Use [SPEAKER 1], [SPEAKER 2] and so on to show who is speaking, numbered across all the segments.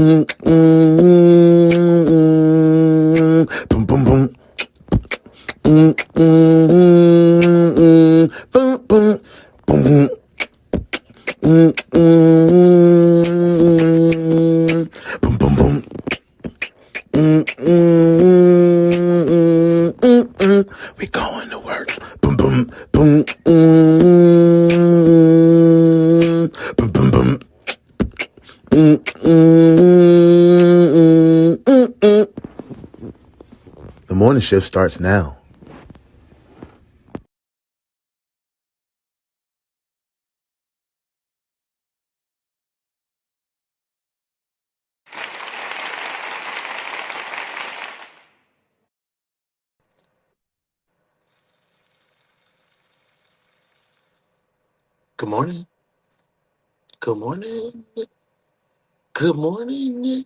[SPEAKER 1] Boom, boom, boom. Boom, boom, boom, boom. Boom, boom, boom. We going to work. Boom, boom, boom. Boom, boom, boom. The morning shift starts now. Good morning. Good morning. Good morning.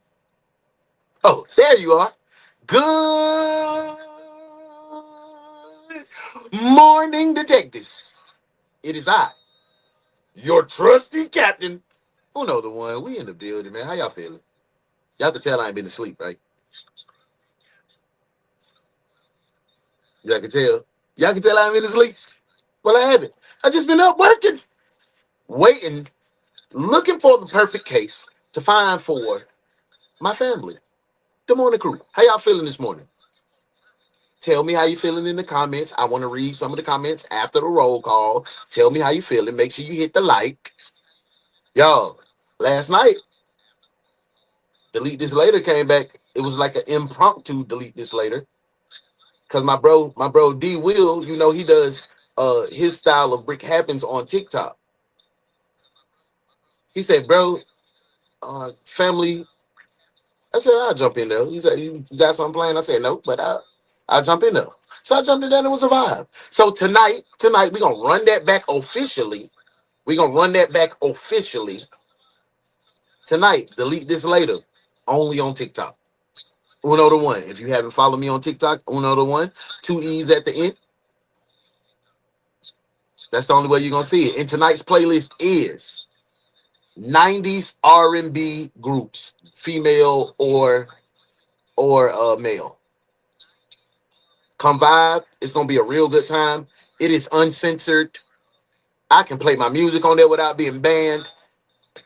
[SPEAKER 1] Oh, there you are. Good morning, detectives. It is I, your trusty captain, UnoDaOne. We in the building, man. How y'all feeling? Y'all can tell I ain't been asleep, right? Y'all can tell. Y'all can tell I ain't been asleep. Well, I haven't. I just been up working, waiting, looking for the perfect case to find for my family. The Morning Krewe. How y'all feeling this morning? Tell me how you feeling in the comments. I want to read some of the comments after the roll call. Tell me how you feeling. Make sure you hit the like. Yo, last night, Delete This Later came back. It was like an impromptu Delete This Later. Cause my bro D Will, you know, he does his style of brick happens on TikTok. He said, bro, family. I said, I'll jump in there. He said, you got something playing? I said, no, but I'll jump in there. So I jumped in there and it was a vibe. So tonight, we're gonna run that back officially. We're gonna run that back officially tonight. Delete This Later. Only on TikTok. UnoDaOne. If you haven't followed me on TikTok, UnoDaOne. 2 E's at the end. That's the only way you're gonna see it. And tonight's playlist is 90s R&B groups, female or male. Come vibe. It's gonna be a real good time. It is uncensored. I can play my music on there without being banned.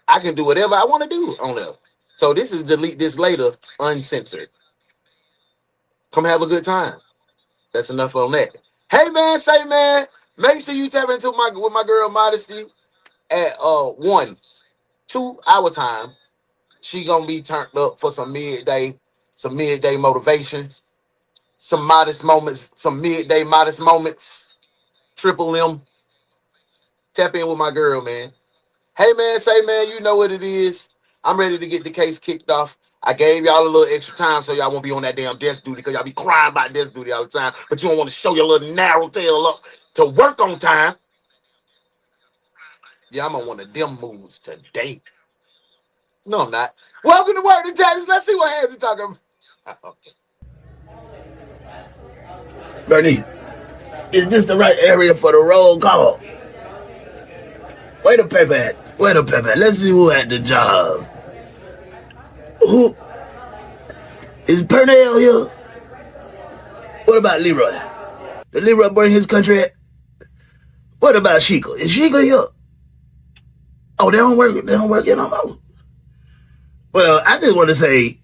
[SPEAKER 1] I can do whatever I want to do on there. So this is Delete This Later, uncensored. Come have a good time. That's enough on that. Hey man, say man, make sure you tap into with my girl Modesty at 1-2 hour time. She gonna be turned up for some midday motivation, some modest moments, some midday modest moments. Triple M. Tap in with my girl, man. Hey man, say man, you know what it is. I'm ready to get the case kicked off. I gave y'all a little extra time so y'all won't be on that damn desk duty because y'all be crying about desk duty all the time, but you don't want to show your little narrow tail up to work on time. Yeah, I'm on one of them moods today. No, I'm not. Welcome to Work Detectives. Let's see what hands are talking about. Bernice, is this the right area for the roll call? Where the paper at? Where the paper at? Let's see who had the job. Who? Is Pernell here? What about Leroy? Did Leroy bring his country at? What about Sheikah? Is Sheikah here? Oh, they don't work in no more. Well, I just want to say,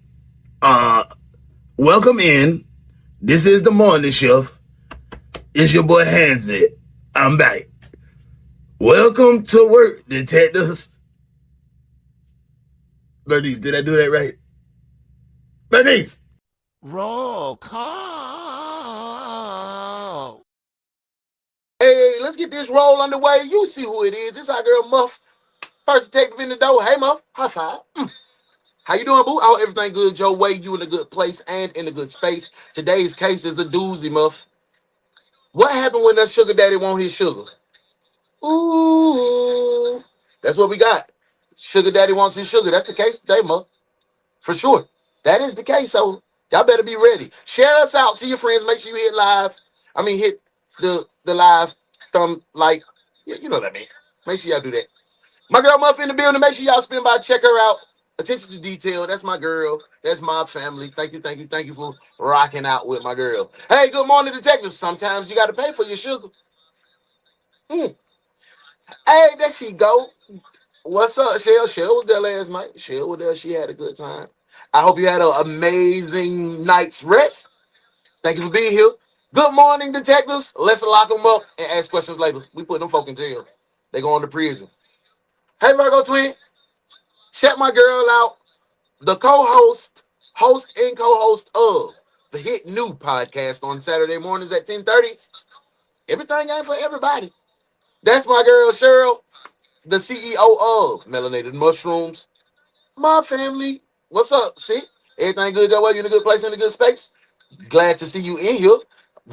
[SPEAKER 1] welcome in. This is the morning shift. It's your boy Hanset. I'm back. Welcome to work, detectives. Bernice, did I do that right? Bernice!
[SPEAKER 2] Roll call.
[SPEAKER 1] Hey, let's get this roll underway. You see who it is. It's our girl Muff. First detective in the door. Hey, Muff. High five. How you doing, boo? Oh, everything good, Joe Way. You in a good place and in a good space. Today's case is a doozy, Muff. What happened when that sugar daddy want his sugar? Ooh. That's what we got. Sugar daddy wants his sugar. That's the case today, Muff. For sure. That is the case. So y'all better be ready. Share us out to your friends. Make sure you hit live. Hit the live thumb like. Yeah, you know what I mean. Make sure y'all do that. My girl Muff in the building. Make sure y'all spin by. Check her out. Attention to detail. That's my girl. That's my family. Thank you, thank you, thank you for rocking out with my girl. Hey, good morning, detective. Sometimes you got to pay for your sugar. Mm. Hey, there she go. What's up, Shell? Shell was there last night. Shell was there. She had a good time. I hope you had an amazing night's rest. Thank you for being here. Good morning, detectives. Let's lock them up and ask questions later. We put them folk in jail. They going to prison. Hey, Virgo Twin, check my girl out. The host and co-host of the hit new podcast on Saturday mornings at 10:30. Everything ain't for everybody. That's my girl Cheryl, the CEO of Melanated Mushrooms. My family. What's up, see? Everything good, Joe? You in a good place, in a good space? Glad to see you in here.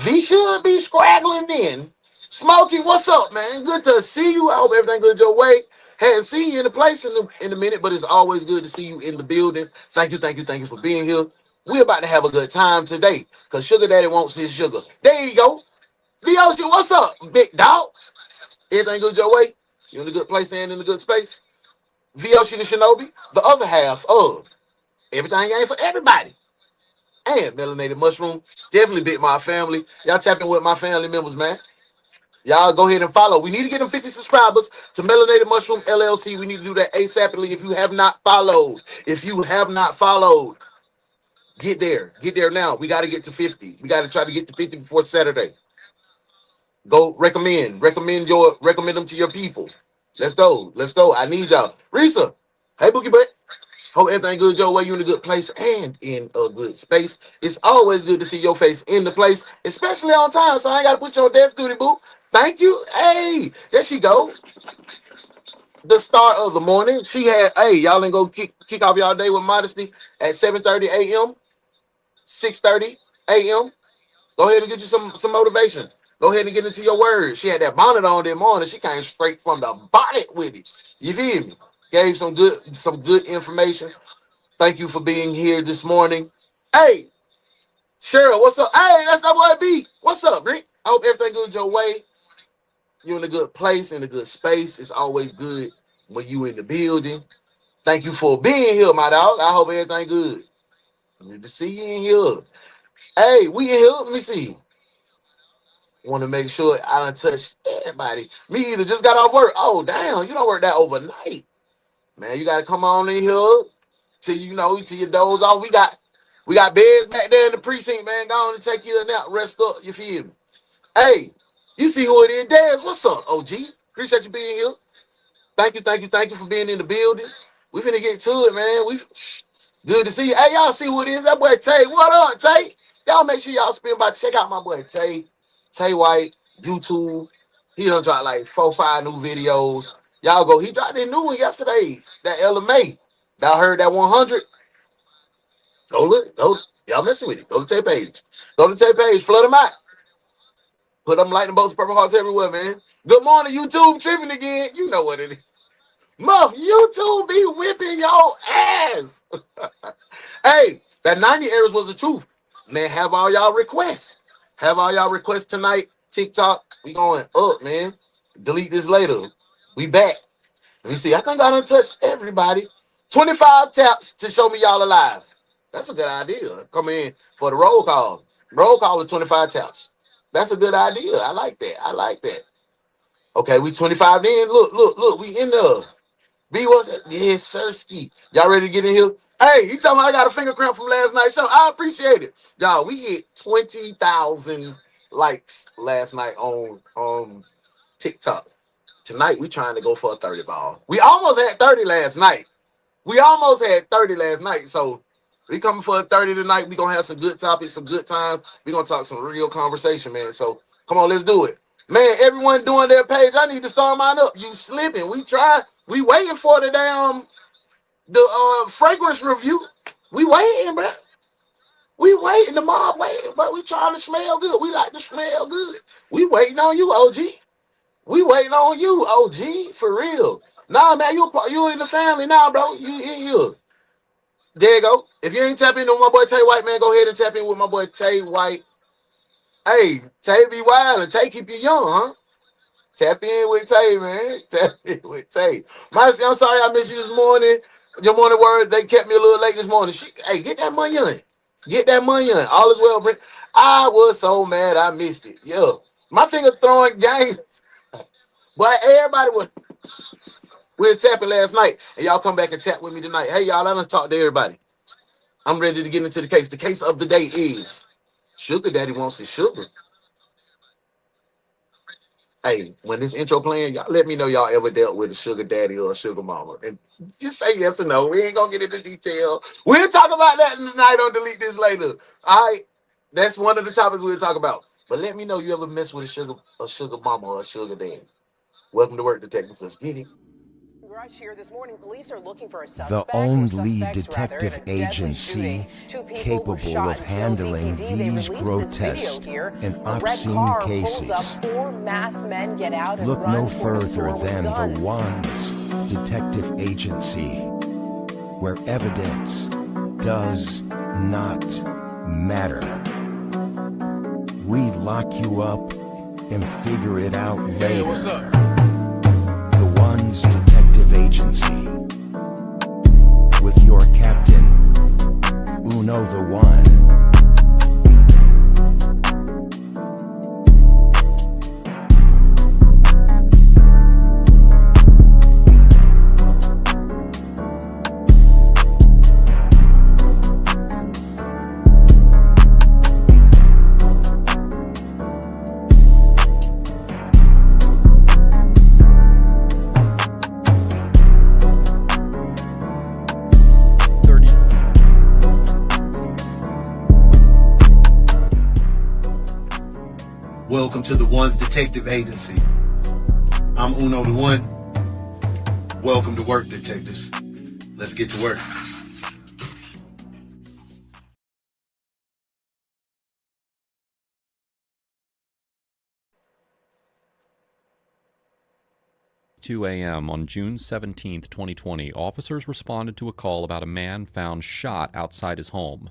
[SPEAKER 1] We should be scraggling in. Smoking, what's up, man? Good to see you. I hope everything good your way. Hadn't seen you in the place in a minute, but it's always good to see you in the building. Thank you, thank you, thank you for being here. We're about to have a good time today because Sugar Daddy wants his sugar. There you go. The Ocean, what's up, big dog? Everything good your way? You in a good place and in a good space? VLC the Shinobi, the other half of Everything Ain't for Everybody. And Melanated Mushroom, definitely bit my family. Y'all tap in with my family members, man. Y'all go ahead and follow. We need to get them 50 subscribers to Melanated Mushroom LLC. We need to do that ASAPly. If you have not followed, get there. Get there now. We got to get to 50. We got to try to get to 50 before Saturday. Go recommend them to your people. Let's go. Let's go. I need y'all. Risa, hey Bookie Butt. Hope everything good, Joe. Way you in a good place and in a good space. It's always good to see your face in the place, especially on time. So I ain't got to put you on desk duty, boo. Thank you. Hey, there she go. The start of the morning. She had. Hey, y'all ain't go kick off y'all day with modesty at 7:30 a.m., 6:30 a.m. Go ahead and get you some motivation. Go ahead and get into your words. She had that bonnet on that morning. She came straight from the bonnet with it. You feel me? Gave some good information. Thank you for being here this morning. Hey, Cheryl, what's up? Hey, that's that boy B. What's up, Rick? I hope everything good your way. You're in a good place, in a good space. It's always good when you in the building. Thank you for being here, my dog. I hope everything good. Good to see you in here. Hey, we in here. Let me see. Want to make sure I don't touch everybody. Me either just got off work. Oh, damn, you don't work that overnight. Man, you gotta come on in here till till your doze off. We got beds back there in the precinct, man. Go on and take you a nap, rest up. You feel me? Hey, you see who it is? Daz, what's up, OG? Appreciate you being here. Thank you, thank you, thank you for being in the building. We finna get to it, man. We good to see you. Hey, y'all see who it is? That boy Tay. What up, Tay? Y'all make sure y'all spin by. Check out my boy Tay. Tay White, YouTube. He done dropped like 4, 5 new videos. Y'all go. He dropped a new one yesterday. That LMA. Y'all heard that 100? Go look. Go. Y'all messing with it. Go to Tay page. Go to Tay page. Flood them out. Put them lightning bolts, purple hearts everywhere, man. Good morning, YouTube. Tripping again. You know what it is. Muff, YouTube be whipping your ass. Hey, that 90 errors was the truth. Man, have all y'all requests. Have all y'all requests tonight. TikTok, we going up, man. Delete this later. We back. Let me see. I think I done touched everybody. 25 taps to show me y'all alive. That's a good idea. Come in for the roll call. Roll call is 25 taps. That's a good idea. I like that. I like that. Okay, we 25 in. Look. We in there. B was it? Yes, sir, Ski. Y'all ready to get in here? Hey, you talking about I got a finger cramp from last night's show. I appreciate it. Y'all, we hit 20,000 likes last night on TikTok. Tonight, we trying to go for a 30 ball. We almost had 30 last night. So we coming for a 30 tonight. We gonna have some good topics, some good times. We gonna talk some real conversation, man. So come on, let's do it. Man, everyone doing their page. I need to start mine up. You slipping. We waiting for the fragrance review. We waiting, bro. We waiting. The mob waiting, but we trying to smell good. We like to smell good. We waiting on you, OG. We waiting on you, OG, for real. Nah, man, you in the family now, bro. You in here. There you go. If you ain't tapping in with my boy Tay White, man, go ahead and tap in with my boy Tay White. Hey, Tay be wild and Tay keep you young, huh? Tap in with Tay, man. Tap in with Tay. Modesty, I'm sorry I missed you this morning. Your morning word, they kept me a little late this morning. Hey, get that money in. Get that money in. All is well, Brent. I was so mad I missed it. Yeah. My finger throwing games. But everybody was we were tapping last night. And y'all come back and tap with me tonight. Hey, y'all, let us talk to everybody. I'm ready to get into the case. The case of the day is Sugar Daddy wants his sugar. Hey, when this intro playing, y'all let me know y'all ever dealt with a sugar daddy or a sugar mama. And just say yes or no. We ain't gonna get into detail. We'll talk about that tonight on Delete This Later. All right. That's one of the topics we'll talk about. But let me know you ever mess with a sugar mama or a sugar daddy. Welcome to Work Detectives. Let's get it.
[SPEAKER 3] Here this morning, police are looking for a
[SPEAKER 2] The
[SPEAKER 3] suspect
[SPEAKER 2] OND
[SPEAKER 3] or
[SPEAKER 2] Lead
[SPEAKER 3] suspects, rather,
[SPEAKER 2] Detective
[SPEAKER 3] in a deadly
[SPEAKER 2] Agency,
[SPEAKER 3] shooting. Two people were
[SPEAKER 2] capable
[SPEAKER 3] shot
[SPEAKER 2] of
[SPEAKER 3] and killed.
[SPEAKER 2] handling
[SPEAKER 3] DPD, they
[SPEAKER 2] these
[SPEAKER 3] released this
[SPEAKER 2] grotesque
[SPEAKER 3] video here.
[SPEAKER 2] and
[SPEAKER 3] A red
[SPEAKER 2] obscene
[SPEAKER 3] car pulls
[SPEAKER 2] cases.
[SPEAKER 3] up, four masked men get out and
[SPEAKER 2] Look
[SPEAKER 3] run
[SPEAKER 2] no
[SPEAKER 3] for the
[SPEAKER 2] further
[SPEAKER 3] store with
[SPEAKER 2] than the
[SPEAKER 3] guns.
[SPEAKER 2] DaOnes Detective Agency, where evidence does not matter. We lock you up and figure it out later.
[SPEAKER 4] Hey, what's up?
[SPEAKER 2] DaOnes Detective Agency, with your captain, UnoDaOne.
[SPEAKER 1] Welcome to the DaOnes Detective Agency. I'm UnoDaOne. Welcome to Work Detectives. Let's get to work.
[SPEAKER 5] Two a.m. on June 17, 2020, officers responded to a call about a man found shot outside his home.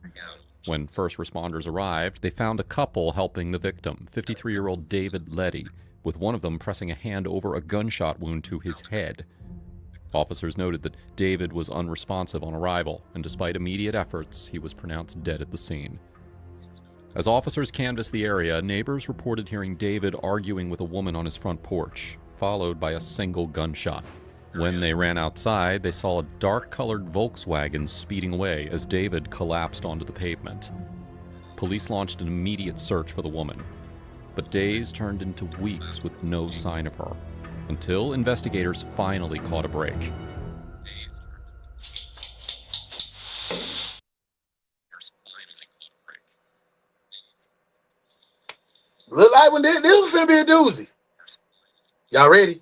[SPEAKER 5] When first responders arrived, they found a couple helping the victim, 53-year-old David Letty, with one of them pressing a hand over a gunshot wound to his head. Officers noted that David was unresponsive on arrival, and despite immediate efforts, he was pronounced dead at the scene. As officers canvassed the area, neighbors reported hearing David arguing with a woman on his front porch, followed by a single gunshot. When they ran outside, they saw a dark-colored Volkswagen speeding away as David collapsed onto the pavement. Police launched an immediate search for the woman, but days turned into weeks with no sign of her, until investigators finally caught a break.
[SPEAKER 1] Look like when this was finna be a doozy. Y'all ready?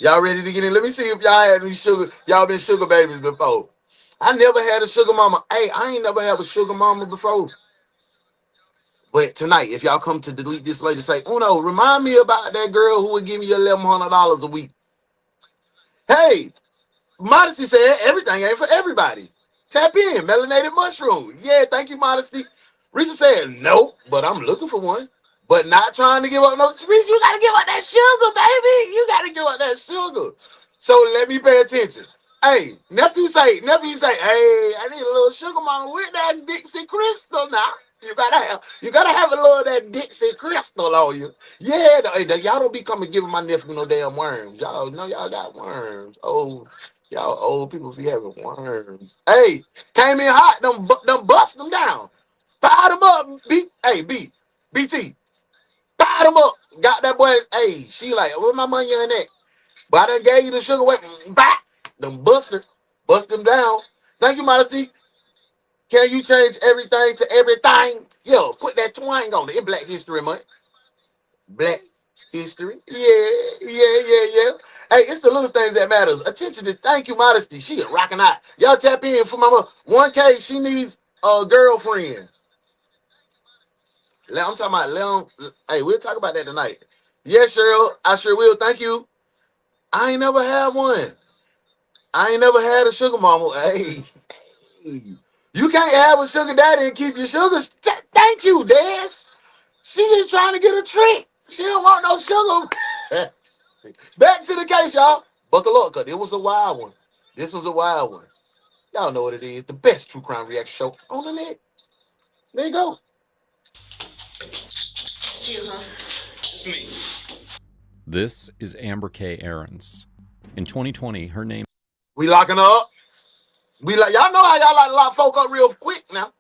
[SPEAKER 1] Y'all ready to get in? Let me see if y'all had any sugar. Y'all been sugar babies before. I never had a sugar mama. Hey, I ain't never had a sugar mama before. But tonight, if y'all come to Delete This Later, say, Uno, remind me about that girl who would give me $1,100 a week. Hey, Modesty said everything ain't for everybody. Tap in, melanated mushroom. Yeah, thank you, Modesty. Risa said, nope, but I'm looking for one. But not trying to give up no. Risa, you gotta give up that sugar, baby. You gotta give up that sugar. So let me pay attention. Hey, nephew say, hey, I need a little sugar mama with that Dixie Crystal now. You gotta have a little of that Dixie Crystal on you. Yeah, y'all don't be coming giving my nephew no damn worms. Y'all know y'all got worms. Oh, y'all old people be having worms. Hey, came in hot, them bust them down. Fire them up, BT. Fire them up. Got that boy, hey, she like, where my money on that? But I done gave you the sugar, wait, back. Them bust them down. Thank you, Modesty. Can you change everything to everything? Yo, put that twang on it. It's Black History Month. Black History. Yeah. Hey, it's the little things that matters. Attention to thank you, Modesty. She is rocking out. Y'all tap in for my mom. 1K, she needs a girlfriend. I'm talking about Leon. Hey, we'll talk about that tonight. Yes, Cheryl, I sure will. Thank you. I ain't never had one. I ain't never had a sugar mama. Hey, you can't have a sugar daddy and keep your sugar. Thank you, Des. She just trying to get a treat. She don't want no sugar. Back to the case, y'all. Buckle up, because it was a wild one. This was a wild one. Y'all know what it is. The best true crime reaction show on the net. There you go.
[SPEAKER 4] It's you, huh? It's me.
[SPEAKER 5] This is Amber K. Aarons. In 2020, her name
[SPEAKER 1] We locking up. We like y'all know how y'all like to lock folk up real quick now.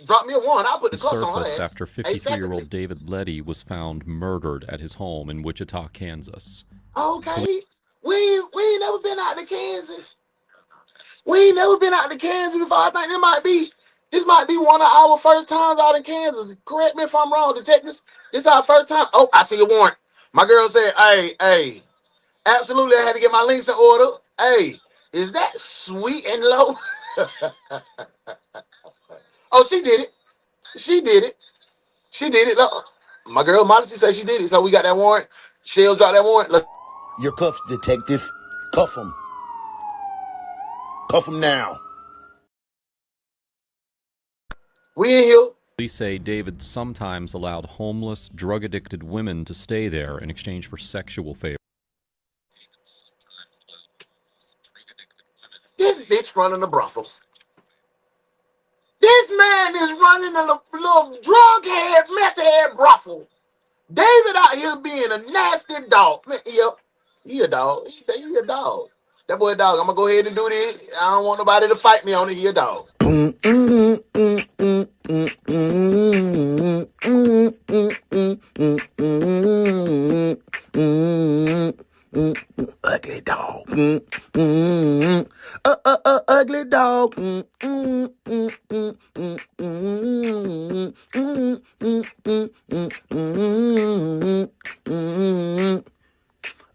[SPEAKER 1] Drop me a one. I'll put the cuffs on her
[SPEAKER 5] surfaced
[SPEAKER 1] ass.
[SPEAKER 5] after 53-year-old David Letty was found murdered at his home in Wichita, Kansas.
[SPEAKER 1] Okay. We ain't never been out to Kansas. We ain't never been out to Kansas before. I think this might be one of our first times out in Kansas. Correct me if I'm wrong, detectives. This is our first time. Oh, I see a warrant. My girl said, hey, absolutely, I had to get my links in order. Hey, is that sweet and low? Oh, she did it. She did it. She did it. Look, my girl Modesty said she did it. So we got that warrant. Shell dropped that warrant. Look,
[SPEAKER 6] You're cuffed, detective. Cuff him. Cuff him now.
[SPEAKER 1] we in here.
[SPEAKER 5] Police say David sometimes allowed homeless, drug-addicted women to stay there in exchange for sexual favors.
[SPEAKER 1] This bitch running a brothel. This man is running a little drug head, meth head brothel. David out here being a nasty dog. Man, he a dog. He a dog. That boy a dog. I'm gonna go ahead and do this. I don't want nobody to fight me on it. He a dog.
[SPEAKER 6] Ugly dog. Ugly dog.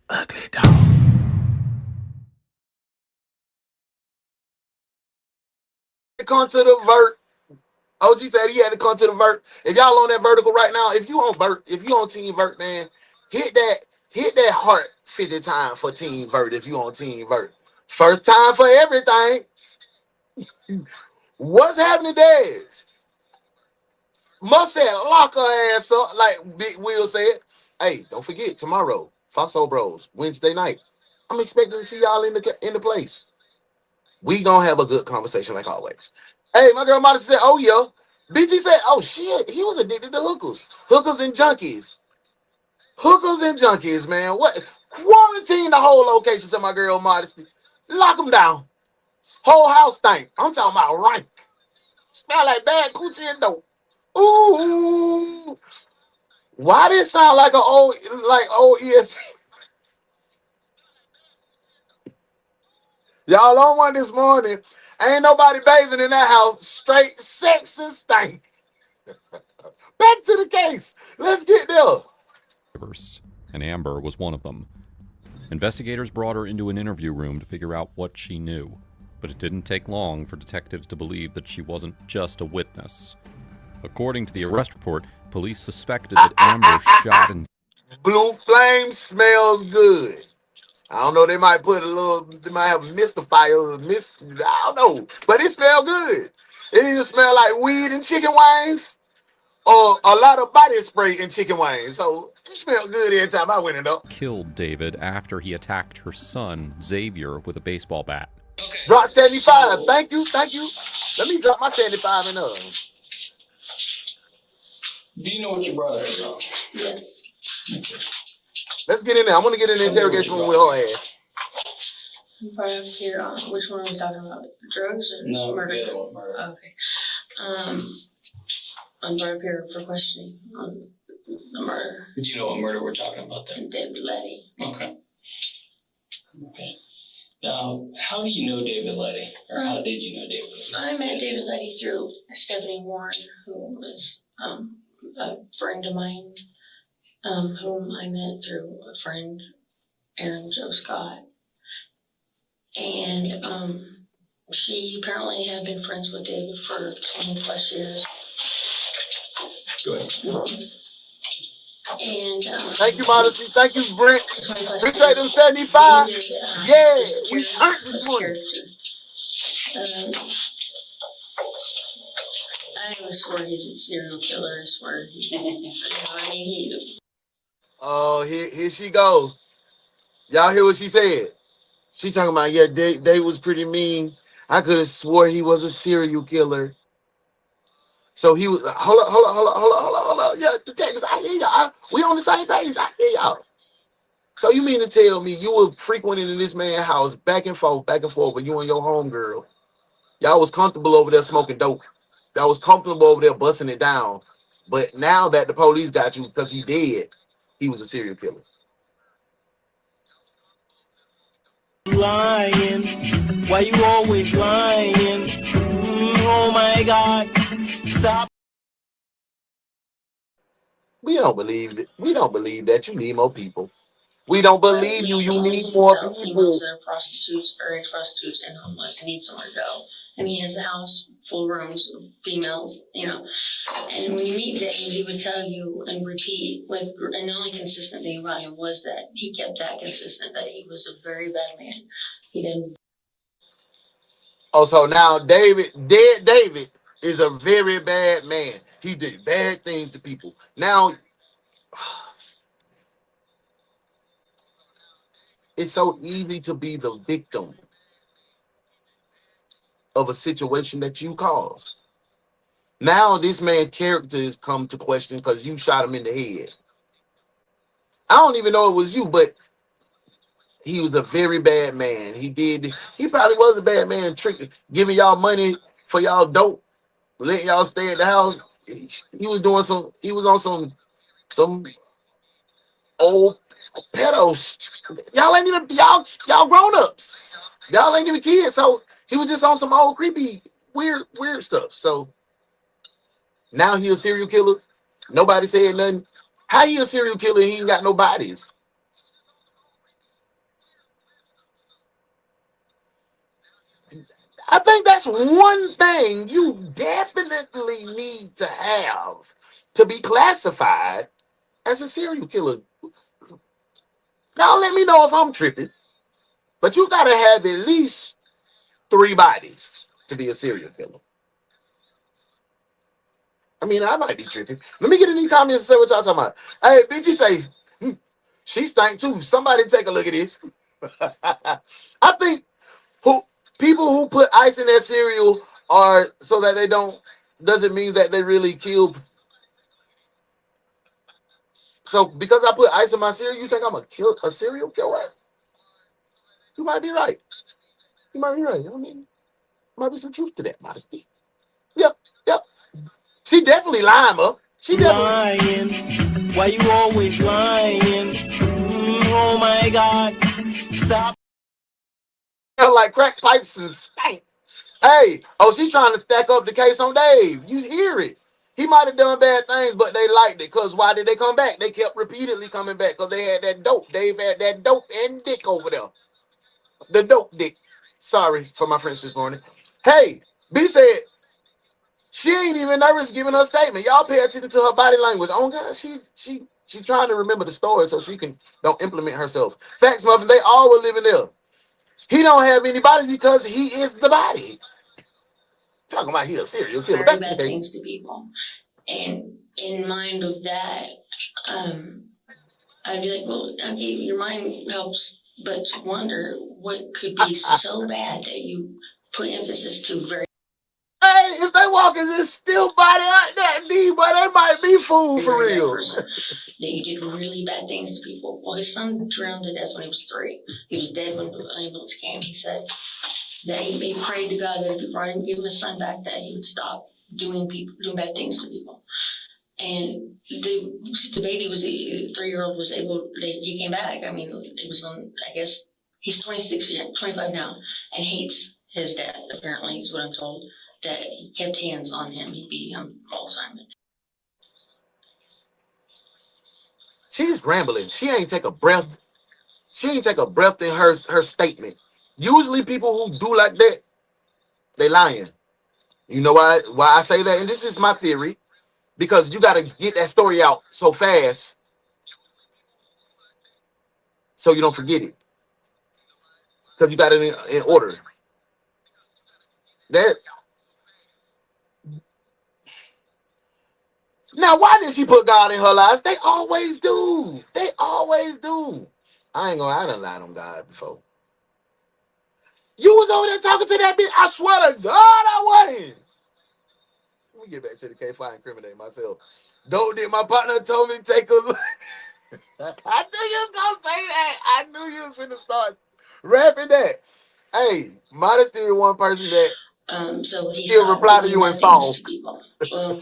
[SPEAKER 6] Ugly dog.
[SPEAKER 1] Come to the vert. OG said he had to come to the vert. If y'all on that vertical right now, if you on Team Vert, man, hit that heart 50 times for Team Vert if you on Team Vert. First time for everything. What's happening, Dez? Must said lock her ass up, like Big Will said. Hey, don't forget tomorrow, Foxhole Bros, Wednesday night. I'm expecting to see y'all in the place. We gonna have a good conversation like always. Hey, my girl Modesty said, oh yeah. BG said, oh shit, he was addicted to hookers and junkies. Hookers and junkies, man. What? Quarantine the whole location, said my girl Modesty. Lock them down. Whole house stank. I'm talking about rank. Smell like bad coochie and dope. Ooh. Why did it sound like old ESP? Y'all on one this morning. Ain't nobody bathing in that house. Straight sex and stank. Back to the case. Let's get there.
[SPEAKER 5] And Amber was one of them. Investigators brought her into an interview room to figure out what she knew, but it didn't take long for detectives to believe that she wasn't just a witness. According to the arrest report, police suspected that Amber shot and
[SPEAKER 1] Blue flame smells good. I don't know. They might have mystifier, I don't know, but it smells good. It either smell like weed and chicken wings, or a lot of body spray and chicken wings. So it smelled good every time I went it up.
[SPEAKER 5] killed David after he attacked her son, Xavier, with a baseball bat.
[SPEAKER 1] Drop 75. Thank you. Let me drop my 75 in there.
[SPEAKER 4] Do you know what your brother is on? Yes.
[SPEAKER 1] Let's get in there. I'm gonna get in the interrogation room with her ass.
[SPEAKER 7] Right up here on which one are we talking about? Drugs or murder?
[SPEAKER 4] The other one, murder.
[SPEAKER 7] Okay. I'm right up here for questioning on the murder.
[SPEAKER 4] Do you know what murder we're talking about then?
[SPEAKER 7] David Letty.
[SPEAKER 4] Okay. Now, how do you know David Letty? Or how did you know David Letty?
[SPEAKER 7] I met David Letty through Stephanie Warren, who was a friend of mine, whom I met through a friend, Aaron Joe Scott. And she apparently had been friends with David for 20 plus years.
[SPEAKER 4] Go ahead.
[SPEAKER 7] And
[SPEAKER 1] Thank you, Modesty. Thank you, Brent.
[SPEAKER 7] 20 plus
[SPEAKER 1] Appreciate them
[SPEAKER 7] years.
[SPEAKER 1] 75.
[SPEAKER 7] David,
[SPEAKER 1] Yeah,
[SPEAKER 7] was
[SPEAKER 1] we turned this morning.
[SPEAKER 7] I swear he's a serial killer. I swear.
[SPEAKER 1] Oh, here she go. Y'all hear what she said? She talking about, yeah, Dave was pretty mean. I could have swore he was a serial killer. So he was hold up, hold up, hold up, hold up, hold up, hold up. Yeah, detectives, I hear y'all. We on the same page. I hear y'all. So you mean to tell me you were frequenting in this man's house back and forth with you and your homegirl? Y'all was comfortable over there smoking dope. Y'all was comfortable over there busting it down. But now that the police got you because he dead, he was a serial killer.
[SPEAKER 8] Lying. Why you always lying? Oh my God. Stop.
[SPEAKER 1] We don't believe it. We don't believe that you need more people. We don't
[SPEAKER 7] But
[SPEAKER 1] believe
[SPEAKER 7] we
[SPEAKER 1] you.
[SPEAKER 7] don't
[SPEAKER 1] You need
[SPEAKER 7] always
[SPEAKER 1] more
[SPEAKER 7] tell
[SPEAKER 1] people.
[SPEAKER 7] females that are prostitutes or ex-prostitutes and homeless need somewhere to go. And he has a house full of rooms with females, you know. And when you meet Dave, he would tell you and repeat with, and the only consistent thing about him was that he kept that consistent, that he was a very bad man. He didn't.
[SPEAKER 1] Oh, so now dead David, is a very bad man. He did bad things to people. Now it's so easy to be the victim of a situation that you caused. Now this man's character is come to question because you shot him in the head. I don't even know it was you, but he was a very bad man. He probably was a bad man, tricking, giving y'all money for y'all dope, letting y'all stay at the house. He was doing he was on some old pedos. Y'all ain't even y'all grown ups. Y'all ain't even kids. So he was just on some old creepy, weird stuff. So now he a serial killer. Nobody said nothing. How he a serial killer? He ain't got no bodies. I think that's one thing you definitely need to have to be classified as a serial killer. Now let me know if I'm tripping, but you gotta have at least 3 bodies to be a serial killer. I mean, I might be tripping. Let me get in these comments and say what y'all talking about. Hey, BG say, she stank too. Somebody take a look at this. I think who people who put ice in their cereal are so that they don't doesn't mean that they really killed. So because I put ice in my cereal, you think I'm a serial killer? You might be right. You might be right. I mean, might be some truth to that modesty. Yep, yep. She definitely lying, up. She definitely
[SPEAKER 8] Lying. Why you always lying? Oh my God. Stop.
[SPEAKER 1] smell like crack pipes and stank. Hey, oh, she's trying to stack up the case on Dave. You hear it. He might have done bad things, but they liked it. Because why did they come back? They kept repeatedly coming back because they had that dope. Dave had that dope and dick over there. The dope dick. Sorry for my French this morning. Hey, B said she ain't even nervous giving her statement. Y'all pay attention to her body language. Oh God, she trying to remember the story so she can don't implement herself. Facts, muffin. They all were living there. He don't have anybody because he is the body. Talking about he a serial killer.
[SPEAKER 7] Very
[SPEAKER 1] Back to the
[SPEAKER 7] bad
[SPEAKER 1] case.
[SPEAKER 7] things to people. And in mind of that, I'd be like, well, okay, your mind helps, but to wonder what could be so bad that you put emphasis to very,
[SPEAKER 1] Hey, if they walking this still body like that, D, boy, they might be fool for
[SPEAKER 7] very bad
[SPEAKER 1] real.
[SPEAKER 7] person. That you did really bad things to people. Well, his son drowned to death when he was 3. He was dead when the ambulance came. He said that he prayed to God that if he brought him, give his son back, that he would stop doing bad things to people. And the baby was the 3-year-old was able. He came back. I mean, it was on. I guess he's 26, 25 now, and hates his dad. Apparently, is what I'm told. That he kept hands on him. He beat him all the time.
[SPEAKER 1] She's rambling. She ain't take a breath. She ain't take a breath in her statement. Usually people who do like that, they lying. You know why I say that? And this is my theory. Because you gotta get that story out so fast so you don't forget it. Because you got it in order. That now why did she put God in her lives? They always do. They always do. I done lied on God before. You was over there talking to that bitch. I swear to God, I wasn't. Let me get back to the case before I incriminate myself. Don't did my partner told me to take a look. I knew you was gonna say that. I knew you was gonna start rapping that. Hey, might have still one person that
[SPEAKER 7] So he
[SPEAKER 1] still
[SPEAKER 7] stopped
[SPEAKER 1] reply to
[SPEAKER 7] giving
[SPEAKER 1] you in
[SPEAKER 7] bad things
[SPEAKER 1] song.
[SPEAKER 7] to people. Well,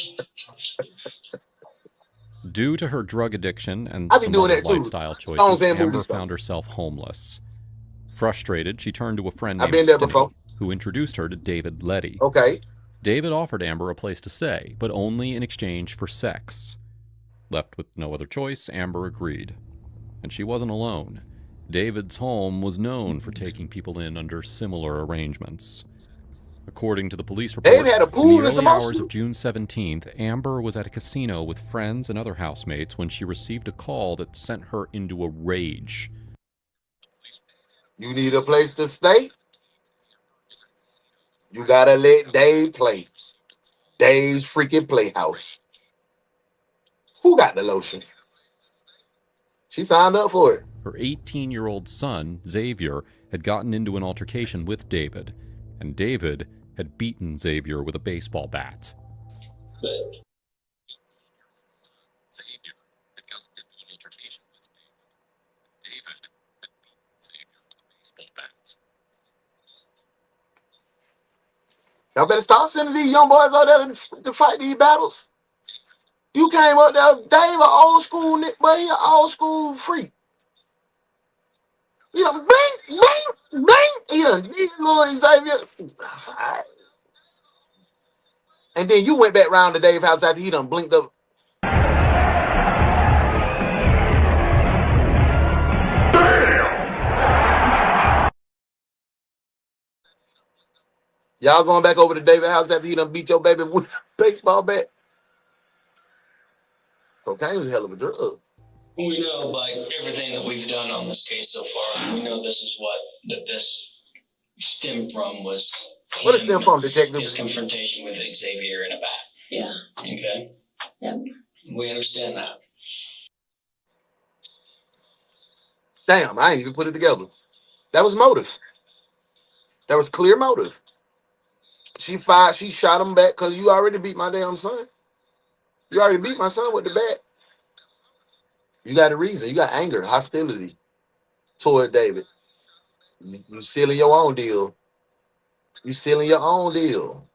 [SPEAKER 5] Due to her drug addiction and
[SPEAKER 1] I be
[SPEAKER 5] some
[SPEAKER 1] doing
[SPEAKER 5] other
[SPEAKER 1] that too.
[SPEAKER 5] lifestyle
[SPEAKER 1] Songs
[SPEAKER 5] choices,
[SPEAKER 1] and movie
[SPEAKER 5] Amber
[SPEAKER 1] stuff.
[SPEAKER 5] found herself homeless. Frustrated, she turned to a friend
[SPEAKER 1] I've
[SPEAKER 5] named
[SPEAKER 1] been there before.
[SPEAKER 5] Stimmy, who introduced her to David Letty.
[SPEAKER 1] Okay.
[SPEAKER 5] David offered Amber a place to stay, but only in exchange for sex. Left with no other choice, Amber agreed. And she wasn't alone. David's home was known for taking people in under similar arrangements. According to the police
[SPEAKER 1] Dave
[SPEAKER 5] report,
[SPEAKER 1] had a
[SPEAKER 5] in
[SPEAKER 1] pool
[SPEAKER 5] the
[SPEAKER 1] and some
[SPEAKER 5] early
[SPEAKER 1] more
[SPEAKER 5] hours
[SPEAKER 1] shit.
[SPEAKER 5] of June 17th, Amber was at a casino with friends and other housemates when she received a call that sent her into a rage.
[SPEAKER 1] You need a place to stay? You gotta let Dave play. Dave's freaking playhouse. Who got the lotion? She signed up for it.
[SPEAKER 5] Her 18-year-old son, Xavier, had gotten into an altercation with David, and David had beaten Xavier with a baseball bat.
[SPEAKER 4] But
[SPEAKER 1] Y'all better start sending these young boys out there to fight these battles. You came up there, Dave, an old school, but he an old school freak. You know, blink, blink, blink. He done did little Xavier. And then you went back round to Dave's house after he done blinked up. Y'all going back over to David's house after he done beat your baby with a baseball bat? Cocaine was a hell of a drug.
[SPEAKER 4] we know, like, everything that we've done on this case so far, we know this is what this stemmed from was
[SPEAKER 1] What is stem from, detective?
[SPEAKER 4] his confrontation with Xavier in a bat.
[SPEAKER 7] yeah.
[SPEAKER 4] Okay?
[SPEAKER 7] Yep.
[SPEAKER 4] We understand that.
[SPEAKER 1] Damn, I ain't even put it together. That was motive. That was clear motive. She shot him back because you already beat my damn son. You already beat my son with the bat. You got a reason. You got anger, hostility toward David. You sealing your own deal. You sealing your own deal.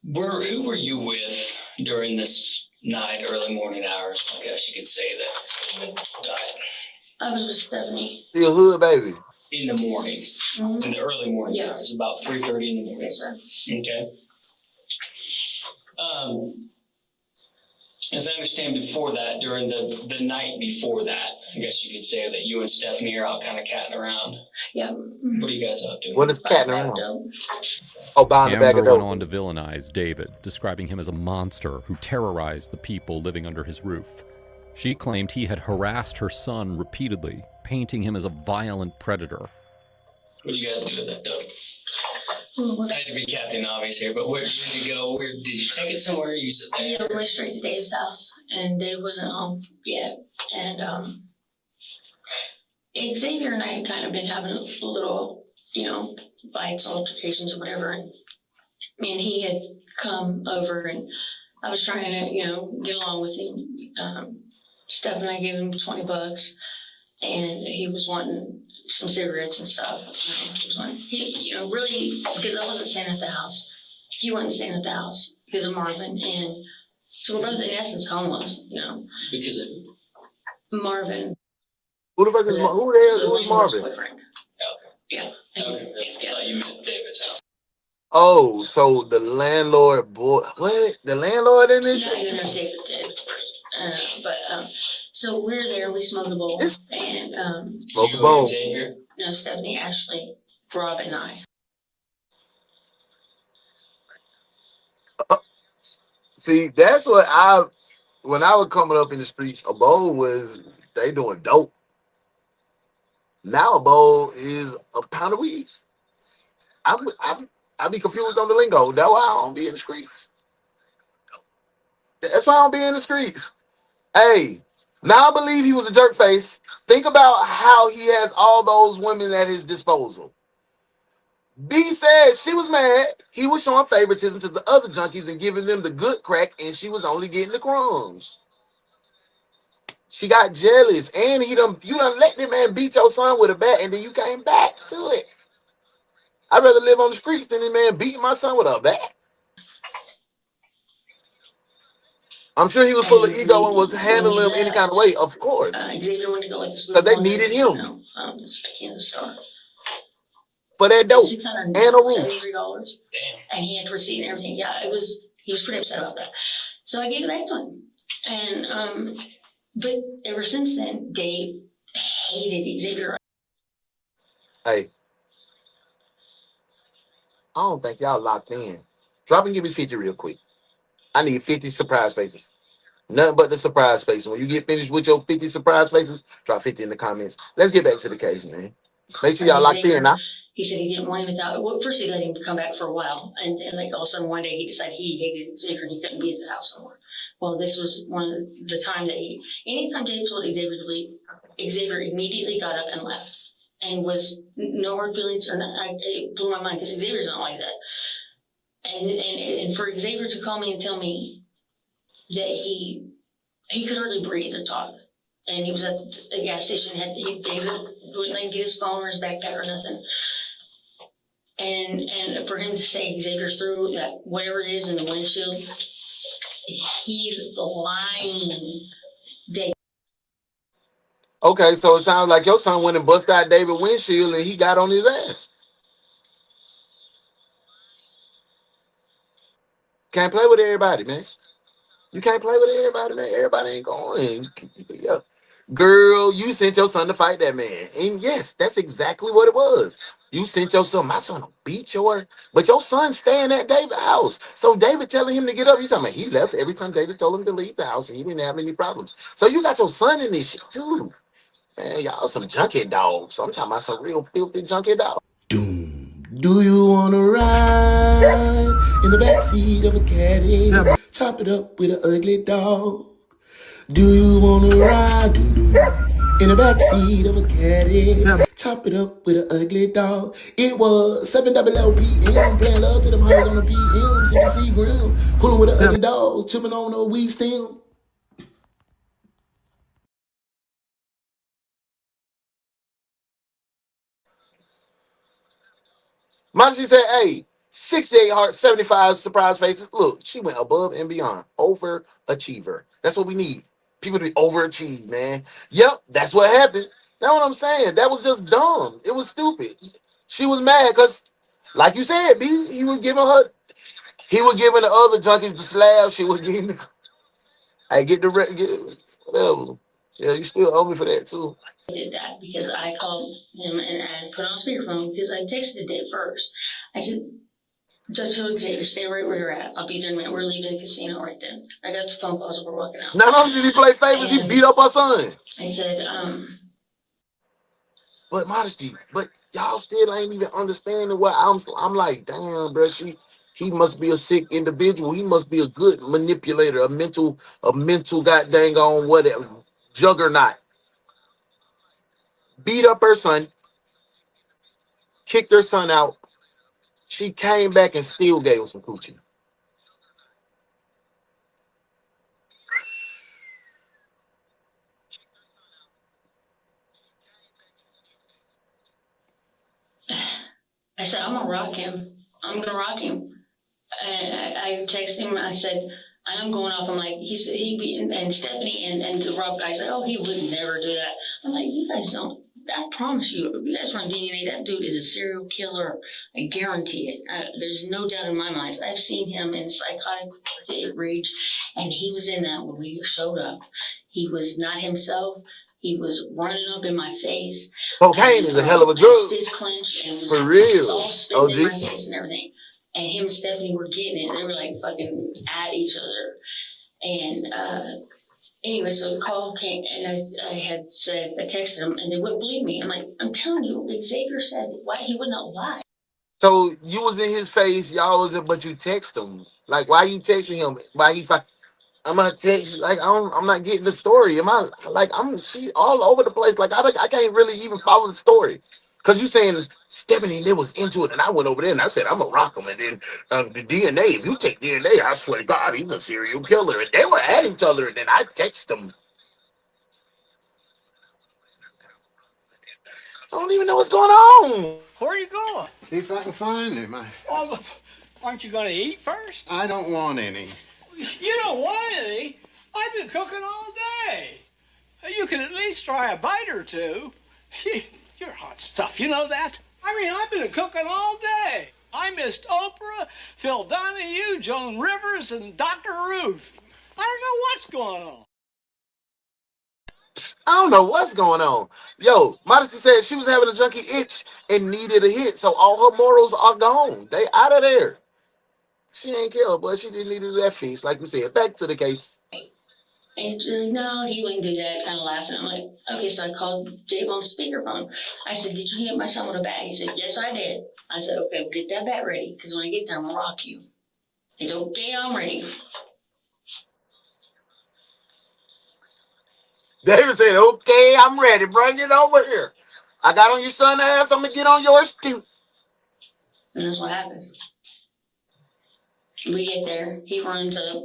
[SPEAKER 4] Who were you with during this night, early morning hours? I guess you could say that. Died.
[SPEAKER 7] I was with Stephanie.
[SPEAKER 1] She a hood baby.
[SPEAKER 4] In the morning,
[SPEAKER 7] Mm-hmm.
[SPEAKER 4] in the early morning.
[SPEAKER 7] Yeah.
[SPEAKER 4] It's about 3:30 in the morning.
[SPEAKER 7] Yes, sir.
[SPEAKER 4] Okay. As I understand, before that, during the night before that, I guess you could say that you and Stephanie are out kind of catting around.
[SPEAKER 7] Yep.
[SPEAKER 4] What are you guys up to?
[SPEAKER 1] What is catting
[SPEAKER 7] Bag
[SPEAKER 1] around?
[SPEAKER 7] dope.
[SPEAKER 1] Oh, behind the bag
[SPEAKER 5] Amber
[SPEAKER 1] of
[SPEAKER 5] went
[SPEAKER 1] dope.
[SPEAKER 5] on to villainize David, describing him as a monster who terrorized the people living under his roof. She claimed he had harassed her son repeatedly, painting him as a violent predator.
[SPEAKER 4] What do you guys do with that dope?
[SPEAKER 7] Well,
[SPEAKER 4] I hate to be Captain Obvious here, but where did you go? Where did you take it somewhere? Use it
[SPEAKER 7] yeah,
[SPEAKER 4] there?
[SPEAKER 7] we went straight to Dave's house, and Dave wasn't home yet. And Xavier and I had kind of been having a little, fights, altercations, or whatever. And he had come over, and I was trying to, get along with him. Steph and I gave him $20, and he was wanting some cigarettes and stuff. He, really, because I wasn't staying at the house. He wasn't staying at the house because of Marvin, and so we're both in essence homeless.
[SPEAKER 4] Because of
[SPEAKER 7] Marvin.
[SPEAKER 1] Who the fuck is who the hell is Marvin?
[SPEAKER 7] Boyfriend. Yeah.
[SPEAKER 4] okay.
[SPEAKER 7] Yeah.
[SPEAKER 4] You met David's house.
[SPEAKER 1] Oh, so the landlord boy. What? The landlord in this
[SPEAKER 7] Yeah, I
[SPEAKER 1] shit?
[SPEAKER 7] didn't know David first. But so we're there, we smoked a bowl,
[SPEAKER 1] It's-
[SPEAKER 7] and
[SPEAKER 1] Smoke a
[SPEAKER 4] You
[SPEAKER 1] bowl.
[SPEAKER 4] and Xavier?
[SPEAKER 7] Stephanie, Ashley, Rob, and I.
[SPEAKER 1] See, that's when I was coming up in the streets, a bowl was they doing dope. Now a bowl is a pound of weed. I be confused on the lingo. That's why I don't be in the streets. That's why I don't be in the streets. Hey, now I believe he was a jerk face. Think about how he has all those women at his disposal. B said she was mad. He was showing favoritism to the other junkies and giving them the good crack, and she was only getting the crumbs. She got jealous, and you done let that man beat your son with a bat, and then you came back to it. I'd rather live on the streets than this man beating my son with a bat. I'm sure he was full of
[SPEAKER 7] And
[SPEAKER 1] ego and was
[SPEAKER 7] when
[SPEAKER 1] handling
[SPEAKER 7] he
[SPEAKER 1] him any kind of way,
[SPEAKER 7] left,
[SPEAKER 1] of course,
[SPEAKER 7] Xavier wanted to go with this
[SPEAKER 1] because they
[SPEAKER 7] one
[SPEAKER 1] needed
[SPEAKER 7] that,
[SPEAKER 1] him
[SPEAKER 7] sticking in the store.
[SPEAKER 1] for that dope
[SPEAKER 7] $673,
[SPEAKER 1] and a roof.
[SPEAKER 7] and he had to receipt and everything. Yeah, he was pretty upset about that. So I gave it back to him, and but ever since then, Dave hated Xavier.
[SPEAKER 1] Hey, I don't think y'all locked in. Drop and give me 50 real quick. I need 50 surprise faces. Nothing but the surprise faces. When you get finished with your 50 surprise faces, drop 50 in the comments. Let's get back to the case, man. Make sure y'all locked in now.
[SPEAKER 7] He said he didn't want him without. Well, first he let him come back for a while, and like all of a sudden one day he decided he hated Xavier and he couldn't be at the house anymore. Well, this was one of the time that anytime Dave told Xavier to leave, Xavier immediately got up and left, and was no hard feelings or not. It blew my mind because Xavier's not like that. And for Xavier to call me and tell me that he could hardly breathe or talk. And he was at the gas station. David wouldn't let him get his phone or his backpack or nothing. And for him to say Xavier threw that whatever it is in the windshield, he's lying.
[SPEAKER 1] Okay, so it sounds like your son went and busted out David windshield and he got on his ass. Can't play with everybody, man. You can't play with everybody, man. Everybody ain't going. Yeah. Girl, you sent your son to fight that man. And yes, that's exactly what it was. You sent your son, my son will beat your, but your son staying at David's house. So David telling him to get up. You talking about he left every time David told him to leave the house and he didn't have any problems. So you got your son in this shit too. Man, y'all some junkie dogs. I'm talking about some real filthy junkie dogs.
[SPEAKER 6] Doom. Do you wanna ride in the backseat of a caddy? Chop it up with an ugly dog. Do you wanna ride doom, doom, in the backseat of a caddy? Chop it up with an ugly dog. It was 7 LLPM, playing love to them hoes on the PM, CBC Grim, cooling with an ugly dog, chipping on a weed stem.
[SPEAKER 1] Modesty said, hey, 68 heart, 75 surprise faces. Look, she went above and beyond. Overachiever. That's what we need. People to overachieve, man. Yep, that's what happened. That's what I'm saying. That was just dumb. It was stupid. She was mad because, like you said, B, he was giving the other junkies the slab. She was giving the, I get whatever. Yeah, you still owe me for that too.
[SPEAKER 7] I did that because I called him and I put on speakerphone because I texted Dave first. I said, "Don't tell Xavier, stay right where you're at. I'll be there in a minute. We're leaving the casino right then." I got the phone calls as we're walking out.
[SPEAKER 1] Not only did he play favorites, he beat up our son.
[SPEAKER 7] I said,
[SPEAKER 1] But Modesty, but y'all still ain't even understanding what I'm like, damn, bro. He must be a sick individual. He must be a good manipulator, a mental god dang on whatever juggernaut. Beat up her son, kicked her son out. She came back and still gave him some coochie.
[SPEAKER 7] I said, I'm gonna rock him. I'm gonna rock him. And I texted him. I said, I'm going off. I'm like, and Stephanie and the Rob guys like, oh, he would never do that. I'm like, you guys don't. I promise you, if you guys run DNA, that dude is a serial killer. I guarantee it. There's no doubt in my mind. I've seen him in psychotic rage, and he was in that when we showed up. He was not himself. He was running up in my face.
[SPEAKER 1] Cocaine is a hell of a drug.
[SPEAKER 7] Fist clenched and was
[SPEAKER 1] for real.
[SPEAKER 7] all spitting in my face and everything. And him and Stephanie were getting it. They were like fucking at each other. And anyway, so the call came, and I had said, I texted them, and they wouldn't believe me. I'm like, I'm telling you, Xavier said why he would not lie.
[SPEAKER 1] So you was in his face, y'all was, but you text him. Like, why you texting him? Why he? I'm gonna text you. Like, I'm not getting the story. She all over the place. Like, I can't really even follow the story. Because you saying Stephanie they was into it, and I went over there and I said I'm gonna rock him, and then the DNA. If you take DNA, I swear to God, he's a serial killer. And they were at each other, and then I text them. I don't even know what's going on.
[SPEAKER 8] Where are you going?
[SPEAKER 9] See if I can find him.
[SPEAKER 8] Oh, aren't you going to eat first?
[SPEAKER 9] I don't want any.
[SPEAKER 8] You don't want any? I've been cooking all day. You can at least try a bite or two. You're hot stuff, you know that? I mean, I've been cooking all day. I missed Oprah, Phil Donahue, Joan Rivers, and Dr. Ruth. I don't know what's going on.
[SPEAKER 1] I don't know what's going on. Yo, Modesty said she was having a junkie itch and needed a hit, so all her morals are gone. They out of there. She ain't killed, but she didn't need to do that feast. Like we said, back to the case.
[SPEAKER 7] And she's like, no, he wouldn't do that, kind of laughing. I'm like, okay, so I called Dave on speakerphone. I said, did you hit my son with a bat? He said, yes, I did. I said, okay, well, get that bat ready, because when I get there, I'm going to rock you. He said, okay, I'm ready.
[SPEAKER 1] David said, okay, I'm ready. Bring it over here. I got on your son's ass. I'm going to get on yours too.
[SPEAKER 7] And that's what happened. We get there. He runs up,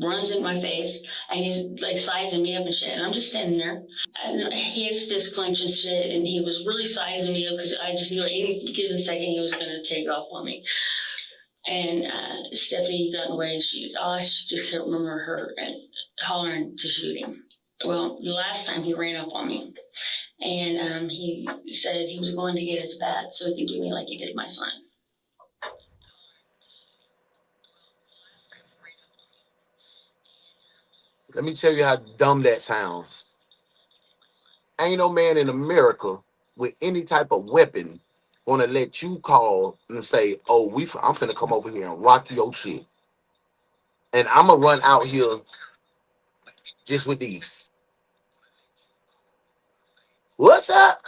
[SPEAKER 7] runs in my face, and he's like sizing me up and shit. And I'm just standing there. And he has fist clenched and shit, and he was really sizing me up because I just knew at any given second he was going to take off on me. And Stephanie got away, and she just can't remember her and hollering to shoot him. Well, the last time he ran up on me, and he said he was going to get his bat so he could do me like he did my son.
[SPEAKER 1] Let me tell you how dumb that sounds. Ain't no man in America with any type of weapon gonna let you call and say, "Oh, I'm finna come over here and rock your shit, and I'm gonna run out here just with these." What's up?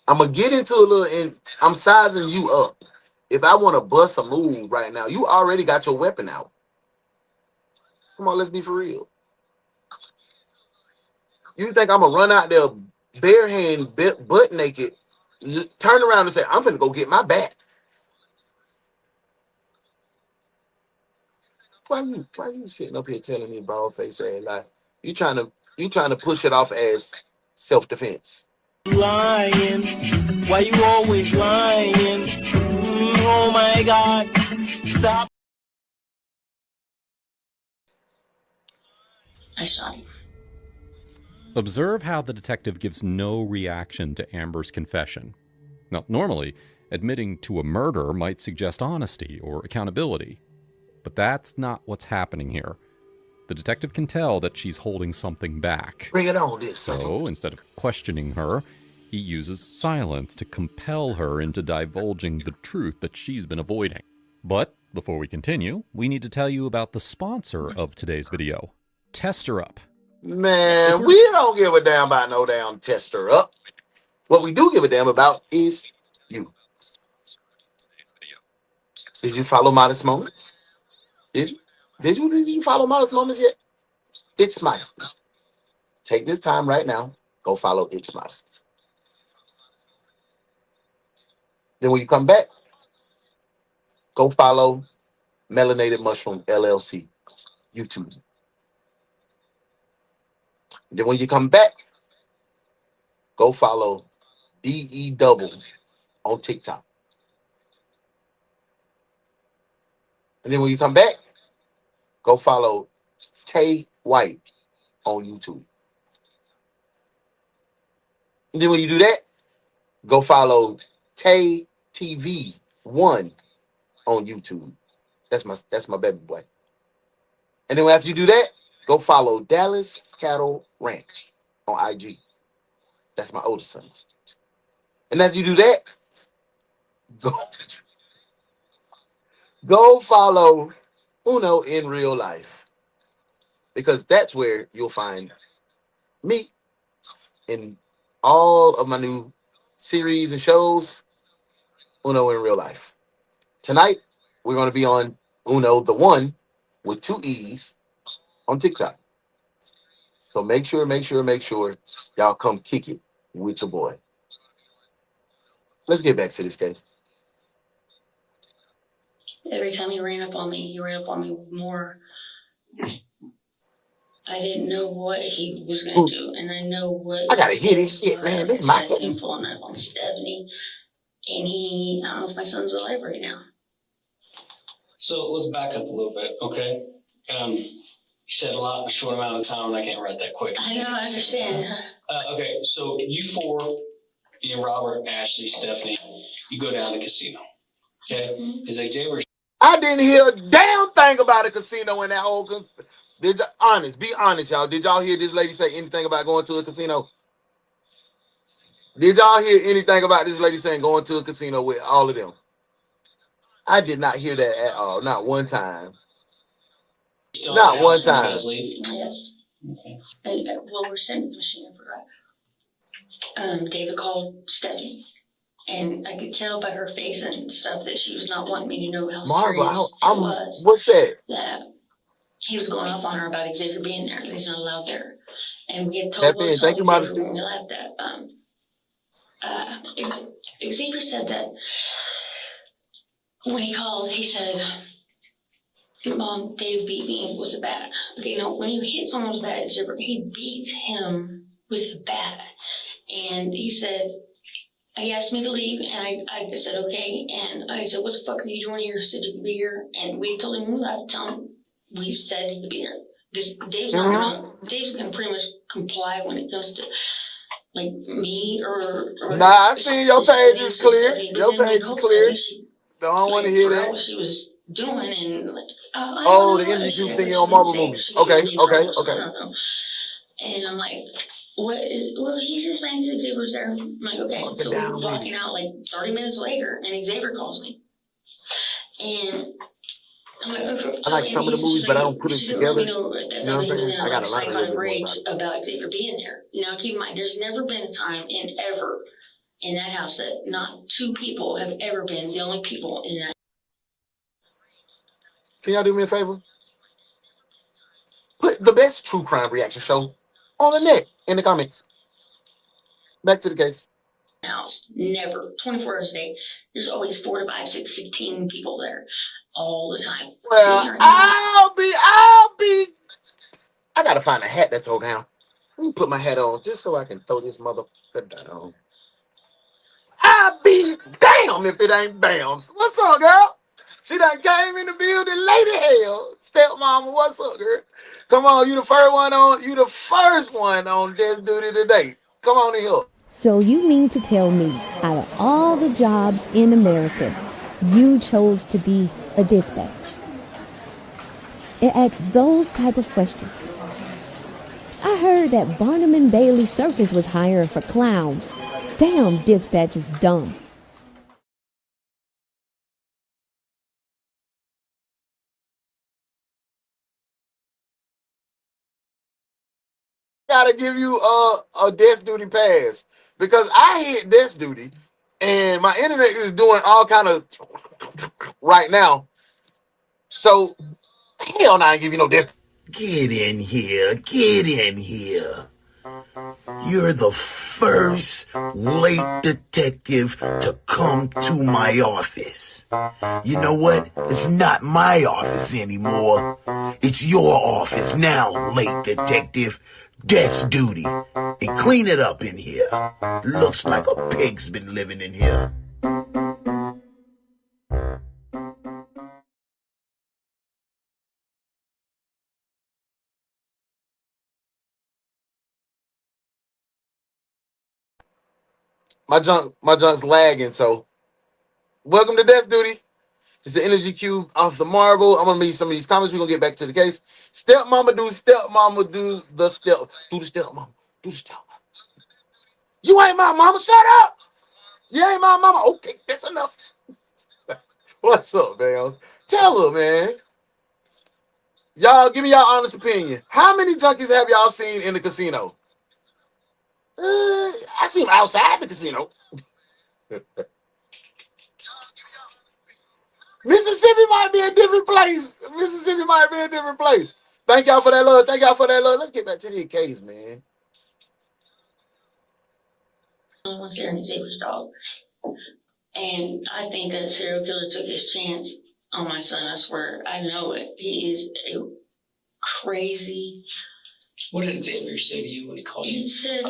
[SPEAKER 1] I'm gonna get into a little, and I'm sizing you up. If I want to bust a move right now, you already got your weapon out. Come on, let's be for real. You think I'm gonna run out there bare hand, butt naked, turn around and say, "I'm gonna go get my bat"? Why you sitting up here telling me bald face ass lie? You trying to push it off as self-defense.
[SPEAKER 8] Lying. Why you always lying? Oh my God. Stop.
[SPEAKER 7] I shot him.
[SPEAKER 5] Observe how the detective gives no reaction to Amber's confession. Now, normally, admitting to a murder might suggest honesty or accountability, but that's not what's happening here. The detective can tell that she's holding something back.
[SPEAKER 1] Bring it on, this
[SPEAKER 5] So,
[SPEAKER 1] second.
[SPEAKER 5] instead of questioning her, he uses silence to compel her into divulging the truth that she's been avoiding. But before we continue, we need to tell you about the sponsor of today's video, Tester Up.
[SPEAKER 1] Man, we don't give a damn about no damn tester up. What we do give a damn about is you. Did you follow Modest Moments? Did you? Did you follow Modest Moments yet? It's Modesty. Take this time right now. Go follow It's Modesty. Then when you come back, go follow Melanated Mushroom LLC, YouTube. Then when you come back, go follow DE Double on TikTok. And then when you come back, go follow Tay White on YouTube. And then when you do that, go follow Tay TV 1 on YouTube. That's my baby boy. And then after you do that, go follow Dallas Cattle Ranch on IG. That's my oldest son. And as you do that, go follow Uno in real life. Because that's where you'll find me in all of my new series and shows, Uno in real life. Tonight, we're going to be on Uno the One with 2 E's on TikTok. So make sure y'all come kick it with your boy. Let's get back to this case.
[SPEAKER 7] Every time he ran up on me with more. I didn't know what he was going to do, and I know what
[SPEAKER 1] I gotta
[SPEAKER 7] his
[SPEAKER 1] hear
[SPEAKER 7] goal
[SPEAKER 1] this shit,
[SPEAKER 7] was.
[SPEAKER 1] man.
[SPEAKER 7] Like
[SPEAKER 1] This
[SPEAKER 7] I
[SPEAKER 1] is my
[SPEAKER 7] said, I seen him
[SPEAKER 1] case.
[SPEAKER 7] pulling up on Stephanie, and I don't know if my son's alive right now.
[SPEAKER 4] So let's back up a little bit, okay? You said a lot in a short amount of time, and I can't write that quick.
[SPEAKER 7] I know, I understand.
[SPEAKER 4] Okay, so you four, Robert, Ashley, Stephanie, you go down to the casino, okay? Because Xavier.
[SPEAKER 1] I didn't hear a damn thing about a casino in that whole. Be honest, y'all. Did y'all hear this lady say anything about going to a casino? Did y'all hear anything about this lady saying going to a casino with all of them? I did not hear that at all. Not one time. Not one time.
[SPEAKER 7] Yes. Okay. And well, we're sending the machine, I forgot. David called Stephanie, and I could tell by her face and stuff that she was not wanting me to know how serious it was.
[SPEAKER 1] What's that?
[SPEAKER 7] That he was going off on her about Xavier being there. He's not allowed there. And we had told
[SPEAKER 1] Thank you,
[SPEAKER 7] Xavier when we left that Xavier said that when he called, he said, Mom, Dave beat me with a bat. Okay, when you hit someone with a bat, it's different. He beats him with a bat. And he said, he asked me to leave, and I said, okay. And I said, what the fuck are you doing here? He said, you could be here. And we told him we left. We said he could be there. Because Dave's gonna pretty much comply when it comes to like me or
[SPEAKER 1] I seen your page is clear. Your page is clear. Don't want to hear that.
[SPEAKER 7] What she was doing and like,
[SPEAKER 1] the interview thing on Marvel movies. Okay.
[SPEAKER 7] And I'm like, he's just saying Xavier's there. I'm like, okay. So we were walking out like 30 minutes later, and Xavier calls me. And I'm like,
[SPEAKER 1] I like some of the movies, but I don't put it together.
[SPEAKER 7] You know what I'm saying? I got a lot of rage about Xavier being there. Now, keep in mind, there's never been a time ever in that house that not two people have ever been the only people in that.
[SPEAKER 1] Can y'all do me a favor? Put the best true crime reaction show on the net in the comments. Back to the case.
[SPEAKER 7] House, never, 24 hours a day. There's always 4 to 5, 6, 16 people there all the time.
[SPEAKER 1] Well, I gotta find a hat to throw down. Let me put my hat on just so I can throw this motherfucker down. I'll be damn if it ain't Bams. What's up, girl? She done came in the building, lady hell. Stepmama, what's up, girl? Come on, you the first one on Death Duty today. Come on in here.
[SPEAKER 10] So you mean to tell me, out of all the jobs in America, you chose to be a dispatch? It asks those type of questions. I heard that Barnum and Bailey Circus was hiring for clowns. Damn, dispatch is dumb.
[SPEAKER 1] Gotta give you a desk duty pass because I hit desk duty and my internet is doing all kind of right now. So hell no, I ain't give you no desk.
[SPEAKER 6] Get in here. You're the first late detective to come to my office. You know what? It's not my office anymore. It's your office now, late detective. Desk duty. And clean it up in here. Looks like a pig's been living in here.
[SPEAKER 1] My junk's lagging, so welcome to desk duty. It's the energy cube off the marble. I'm gonna read some of these comments. We're gonna get back to the case. Stepmama do the stepmama. You ain't my mama. Shut up. You ain't my mama. Okay, that's enough. What's up, man? Tell her, man. Y'all, give me y'all honest opinion. How many junkies have y'all seen in the casino? I seen them outside the casino. Mississippi might be a different place. Thank y'all for that love. Let's get back to the case, man.
[SPEAKER 7] Once there and Xavier's dog. And I think a serial killer took his chance on my son. I swear, I know it. He is a crazy.
[SPEAKER 4] What did Xavier say to you when he called you?
[SPEAKER 7] He said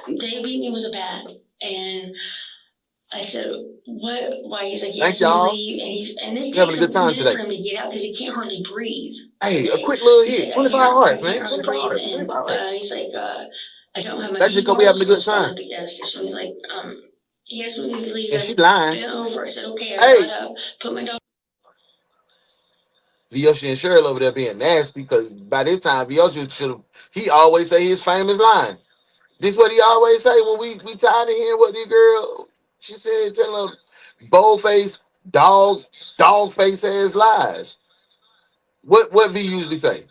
[SPEAKER 7] Dave beat me was a bat, and I said, "What? Why?" He's like, "He
[SPEAKER 1] Thank
[SPEAKER 7] asked me to
[SPEAKER 1] y'all.
[SPEAKER 7] leave," and this
[SPEAKER 1] You having
[SPEAKER 7] takes
[SPEAKER 1] a
[SPEAKER 7] a
[SPEAKER 1] good time
[SPEAKER 7] minute
[SPEAKER 1] today?
[SPEAKER 7] for him to get out because he can't hardly breathe.
[SPEAKER 1] Hey, a
[SPEAKER 7] Okay?
[SPEAKER 1] quick little
[SPEAKER 7] He
[SPEAKER 1] hit.
[SPEAKER 7] said,
[SPEAKER 1] 25
[SPEAKER 7] I
[SPEAKER 1] hearts,
[SPEAKER 7] can't
[SPEAKER 1] man.
[SPEAKER 7] hardly
[SPEAKER 1] 25
[SPEAKER 7] breathe,
[SPEAKER 1] hearts.
[SPEAKER 7] and
[SPEAKER 1] 25 hearts.
[SPEAKER 7] he's like, I don't have my
[SPEAKER 1] That's just
[SPEAKER 7] keys
[SPEAKER 1] because we having a good
[SPEAKER 7] so I was
[SPEAKER 1] time.
[SPEAKER 7] at the gas station. He's like, he asked me to leave.
[SPEAKER 1] And
[SPEAKER 7] I
[SPEAKER 1] she lying.
[SPEAKER 7] bent over. I said, okay. I
[SPEAKER 1] Hey,
[SPEAKER 7] got up, put my dog.
[SPEAKER 1] Vioshi and Cheryl over there being nasty because by this time Vioshi should have. He always say his famous line. This what he always say when we tired of hearing what the girl she said, telling her bold-faced dog face ass lies. What V usually say?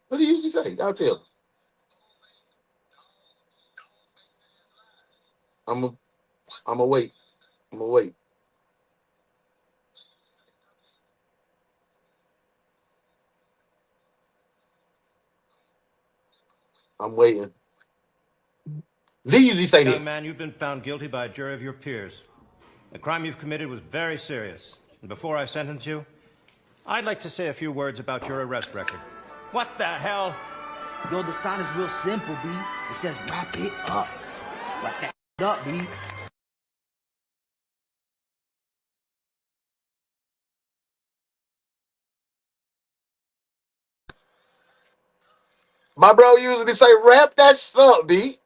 [SPEAKER 1] What do you usually say? Y'all tell me. I'm a I'm a wait. I'm a wait. I'm waiting. V usually say
[SPEAKER 11] Young
[SPEAKER 1] this.
[SPEAKER 11] man, you've been found guilty by a jury of your peers. The crime you've committed was very serious. And before I sentence you, I'd like to say a few words about your arrest record. What the hell?
[SPEAKER 12] Yo, the sign is real simple, B. It says wrap it up. Wrap that up, B.
[SPEAKER 1] My bro usually say, wrap that shit up, B.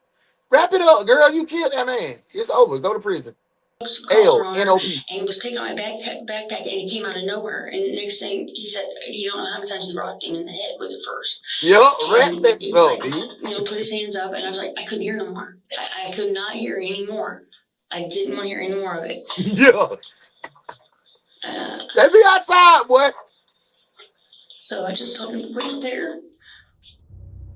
[SPEAKER 1] Wrap it up, girl. You killed that man. It's over. Go to prison.
[SPEAKER 7] Called her on her,
[SPEAKER 1] LNOP.
[SPEAKER 7] and he was picking on my backpack, and he came out of nowhere. And the next thing he said, you don't know how many times he rocked him in the head with it first.
[SPEAKER 1] Yup, wrap
[SPEAKER 7] And
[SPEAKER 1] that
[SPEAKER 7] he
[SPEAKER 1] shit
[SPEAKER 7] was
[SPEAKER 1] up,
[SPEAKER 7] like,
[SPEAKER 1] B.
[SPEAKER 7] put his hands up, and I was like, I couldn't hear no more. I could not hear any more. I didn't want to hear any more of it.
[SPEAKER 1] Yeah. They be outside, boy.
[SPEAKER 7] So I just told him to wait there.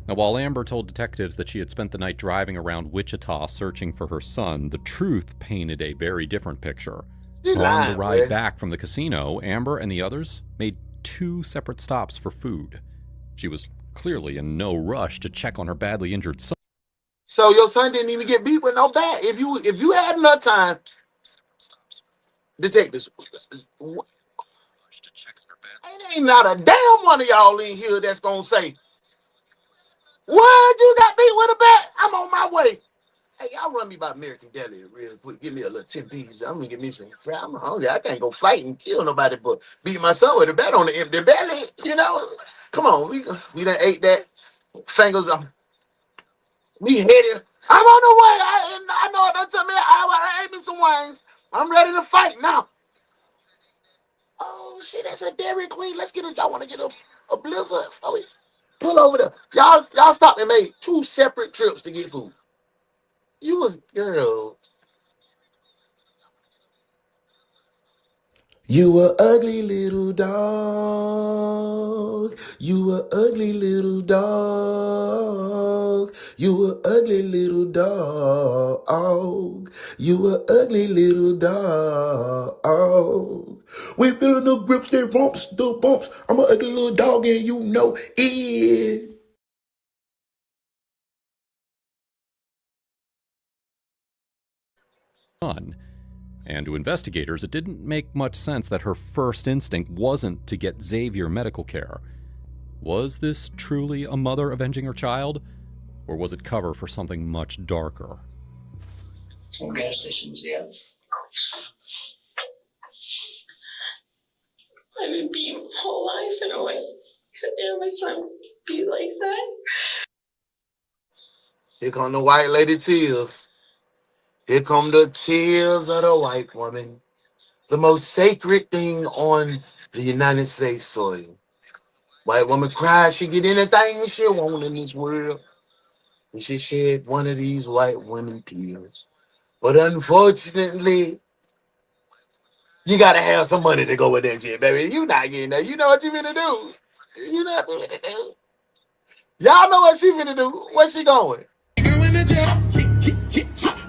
[SPEAKER 5] Now, while Amber told detectives that she had spent the night driving around Wichita searching for her son, the truth painted a very different picture.
[SPEAKER 1] She
[SPEAKER 5] On
[SPEAKER 1] lying,
[SPEAKER 5] the ride
[SPEAKER 1] boy.
[SPEAKER 5] back from the casino, Amber and the others made 2 separate stops for food. She was clearly in no rush to check on her badly injured son.
[SPEAKER 1] So your son didn't even get beat with no bat. If you had enough time, detectives, ain't not a damn one of y'all in here that's gonna say, "What, you got beat with a bat? I'm on my way." Hey, y'all run me by American Deli real quick. Give me a little 10 pieces. I'm gonna get me some fry. I'm hungry. I can't go fight and kill nobody, but beat my son with a bat on the empty belly. You know, come on. We done ate that. Fingers. We headed. I'm on the way. I know it. Don't tell me. I ate me some wings. I'm ready to fight now. Oh shit, that's a Dairy Queen. Let's get it. Y'all want to get a blizzard? Oh, wait. Pull over there. Y'all stopped and made 2 separate trips to get food. You was girl.
[SPEAKER 6] You a ugly little dog. You a ugly little dog. You a ugly little dog. You a ugly little dog. We feeling the grips, they bumps, the bumps. I'm a ugly little dog and you know it.
[SPEAKER 5] And to investigators, it didn't make much sense that her first instinct wasn't to get Xavier medical care. Was this truly a mother avenging her child? Or was it cover for something much darker?
[SPEAKER 4] What gas station was he at?
[SPEAKER 7] I've been beat my whole life, and I went, yeah, my son be like that.
[SPEAKER 1] Here come the white lady tears. Here come the tears of the white woman. The most sacred thing on the United States soil. White woman cries, she get anything she want in this world. And she shed one of these white women tears. But unfortunately, you gotta have some money to go with that shit, baby. You not getting that. You know what you finna do. You know what you finna do. Y'all know what she finna do. Where she going?
[SPEAKER 13] Going to jail.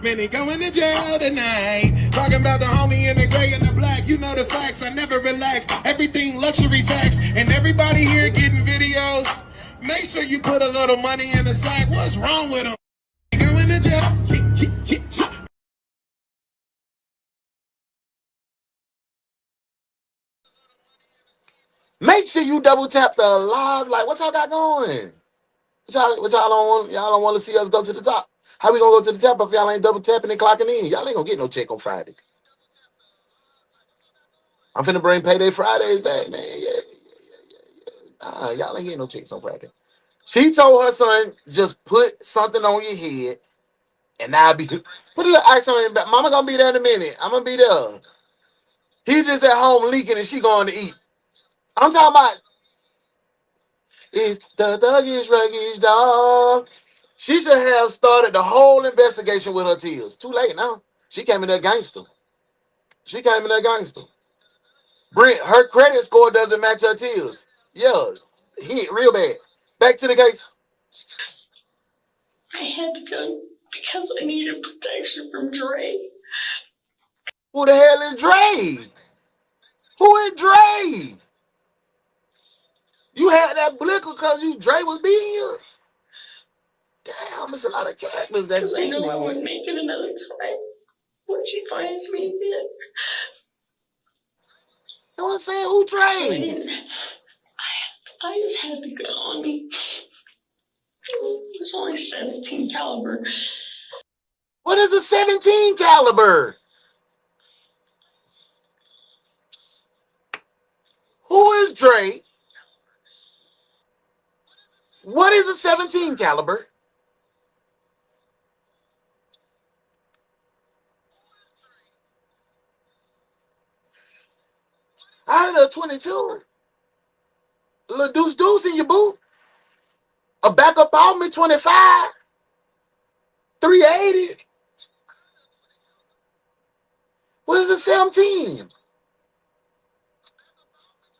[SPEAKER 13] Man, he going to jail tonight. Talking about the homie in the gray and the black. You know the facts. I never relax. Everything luxury tax. And everybody here getting videos. Make sure you put a little money in the sack. What's wrong with him? Going to jail.
[SPEAKER 1] Make sure you double tap the live. Like, what y'all got going? What y'all don't want? Y'all don't want to see us go to the top. How we gonna go to the top if y'all ain't double tapping and clocking in? Y'all ain't gonna get no check on Friday. I'm finna bring Payday Fridays back, man. Yeah. Nah, y'all ain't getting no checks on Friday. She told her son, just put something on your head, and I'll be put a little ice on your back. Mama gonna be there in a minute. I'm gonna be there. He just at home leaking, and she going to eat. I'm talking about it's the thuggish ruggish dog. She should have started the whole investigation with her tears. Too late now. She came in there gangster. Brent, her credit score doesn't match her tears. Yeah, hit real bad. Back to the case.
[SPEAKER 7] I had to go because I needed protection from Dre.
[SPEAKER 1] Who the hell is Dre? Who is Dre? You had that blicker because Dre was being you. Damn, it's a lot of characters that's
[SPEAKER 7] Because I
[SPEAKER 1] being
[SPEAKER 7] know I
[SPEAKER 1] you.
[SPEAKER 7] wouldn't make it another time when she finds me again.
[SPEAKER 1] No one saying who Dre.
[SPEAKER 7] So I didn't. I just had the gun on me. It was only 17 caliber.
[SPEAKER 1] What is a 17 caliber? Who is Dre? What is a 17 caliber? I heard a 22. A little deuce in your boot. A backup ball me 25. 380. What is a 17?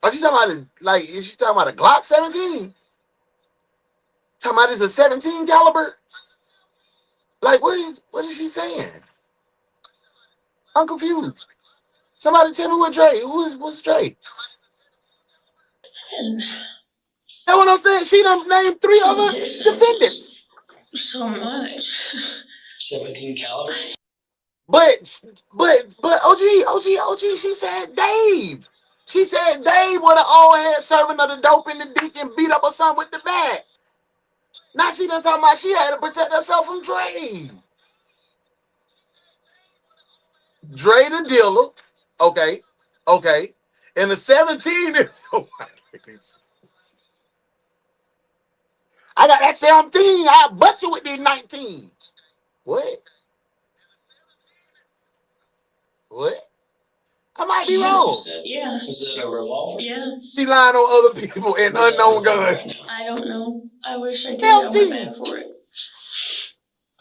[SPEAKER 1] Are she talking about is she talking about a Glock 17? Talking about is a 17 caliber? Like what is she saying? I'm confused. Somebody tell me what Dre. What's Dre?
[SPEAKER 7] And
[SPEAKER 1] that's what I'm saying. She done named 3 other defendants.
[SPEAKER 7] So much.
[SPEAKER 4] 17 caliber.
[SPEAKER 1] But OG, she said Dave. She said Dave would have all had serving of the dope in the dick and beat up her son with the bat. Now she done talking about she had to protect herself from Dre. Dre the dealer. Okay. And the 17 is I got that 17. I bust you with these 19. What? I might be wrong.
[SPEAKER 7] Yeah.
[SPEAKER 4] Is it a revolver?
[SPEAKER 7] Yeah.
[SPEAKER 1] She lying on other people and unknown guns.
[SPEAKER 7] I don't know. I wish I did. I went back for it.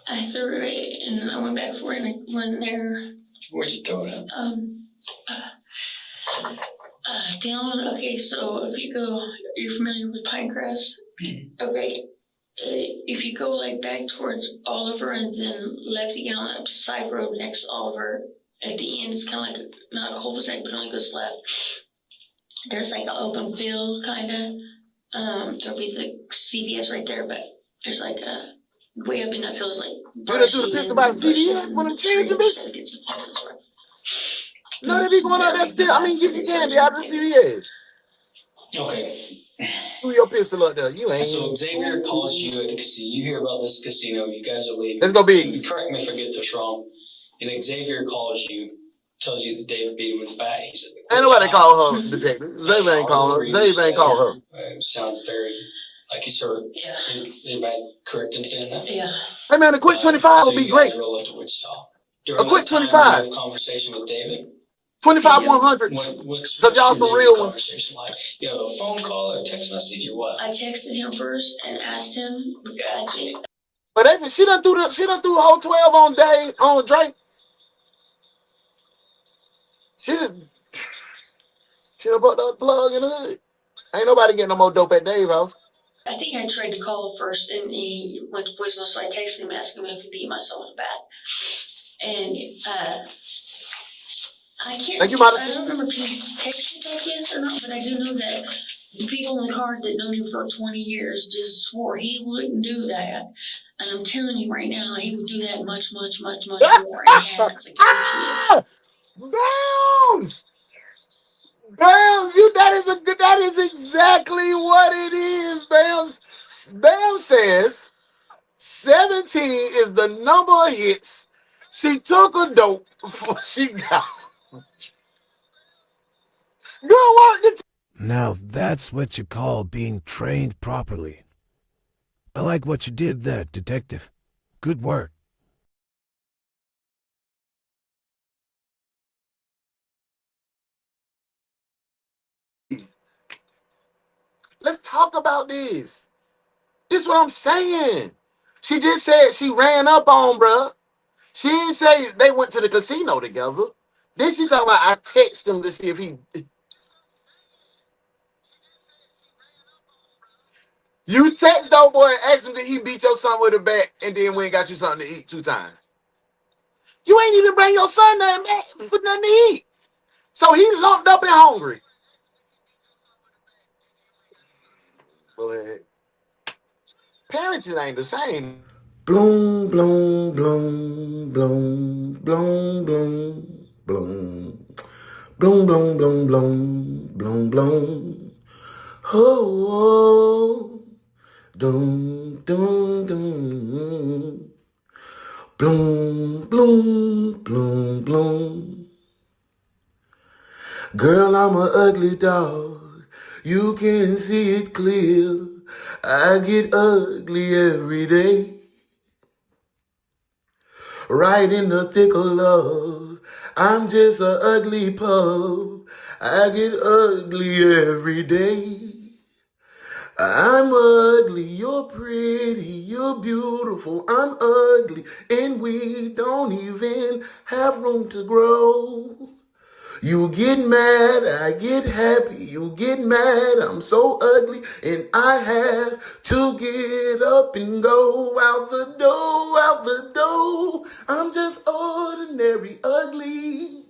[SPEAKER 7] I threw it and I went back for it and I went there.
[SPEAKER 4] Where'd you throw it at?
[SPEAKER 7] Down. Okay, so if you go, you're familiar with Pinecrest?
[SPEAKER 4] Mm-hmm.
[SPEAKER 7] Okay. If you go like back towards Oliver and then left again on a side road next to Oliver, at the end it's kind of like not a cul-de-sac, but only goes left. There's like an open field, kind of. There'll be the CVS right there, but there's like a way up in that field is like.
[SPEAKER 1] You done do the pistol by the CVS when I'm changing it? No, they be going out there still. I mean, get your candy out of the CVS.
[SPEAKER 4] Okay.
[SPEAKER 1] Do your pistol up there. You ain't.
[SPEAKER 4] So Xavier calls you at the casino. You hear about this casino. You guys are leaving.
[SPEAKER 1] Let's go big.
[SPEAKER 4] Correct me if I get this wrong. And Xavier calls you, tells you that David beat him with the bat. He said,
[SPEAKER 1] ain't nobody call her detective. Xavier ain't call her. Xavier ain't call her.
[SPEAKER 4] Sounds very like he's hurt.
[SPEAKER 7] Yeah.
[SPEAKER 4] Anybody correct in saying that?
[SPEAKER 7] Yeah.
[SPEAKER 1] Hey man, a quick 25 would be great.
[SPEAKER 4] Roll up to Wichita.
[SPEAKER 1] A quick 25.
[SPEAKER 4] Conversation with David.
[SPEAKER 1] 25 100s. Because y'all some real ones.
[SPEAKER 4] Like, you know, a phone call or a text message or what?
[SPEAKER 7] I texted him first and asked him.
[SPEAKER 1] But she done threw the whole 12 on Dave, on Drake. She done put the plug in the hood. Ain't nobody getting no more dope at Dave's house.
[SPEAKER 7] I think I tried to call first and he went to voicemail, so I texted him asking him if he beat myself in the back. And I can't. I don't remember if he texted back yes or not, but I do know that the people in the car that known him for 20 years just swore he wouldn't do that. And I'm telling you right now, he would do that much more. And he has, I guarantee it.
[SPEAKER 1] DaOnes! Bams, that is exactly what it is, Bams. Bam says 17 is the number of hits she took a dope before she got. Good work.
[SPEAKER 14] Now that's what you call being trained properly. I like what you did there, Detective. Good work.
[SPEAKER 1] Let's talk about this. This is what I'm saying. She just said she ran up on bruh. She didn't say they went to the casino together. Then she's talking about I text him to see if he. You text old boy and ask him did he beat your son with a bat and then went and got you something to eat 2 times. You ain't even bring your son nothing back for nothing to eat. So he lumped up and hungry. But parenting ain't the same.
[SPEAKER 6] Bloom, bloom, bloom, bloom, bloom, bloom, bloom. Bloom, bloom, bloom, bloom, bloom, bloom. Oh, doom, doom, doom. Bloom, bloom, bloom, bloom. Girl, I'm a ugly dog. You can see it clear. I get ugly every day. Right in the thick of love. I'm just a ugly pup. I get ugly every day. I'm ugly, you're pretty, you're beautiful, I'm ugly, and we don't even have room to grow. You get mad, I get happy, you get mad, I'm so ugly, and I have to get up and go out the door, out the door. I'm just ordinary ugly.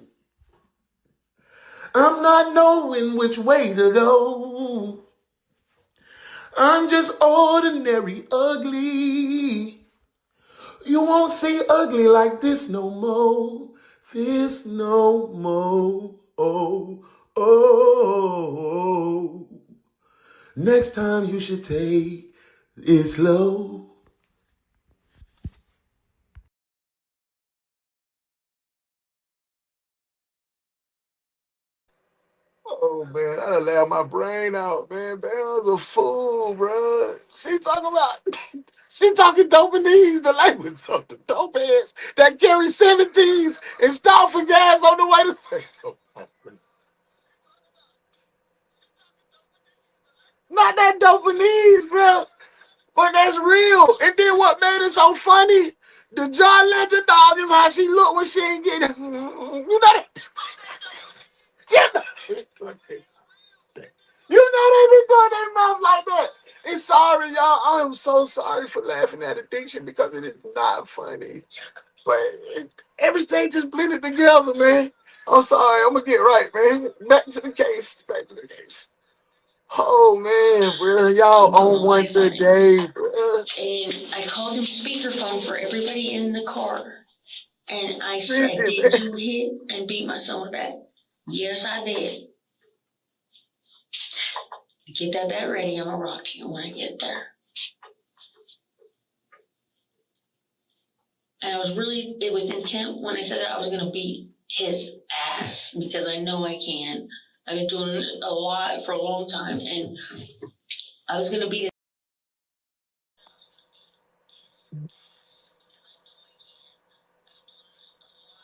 [SPEAKER 6] I'm not knowing which way to go. I'm just ordinary ugly. You won't see ugly like this no more. This no more. Oh, oh. Next time you should take it slow.
[SPEAKER 1] Oh man, I done laughed my brain out, man. Bell's a fool, bro. She talking Dopanese, the language of the dope heads that carry 17s and stop for gas on the way to say so. Not that Dopanese, bro. But that's real. And then what made it so funny? The John Legend dog is how she look when she ain't getting. You know that. You know they be doing their mouth like that. And sorry, y'all. I am so sorry for laughing at addiction because it is not funny. But everything just blended together, man. I'm sorry. I'm gonna get right, man. Back to the case. Back to the case. Oh man, bro, y'all on one today, bro.
[SPEAKER 7] And I called him speakerphone for everybody in the car. And I said, did you hit and beat my son with that? Yes, I did. Get that bat ready. I'm gonna rock you when I get there. And it was intent when I said that I was gonna beat his ass because I know I can. I've been doing it a lot for a long time, and I was gonna beat.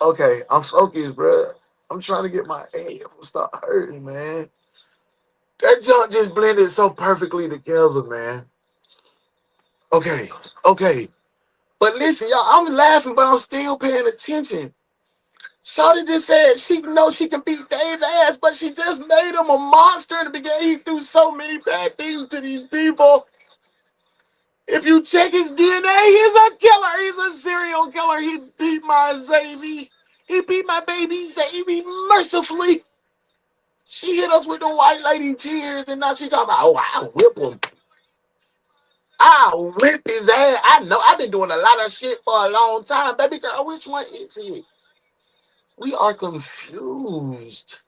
[SPEAKER 1] Okay, I'm focused, bro. I'm trying to get my AF to start hurting, man. That junk just blended so perfectly together, man. Okay, okay. But listen, y'all, I'm laughing, but I'm still paying attention. Shawty just said she knows she can beat Dave's ass, but she just made him a monster in the beginning. He threw so many bad things to these people. If you check his DNA, he's a killer. He's a serial killer. He beat my Zavy. He beat my baby Zavy mercifully. She hit us with the white lady tears, and now she talking about, oh, I'll whip him. I'll whip his ass. I know. I've been doing a lot of shit for a long time. Baby girl, which one is it? We are confused.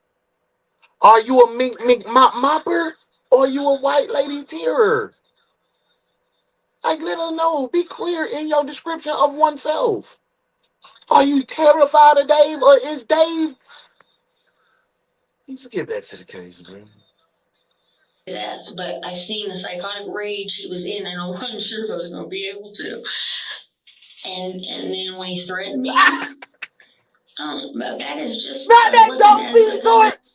[SPEAKER 1] Are you a mink mopper or are you a white lady tearer? Like, let us know. Be clear in your description of oneself. Are you terrified of Dave or is Dave? Let's get back to the case, bro.
[SPEAKER 7] His ass, but I seen the psychotic rage he was in, and I wasn't sure if I was gonna be able to. And then when he threatened me, but that is just
[SPEAKER 1] Not that
[SPEAKER 7] looking
[SPEAKER 1] dope
[SPEAKER 7] as
[SPEAKER 1] fiend
[SPEAKER 7] if I'm.
[SPEAKER 1] torch.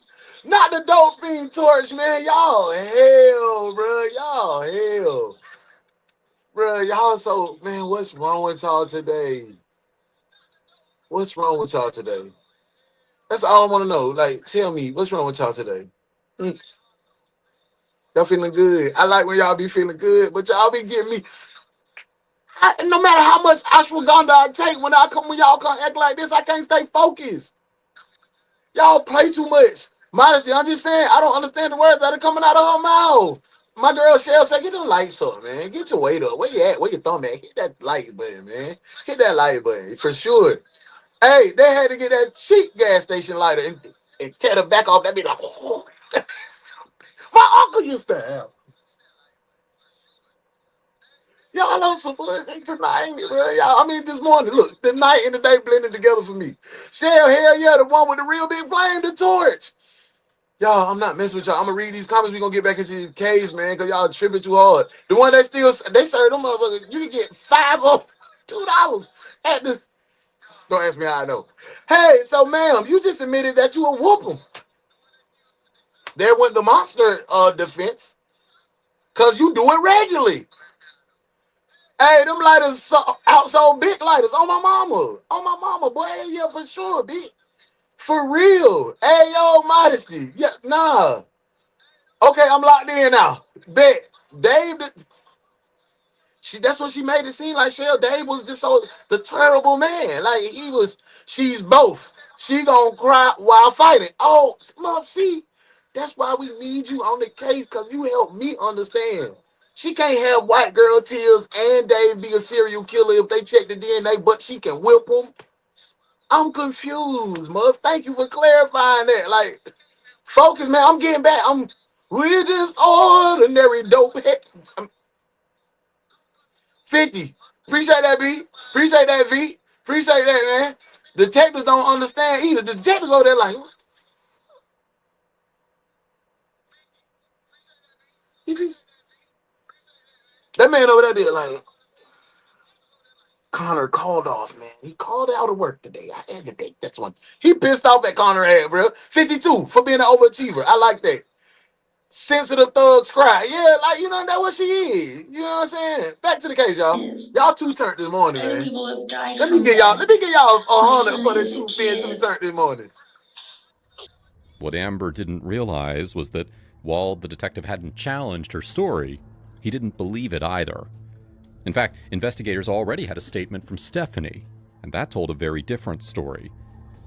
[SPEAKER 1] Not the dope fiend torch, man. Y'all hell, bro. Y'all hell. Bro, y'all so, man, what's wrong with y'all today? What's wrong with y'all today? That's all I want to know. Like, tell me, what's wrong with y'all today? Mm, y'all feeling good. I like when y'all be feeling good, but y'all be getting me. No matter how much ashwagandha I take, when y'all come act like this, I can't stay focused. Y'all play too much. Modesty, I'm just saying, I don't understand the words that are coming out of her mouth. My girl Cheryl said, get the lights up, man. Get your weight up. Where you at? Where your thumb at? Hit that like button, man. Hit that like button, for sure. Hey, they had to get that cheap gas station lighter and tear the back off. That be like, oh. My uncle used to have. Y'all on some bullshit tonight, bro. Y'all, I mean, this morning, look, the night and the day blending together for me. Shell, hell yeah, the one with the real big flame, the torch. Y'all, I'm not messing with y'all. I'm gonna read these comments. We gonna get back into these caves, man, because y'all tripping too hard. The one that still, they serve them motherfuckers. You can get $5 or $2 at the. Don't ask me how I know. Hey, so ma'am, you just admitted that you will whoop them. There went the monster defense, cause you do it regularly. Hey, them lighters outsold big lighters on my mama. On my mama, boy. Yeah, for sure, bitch. For real. Hey, yo, modesty. Yeah, nah. Okay, I'm locked in now. Bet. Dave, that's what she made it seem like. Shell Dave was just so the terrible man. Like he was, she's both. She gonna cry while fighting. Oh, love, see, that's why we need you on the case, because you help me understand. She can't have white girl tears and Dave be a serial killer if they check the DNA, but she can whip him. I'm confused, Muff. Thank you for clarifying that. Like, focus, man. I'm getting back. We're just ordinary dope head. 50. Appreciate that, B. Appreciate that, V. Appreciate that, man. Detectives don't understand either. The detectives over there like, what? He just, that man over there did like, Connor called off, man. He called out of work today. I had to take this one. He pissed off at Connor head, bro. 52 for being an overachiever. I like that. Sensitive thugs cry. Yeah, like, you know, that's what she is. You know what I'm saying? Back to the case, y'all. Y'all two turned this morning,
[SPEAKER 7] Other
[SPEAKER 1] man.
[SPEAKER 7] people have died
[SPEAKER 1] Let me
[SPEAKER 7] from
[SPEAKER 1] get y'all
[SPEAKER 7] that.
[SPEAKER 1] a
[SPEAKER 7] My
[SPEAKER 1] hundred
[SPEAKER 7] son
[SPEAKER 1] for the
[SPEAKER 7] is a
[SPEAKER 1] two being two
[SPEAKER 7] kid.
[SPEAKER 1] turned this morning.
[SPEAKER 5] What Amber didn't realize was that while the detective hadn't challenged her story, he didn't believe it either. In fact, investigators already had a statement from Stephanie, and that told a very different story.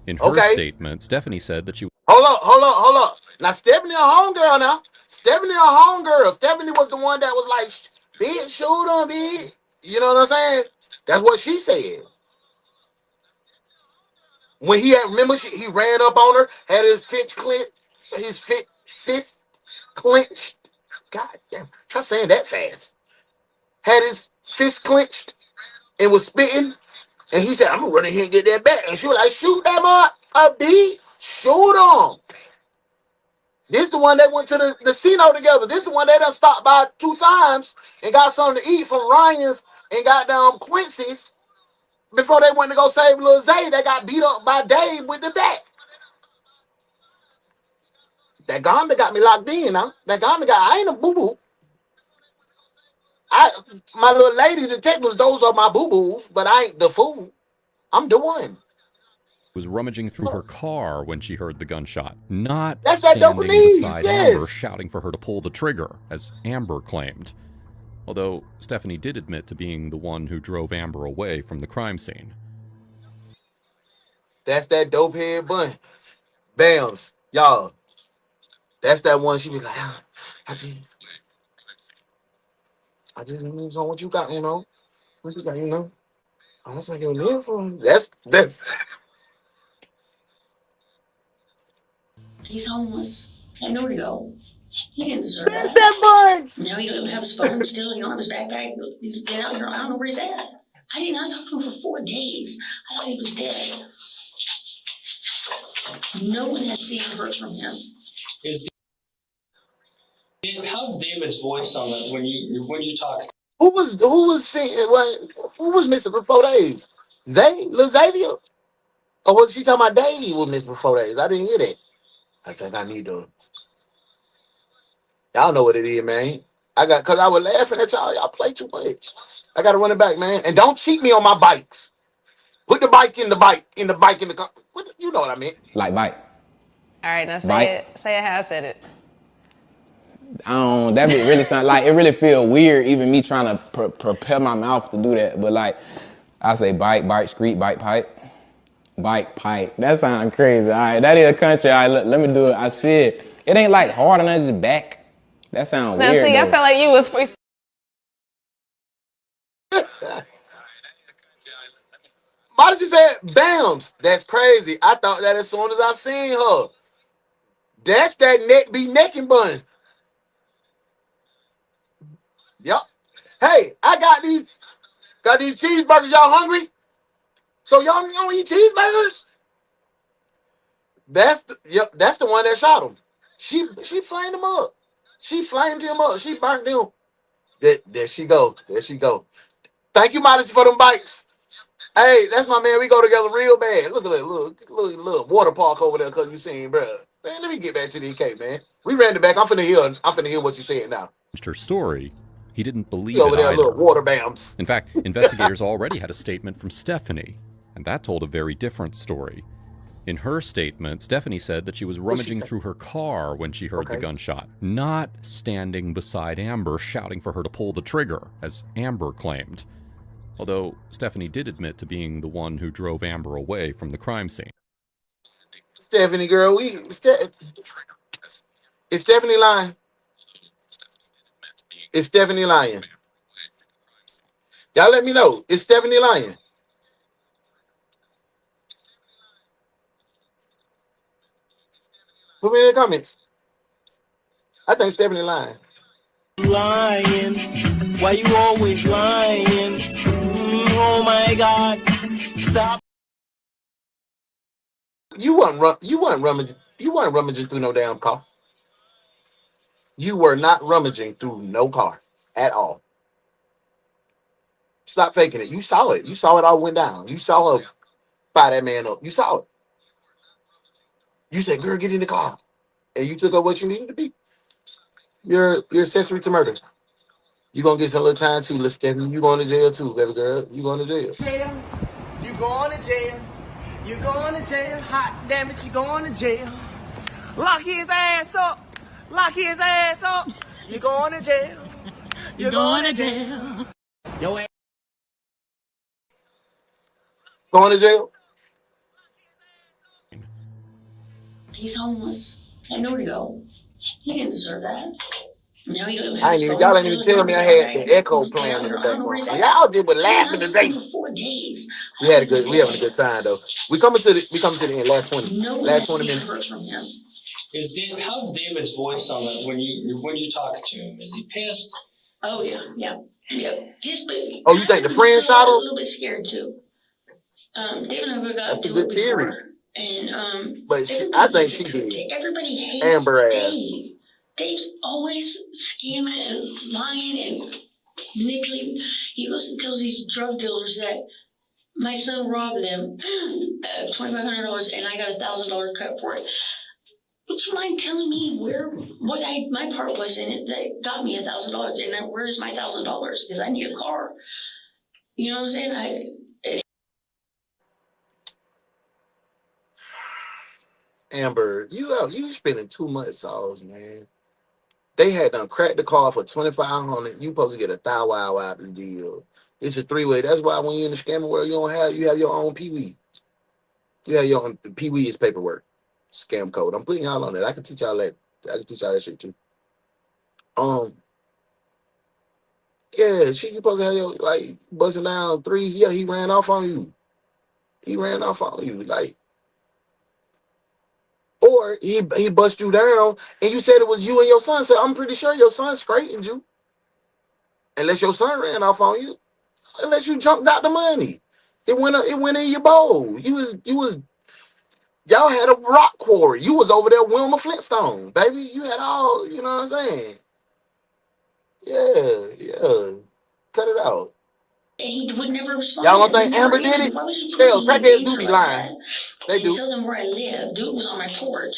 [SPEAKER 5] In her statement, Stephanie said that she...
[SPEAKER 1] Hold up. Now, Stephanie a homegirl now. Stephanie a homegirl. Stephanie was the one that was like, bitch, shoot him, bitch. You know what I'm saying? That's what she said. When he had, remember, he ran up on her, had his fist clenched. God damn, try saying that fast. Had his fist clenched and was spitting. And he said, I'm gonna run in here and get that back. And she was like, shoot them up, B. Shoot him. This the one that went to the casino together. This the one they done stopped by 2 times and got something to eat from Ryan's and got down Quincy's before they went to go save Lil Zay. They got beat up by Dave with the bat. That Gonda got me locked in now. I ain't a boo-boo. My little lady detectives, those are my boo-boos, but I ain't the fool. I'm the one.
[SPEAKER 5] was rummaging through her car when she heard the gunshot, not
[SPEAKER 1] That's that
[SPEAKER 5] standing
[SPEAKER 1] Japanese,
[SPEAKER 5] beside
[SPEAKER 1] yes.
[SPEAKER 5] Amber shouting for her to pull the trigger, as Amber claimed. Although Stephanie did admit to being the one who drove Amber away from the crime scene.
[SPEAKER 1] That's that dope head bun. Bams. Y'all. That's that one she was like, I just need on what you got, you know. What you got, you know. I was like, yo, live for him. That's
[SPEAKER 7] He's homeless. I know where to go. He didn't deserve
[SPEAKER 1] Where's
[SPEAKER 7] that.
[SPEAKER 1] that boy?
[SPEAKER 7] Now he don't have his phone still. He don't have his backpack. He's been out here. I don't know where he's at. I did not talk to him for 4 days. I thought he was dead. No one had seen or heard from him.
[SPEAKER 4] How's David's voice on that when you talk?
[SPEAKER 1] Who was saying who was missing for 4 days? Lil Xavier? Or was she talking about Dave was missing for 4 days? I didn't hear that. I think I need to. Y'all know what it is, man. Cause I was laughing at y'all. Y'all play too much. I gotta run it back, man. And don't cheat me on my bikes. Put the bike in the bike, in the bike in the car. You know what I mean?
[SPEAKER 15] Like bike.
[SPEAKER 16] All right, now say
[SPEAKER 15] Bike.
[SPEAKER 16] it. Say it how I said it.
[SPEAKER 15] That bit really sound like it really feel weird even me trying to prepare my mouth to do that. But like I say bike, street, bike, pipe. Bike, pipe. That sounds crazy. All right, that is a country. All right, let me do it. I said it ain't like hard enough just back. That sounds
[SPEAKER 16] Now
[SPEAKER 15] weird.
[SPEAKER 16] see,
[SPEAKER 15] though.
[SPEAKER 16] I felt like you was free.
[SPEAKER 1] Modesty said, "Bams, that's crazy." I thought that as soon as I seen her. That's that neck be necking bun. Yep. Hey, I got these cheeseburgers. Y'all hungry? So y'all don't eat cheeseburgers? That's the one that shot him. She flamed him up. She flamed him up. She burnt him. There she go. There she go. Thank you, Modesty, for them bikes. Hey, that's my man. We go together real bad. Look at that little water park over there, cause you seen, bro. Man, let me get back to the UK, man. We ran it back. I'm finna hear what you saying now.
[SPEAKER 5] Her story, he didn't believe
[SPEAKER 1] Over
[SPEAKER 5] it
[SPEAKER 1] there,
[SPEAKER 5] either.
[SPEAKER 1] little water bams.
[SPEAKER 5] In fact, investigators already had a statement from Stephanie, and that told a very different story. In her statement, Stephanie said that she was rummaging through her car when she heard the gunshot, not standing beside Amber shouting for her to pull the trigger, as Amber claimed. Although Stephanie did admit to being the one who drove Amber away from the crime scene.
[SPEAKER 1] Stephanie, girl, is Stephanie lying? Is Stephanie lying? Y'all let me know. Is Stephanie lying? Put me in the comments. I think Stephanie lying.
[SPEAKER 17] Lying. Why you always lying? Oh my God. Stop.
[SPEAKER 1] You weren't rummaging through no damn car. You were not rummaging through no car at all. Stop faking it. You saw it. You saw it all went down. You saw her fire that man up. You saw it. You said, "Girl, get in the car," and you took up what you needed to be. You're accessory to murder. You gonna get some little time too, little Stephanie. You going to jail too, baby girl. You going to jail.
[SPEAKER 17] Jail. You going to jail. You going to jail. Hot damn it, you going to jail. Lock his ass up. Lock his ass up. You going to jail. You going to jail. Yo ass.
[SPEAKER 1] Going to jail.
[SPEAKER 7] He's homeless. I know where to go. He didn't deserve that. Now he don't have
[SPEAKER 1] I
[SPEAKER 7] his
[SPEAKER 1] ain't even.
[SPEAKER 7] phone
[SPEAKER 1] Y'all ain't
[SPEAKER 7] still.
[SPEAKER 1] even
[SPEAKER 7] He
[SPEAKER 1] tell
[SPEAKER 7] don't
[SPEAKER 1] me
[SPEAKER 7] have
[SPEAKER 1] I
[SPEAKER 7] his
[SPEAKER 1] had
[SPEAKER 7] backpack.
[SPEAKER 1] the echo
[SPEAKER 7] He's been
[SPEAKER 1] playing
[SPEAKER 7] out
[SPEAKER 1] in
[SPEAKER 7] here.
[SPEAKER 1] the
[SPEAKER 7] I don't know where he's
[SPEAKER 1] background.
[SPEAKER 7] at.
[SPEAKER 1] Y'all did but
[SPEAKER 7] I
[SPEAKER 1] laughing
[SPEAKER 7] did not talk to
[SPEAKER 1] today.
[SPEAKER 7] him for 4 days.
[SPEAKER 1] We had a good time though. We coming to the end. Last 20
[SPEAKER 7] No one had seen or
[SPEAKER 1] minutes.
[SPEAKER 7] heard from him.
[SPEAKER 4] How's David's voice on that when you talk to him? Is he pissed?
[SPEAKER 7] Oh yeah. Pissed, but
[SPEAKER 1] Oh, you think the friend shot
[SPEAKER 7] a
[SPEAKER 1] her?
[SPEAKER 7] little bit scared too. David and I got
[SPEAKER 1] That's a
[SPEAKER 7] into it
[SPEAKER 1] good theory.
[SPEAKER 7] before, and
[SPEAKER 1] But I
[SPEAKER 7] everybody
[SPEAKER 1] think
[SPEAKER 7] hates
[SPEAKER 1] she
[SPEAKER 7] it too.
[SPEAKER 1] did.
[SPEAKER 7] Everybody hates
[SPEAKER 1] Amber ass.
[SPEAKER 7] Dave. Dave's always scamming and lying and manipulating. He goes and tells these drug dealers that my son robbed them $2,500 and I got $1,000 cut for it. Would you mind telling me my part was in it that got me $1,000 and where's my $1,000? Because I need a car. You know what I'm saying?
[SPEAKER 1] Amber, you spending too much sauce, man. They had done cracked the car for $2,500. You supposed to get $1,000 out of the deal. It's a three-way. That's why when you're in the scamming world, you have your own pee-wee. You have your own pee-wee is paperwork. Scam code. I'm putting y'all on it. I can teach y'all that. I can teach y'all that shit too. Yeah, you supposed to have your busting down 3. Yeah, he ran off on you. Like, Or he bust you down and you said it was you and your son. So I'm pretty sure your son straightened you. Unless your son ran off on you. Unless you jumped out the money. It went in your bowl. You was y'all had a rock quarry. You was over there Wilma Flintstone, baby. You had all, you know what I'm saying? Yeah, yeah. Cut it out.
[SPEAKER 7] And he would never respond.
[SPEAKER 1] Y'all don't
[SPEAKER 7] He
[SPEAKER 1] think
[SPEAKER 7] never
[SPEAKER 1] Amber did
[SPEAKER 7] answered.
[SPEAKER 1] it?
[SPEAKER 7] Why would you put
[SPEAKER 1] Hell,
[SPEAKER 7] me in
[SPEAKER 1] crackheads do
[SPEAKER 7] danger
[SPEAKER 1] be
[SPEAKER 7] like that?
[SPEAKER 1] lying. They
[SPEAKER 7] And
[SPEAKER 1] do.
[SPEAKER 7] tell them where I live. Dude was on my porch.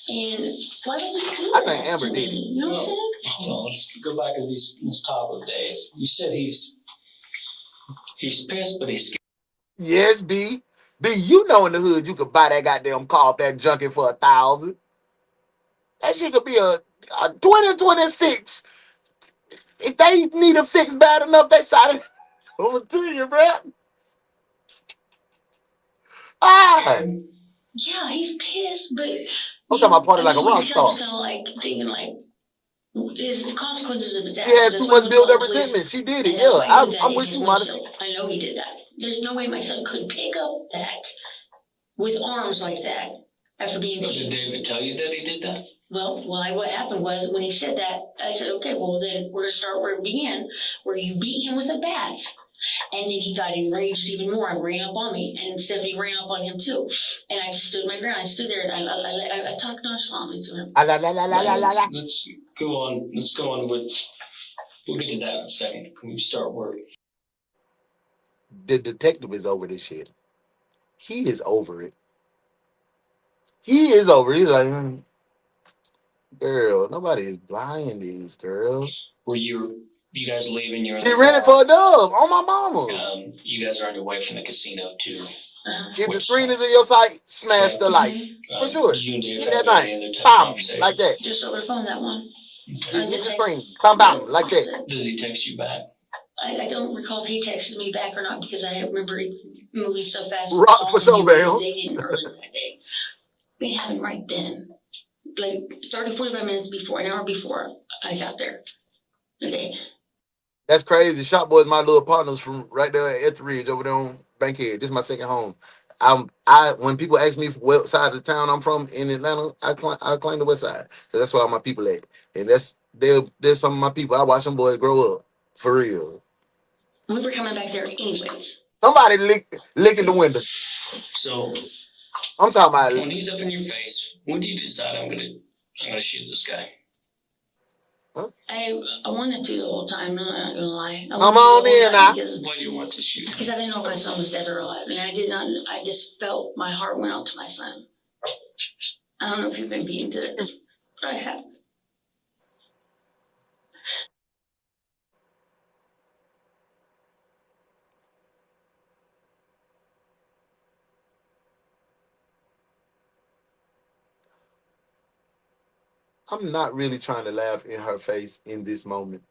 [SPEAKER 7] And why would you do
[SPEAKER 1] I think
[SPEAKER 7] that
[SPEAKER 1] Amber
[SPEAKER 7] to
[SPEAKER 1] did it.
[SPEAKER 7] me? You know what I'm saying?
[SPEAKER 4] Hold on, let's go back to this topic, Dave. You said he's pissed, but he's scared.
[SPEAKER 1] Yes, B. B, you know in the hood you could buy that goddamn car off that junkie for 1,000. That shit could be a 2026. If they need a fix bad enough, they shot it over to you, bro. Ah.
[SPEAKER 7] Yeah, he's pissed, but
[SPEAKER 1] I'm talking about party like a rock
[SPEAKER 7] he's just
[SPEAKER 1] star.
[SPEAKER 7] kind of like thinking like his the consequences of his
[SPEAKER 1] She
[SPEAKER 7] actions.
[SPEAKER 1] had
[SPEAKER 7] That's
[SPEAKER 1] too
[SPEAKER 7] why he
[SPEAKER 1] much
[SPEAKER 7] went to
[SPEAKER 1] built
[SPEAKER 7] call
[SPEAKER 1] up
[SPEAKER 7] the police.
[SPEAKER 1] resentment. She did it.
[SPEAKER 7] And
[SPEAKER 1] Yeah,
[SPEAKER 7] that's why he did that
[SPEAKER 1] I'm
[SPEAKER 7] in
[SPEAKER 1] with
[SPEAKER 7] his
[SPEAKER 1] you, Modesty.
[SPEAKER 7] windshield. I know he did that. There's no way my son could pick up that with arms like that after being.
[SPEAKER 4] Did David tell you that he did that?
[SPEAKER 7] Well, what happened was when he said that, I said, okay, well then we're gonna start where it began, where you beat him with a bat. And then he got enraged even more and ran up on me. And Stephanie ran up on him too. And I stood my ground. I stood there and I talked nonchalantly to him.
[SPEAKER 4] Let's go on. Let's go on with. We'll get to that in a second. Can we start where?
[SPEAKER 1] The detective is over this shit. He is over it. He is over it. He's like, girl, nobody is buying these, girl.
[SPEAKER 4] Were you guys leaving? You're in
[SPEAKER 1] She
[SPEAKER 4] the
[SPEAKER 1] rented
[SPEAKER 4] car.
[SPEAKER 1] for a dub on my mama.
[SPEAKER 4] You guys are on your way from the casino too.
[SPEAKER 1] If the screen is in your sight, smash the light. For sure.
[SPEAKER 4] You and Dave
[SPEAKER 1] Hit
[SPEAKER 4] have
[SPEAKER 1] that
[SPEAKER 4] any
[SPEAKER 1] thing.
[SPEAKER 4] other type of
[SPEAKER 1] Bam,
[SPEAKER 4] conversation?
[SPEAKER 1] like that.
[SPEAKER 7] Just over the phone, that one.
[SPEAKER 1] Just hit the screen. Bam, bam, like that.
[SPEAKER 4] Does he text you back?
[SPEAKER 7] I don't recall if he texted me back or not because I remember moving so fast.
[SPEAKER 1] Rock for show bells.
[SPEAKER 7] They didn't earlier that day. It happened right then. Like 30, 45 minutes before, an hour before I got there. Okay.
[SPEAKER 1] That's crazy. Shop Boy is my little partners from right there at Etheridge over there on Bankhead. This is my second home. I when people ask me what side of the town I'm from in Atlanta, I claim the west side. Because that's where all my people at. And there's some of my people. I watch them boys grow up. For real.
[SPEAKER 7] We were coming back there anyways.
[SPEAKER 1] Somebody licking the window.
[SPEAKER 4] So
[SPEAKER 1] I'm talking about
[SPEAKER 4] when he's up in your face, when do you decide I'm gonna shoot this guy?
[SPEAKER 1] Huh?
[SPEAKER 7] I wanted to the whole time, I'm not gonna lie.
[SPEAKER 1] Come on in now.
[SPEAKER 4] Why do you want to shoot?
[SPEAKER 7] Because I didn't know if my son was dead or alive. And I just felt my heart went out to my son. I don't know if you've been beaten to this, but I have.
[SPEAKER 1] I'm not really trying to laugh in her face in this moment.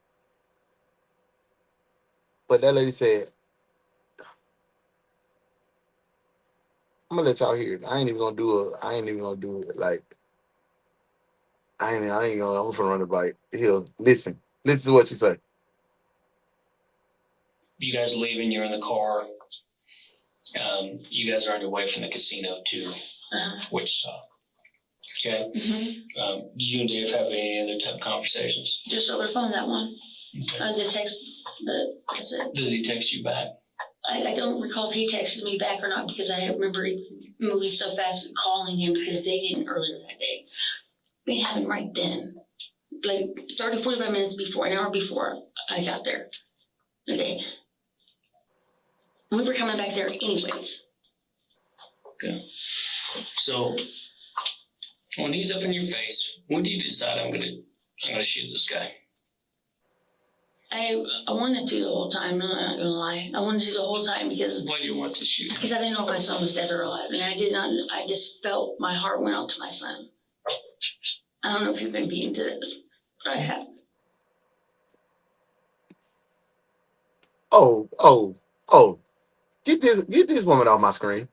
[SPEAKER 1] But that lady said, I'm gonna let y'all hear it. I ain't even gonna do it like I ain't gonna I'm gonna run it by here. Listen to what she said.
[SPEAKER 4] You guys leaving, you're in the car. You guys are on your way from the casino to Wichita. Okay.
[SPEAKER 7] Mm-hmm.
[SPEAKER 4] You and Dave have any other type of conversations?
[SPEAKER 7] Just over the phone, that one.
[SPEAKER 4] Okay.
[SPEAKER 7] The text, but that's it.
[SPEAKER 4] Does he text you back?
[SPEAKER 7] I don't recall if he texted me back or not because I remember moving so fast and calling him because they didn't earlier that day. It happened right then. Like 30, 45 minutes before, an hour before I got there. Okay. We were coming back there anyways.
[SPEAKER 4] Okay. So when he's up in your face, when do you decide I'm gonna shoot this guy?
[SPEAKER 7] I wanted to the whole time, I'm not gonna lie. I wanted to the whole time because.
[SPEAKER 4] Why do you want to shoot?
[SPEAKER 7] Because I didn't know if my son was dead or alive. And I just felt my heart went out to my son. I don't know if you've been beaten to this, but I have.
[SPEAKER 1] Oh. Get this woman off my screen.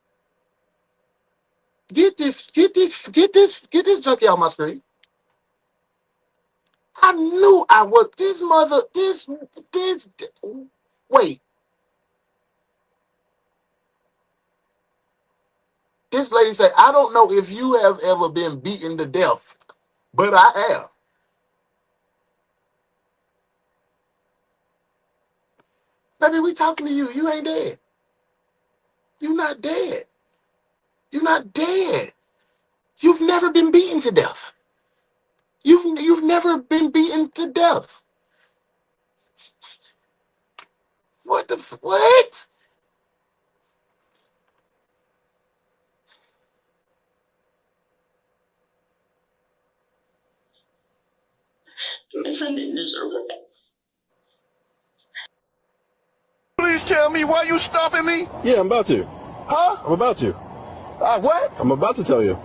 [SPEAKER 1] Get this junkie off my screen. I knew I was this wait. This lady said, I don't know if you have ever been beaten to death, but I have. Baby, we talking to you. You ain't dead. You not dead. You not dead. You've never been beaten to death. You've never been beaten to death. What the what?
[SPEAKER 7] My son didn't deserve it.
[SPEAKER 18] Please tell me why you stopping me?
[SPEAKER 19] Yeah, I'm about to.
[SPEAKER 18] Huh?
[SPEAKER 19] I'm about to.
[SPEAKER 18] What?
[SPEAKER 19] I'm about to tell you.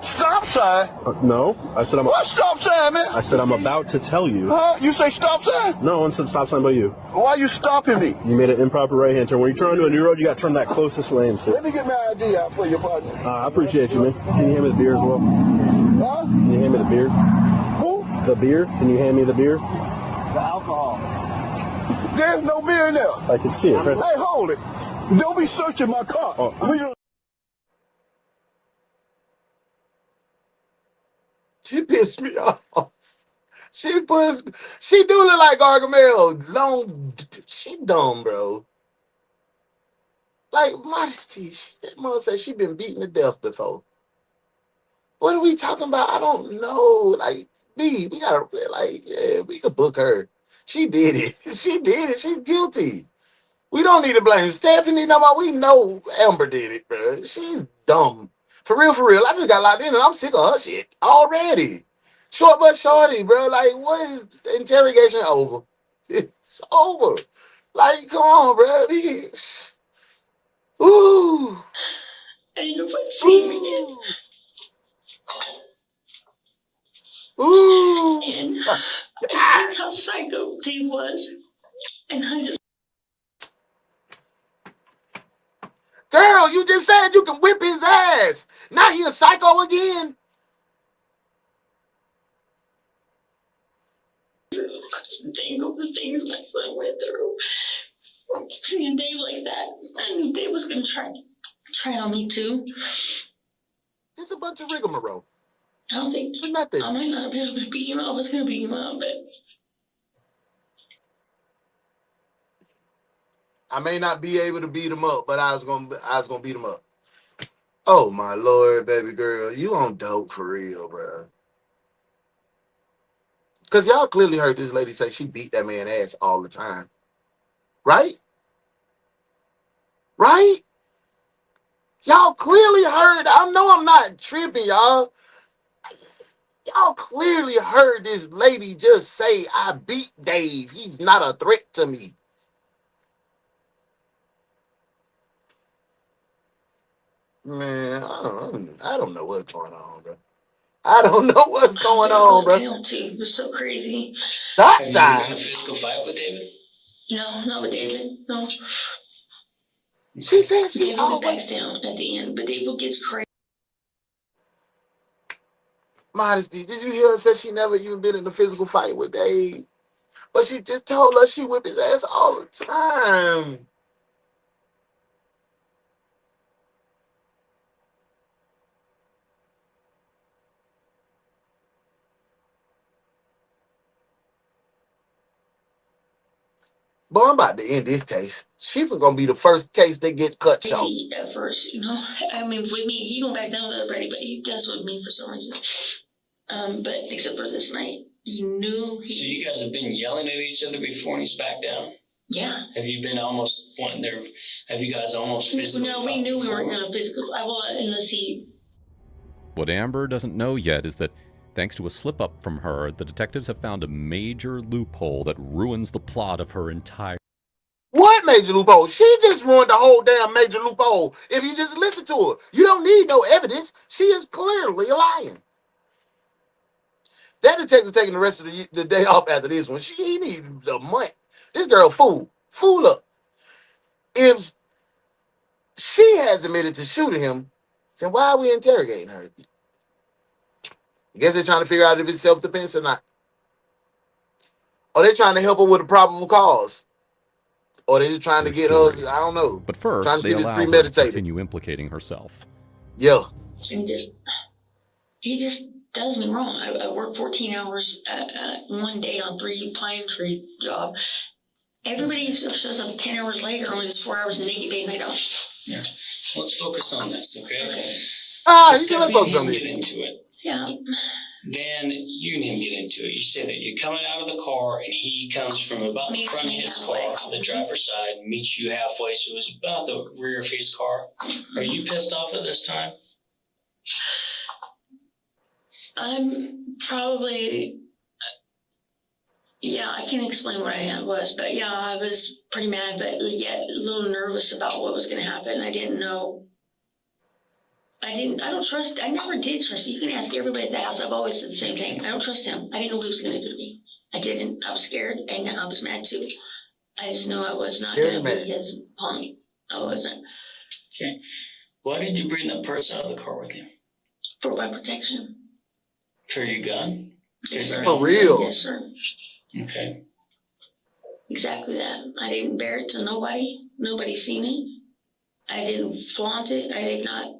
[SPEAKER 18] Stop sign?
[SPEAKER 19] No, I said I'm.
[SPEAKER 18] What stop sign, man?
[SPEAKER 19] I said I'm about to tell you.
[SPEAKER 18] Huh? You say stop sign?
[SPEAKER 19] No one said stop sign but you.
[SPEAKER 18] Why you stopping me?
[SPEAKER 19] You made an improper right-hand turn. When you're trying to a new road, you got to turn that closest lane. So.
[SPEAKER 18] Let me get my ID out for you, partner.
[SPEAKER 19] I appreciate you, man. Can you hand me the beer as well?
[SPEAKER 18] Huh?
[SPEAKER 19] Can you hand me the beer?
[SPEAKER 18] Who?
[SPEAKER 19] The beer? Can you hand me the beer?
[SPEAKER 18] The alcohol. There's no beer in there.
[SPEAKER 19] I can see it. Right.
[SPEAKER 18] Hey, hold it. Don't be searching my car.
[SPEAKER 19] Oh.
[SPEAKER 1] She pissed me off. She do look like Gargamel. Long, she dumb, bro. Like, modesty. That mother said she been beaten to death before. What are we talking about? I don't know. Like, we gotta, like, yeah, we could book her. She did it. She did it. She's guilty. We don't need to blame Stephanie no more. We know Amber did it, bro. She's dumb. For real, for real. I just got locked in and I'm sick of her shit already. Short but shorty, bro. Like, what is interrogation over? It's over. Like, come on, bro. Ooh.
[SPEAKER 7] I didn't know if I'd see him again.
[SPEAKER 1] Ooh.
[SPEAKER 7] And I saw how psycho Dave was. And I just.
[SPEAKER 1] Girl, you just said you can whip his ass. Now he a psycho again.
[SPEAKER 7] Think of the things my son went through. Seeing Dave like that, I knew Dave was gonna try it on me too.
[SPEAKER 1] It's a bunch of rigmarole.
[SPEAKER 7] I don't think
[SPEAKER 1] for nothing.
[SPEAKER 7] I might not have been able to beat him up. I was gonna beat him up, but
[SPEAKER 1] I may not be able to beat him up, but I was gonna beat him up. Oh my Lord, baby girl, you on dope for real, bro. Cause y'all clearly heard this lady say she beat that man ass all the time, right? Right? Y'all clearly heard. I know I'm not tripping, y'all. Y'all clearly heard this lady just say, "I beat Dave. He's not a threat to me." Man, I don't know what's going on, bro. I don't know what's going on, bro.
[SPEAKER 7] penalty was so crazy.
[SPEAKER 1] Stop
[SPEAKER 4] Have you
[SPEAKER 1] sign.
[SPEAKER 4] been in a physical fight with David?
[SPEAKER 7] No, not with David. No.
[SPEAKER 1] She said she
[SPEAKER 7] David
[SPEAKER 1] always
[SPEAKER 7] backs down at the end, but David gets crazy.
[SPEAKER 1] Modesty. Did you hear her say she never even been in a physical fight with Dave? But she just told us she whip his ass all the time. But I'm about to end this case. She was gonna be the first case they get cut short.
[SPEAKER 7] At first, you know. I mean, with me, he don't back down to everybody, but he does with me for some reason. But except for this night, he knew.
[SPEAKER 4] So you guys have been yelling at each other before and he's backed down?
[SPEAKER 7] Yeah.
[SPEAKER 4] Have you been almost wanting there? Have you guys almost physically?
[SPEAKER 7] No, we knew we weren't gonna physically. Unless he.
[SPEAKER 5] What Amber doesn't know yet is that, thanks to a slip-up from her, the detectives have found a major loophole that ruins the plot of her entire...
[SPEAKER 1] What major loophole? She just ruined the whole damn major loophole. If you just listen to her, you don't need no evidence. She is clearly lying. That detective taking the rest of the day off after this one. He needs a month. This girl fool up. If she has admitted to shooting him, then why are we interrogating her? I guess they're trying to figure out if it's self-defense or not. Or they're trying to help her with a probable cause. Or they're just trying to get her, I don't know.
[SPEAKER 5] But first,
[SPEAKER 1] trying to
[SPEAKER 5] they
[SPEAKER 1] see this
[SPEAKER 5] allow her to
[SPEAKER 1] premeditated.
[SPEAKER 5] continue implicating herself.
[SPEAKER 1] Yeah.
[SPEAKER 7] And he just does me wrong. I work 14 hours one day on 3 pine tree job. Everybody shows up 10 hours later, only just 4 hours, and they get paid night off.
[SPEAKER 4] Yeah. Let's focus on this, okay?
[SPEAKER 1] You can let's focus on
[SPEAKER 4] Get
[SPEAKER 1] this.
[SPEAKER 4] into it.
[SPEAKER 7] Yeah.
[SPEAKER 4] Then you and him get into it. You say that you're coming out of the car and he comes from about the front of his car, the driver's side, meets you halfway, so it was about the rear of his car. Are you pissed off at this time?
[SPEAKER 7] I'm probably, I can't explain what I was, but yeah, I was pretty mad, but yet a little nervous about what was going to happen. I didn't know. I never did trust. You can ask everybody at the house. I've always said the same thing. I don't trust him. I didn't know what he was going to do to me. I didn't. I was scared and I was mad too. I just know I was not going to be his pony. I wasn't.
[SPEAKER 4] Okay. Why did you bring that purse out of the car with you?
[SPEAKER 7] For my protection.
[SPEAKER 4] For your gun?
[SPEAKER 7] Yes, sir.
[SPEAKER 1] For real?
[SPEAKER 7] Yes, sir.
[SPEAKER 4] Okay.
[SPEAKER 7] Exactly that. I didn't bear it to nobody. Nobody seen it. I didn't flaunt it. I did not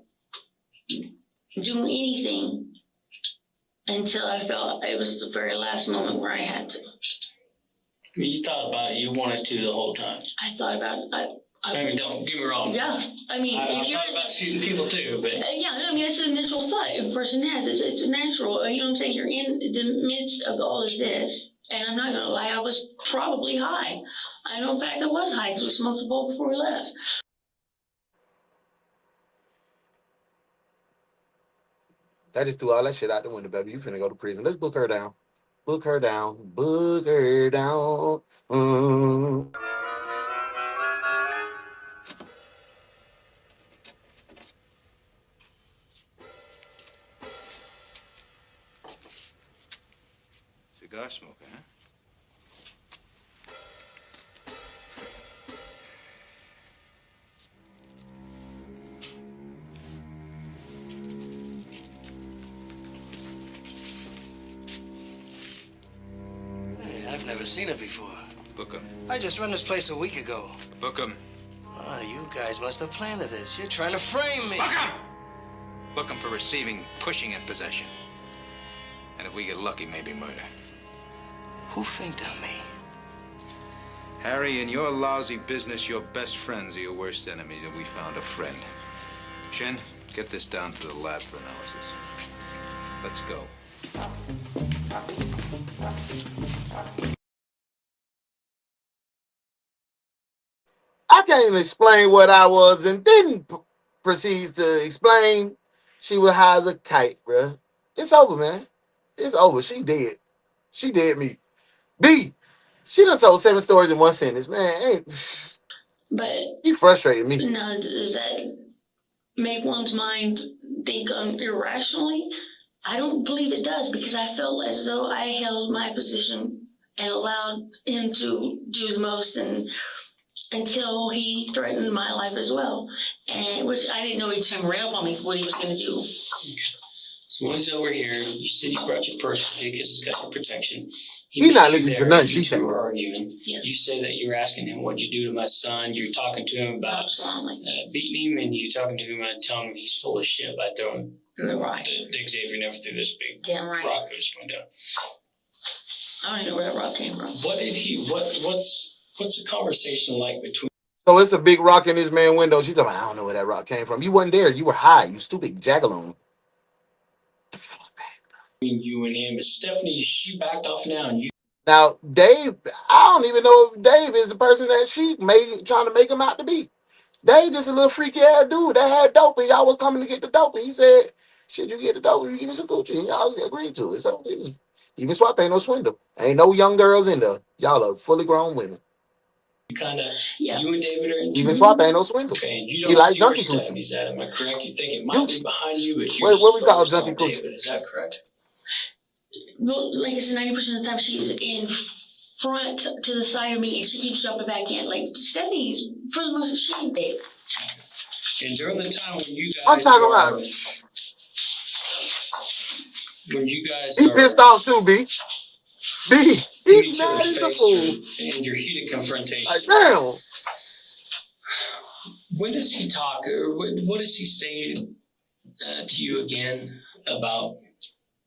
[SPEAKER 7] do anything until I felt it was the very last moment where I had to.
[SPEAKER 4] You thought about it. You wanted to the whole time.
[SPEAKER 7] I thought about it.
[SPEAKER 4] I mean, don't get me wrong.
[SPEAKER 7] Yeah, I mean,
[SPEAKER 4] I
[SPEAKER 7] if you're
[SPEAKER 4] thought about shooting people too, but
[SPEAKER 7] I mean, it's an initial thought a person has. It's natural. You know what I'm saying? You're in the midst of all of this, and I'm not gonna lie, I was probably high. I know, in fact, I was high because we smoked a bowl before we left.
[SPEAKER 1] That just threw all that shit out the window, baby. You finna go to prison. Let's book her down. Book her down. Book her down.
[SPEAKER 20] Cigar smoker, huh?
[SPEAKER 21] Hey, I've never seen it before.
[SPEAKER 20] Book him.
[SPEAKER 21] I just run this place a week ago.
[SPEAKER 20] Book him.
[SPEAKER 21] Oh, you guys must have planned this. You're trying to frame me.
[SPEAKER 20] Book him! Book him for receiving, pushing, and possession. And if we get lucky, maybe murder.
[SPEAKER 21] Who faked on me?
[SPEAKER 20] Harry, in your lousy business, your best friends are your worst enemies, and we found a friend. Chen, get this down to the lab for analysis. Let's go.
[SPEAKER 1] I can't even explain what I was and didn't proceed to explain. She was high as a kite, bruh. It's over, man. It's over. She dead. She dead me. B, she done told 7 stories in one sentence, man.
[SPEAKER 7] But
[SPEAKER 1] She frustrated me.
[SPEAKER 7] now, does that make one's mind think irrationally? I don't believe it does, because I felt as though I held my position and allowed him to do the most, and until he threatened my life as well, and which I didn't know he'd turn around on me what he was going to do.
[SPEAKER 4] okay. So when he's over here, you said you brought your purse with you because it's got your protection.
[SPEAKER 1] He not
[SPEAKER 4] meets you
[SPEAKER 1] listening to
[SPEAKER 4] there,
[SPEAKER 1] nothing
[SPEAKER 4] you
[SPEAKER 1] she
[SPEAKER 4] two
[SPEAKER 1] said.
[SPEAKER 4] are arguing.
[SPEAKER 7] Yes.
[SPEAKER 4] You say that you're asking him, what'd you do to my son? You're talking to him about beating him, and you're talking to him and telling him he's full of shit by throwing
[SPEAKER 7] Right.
[SPEAKER 4] the Xavier never threw this big
[SPEAKER 7] Damn right.
[SPEAKER 4] rock through his window.
[SPEAKER 7] I don't even know where that rock came from.
[SPEAKER 4] What did he? What's the conversation like between
[SPEAKER 1] So it's a big rock in this man's window. She's talking, I don't know where that rock came from. You wasn't there. You were high. You stupid jagaloon.
[SPEAKER 4] you and him? Is Stephanie? She backed off now, and you.
[SPEAKER 1] Now, Dave, I don't even know if Dave is the person that she trying to make him out to be. Dave just a little freaky ass dude that had dope, and y'all was coming to get the dope. And he said, should you get the dope? You give me some Gucci. And y'all agreed to it. So it was, even Swap ain't no swindle. Ain't no young girls in there. Y'all are fully grown women.
[SPEAKER 4] Kind of, you and David are into
[SPEAKER 1] Even Swap ain't no swindle.
[SPEAKER 4] Okay, and you
[SPEAKER 1] He
[SPEAKER 4] don't
[SPEAKER 1] like
[SPEAKER 4] see where
[SPEAKER 1] junkie coochie.
[SPEAKER 4] Stephanie's at. Am I correct? You think it might be behind you, but you're
[SPEAKER 1] What we
[SPEAKER 4] just
[SPEAKER 1] call
[SPEAKER 4] focused
[SPEAKER 1] junkie
[SPEAKER 4] on
[SPEAKER 1] coochie?
[SPEAKER 4] David. Is that correct?
[SPEAKER 7] Well, like I said, 90% of the time she's in front to the side of me, and she keeps jumping back in. Like, Stephanie's, for the most, she ain't Dave.
[SPEAKER 4] And during the time when you guys
[SPEAKER 1] I'm talking
[SPEAKER 4] are,
[SPEAKER 1] about.
[SPEAKER 4] when you guys
[SPEAKER 1] He
[SPEAKER 4] are
[SPEAKER 1] pissed off too, B. B.
[SPEAKER 4] in
[SPEAKER 1] He
[SPEAKER 4] each
[SPEAKER 1] mad
[SPEAKER 4] other's
[SPEAKER 1] as a
[SPEAKER 4] face
[SPEAKER 1] fool.
[SPEAKER 4] and your heated confrontation.
[SPEAKER 1] Like, damn.
[SPEAKER 4] When does he talk, or what does he say to you again about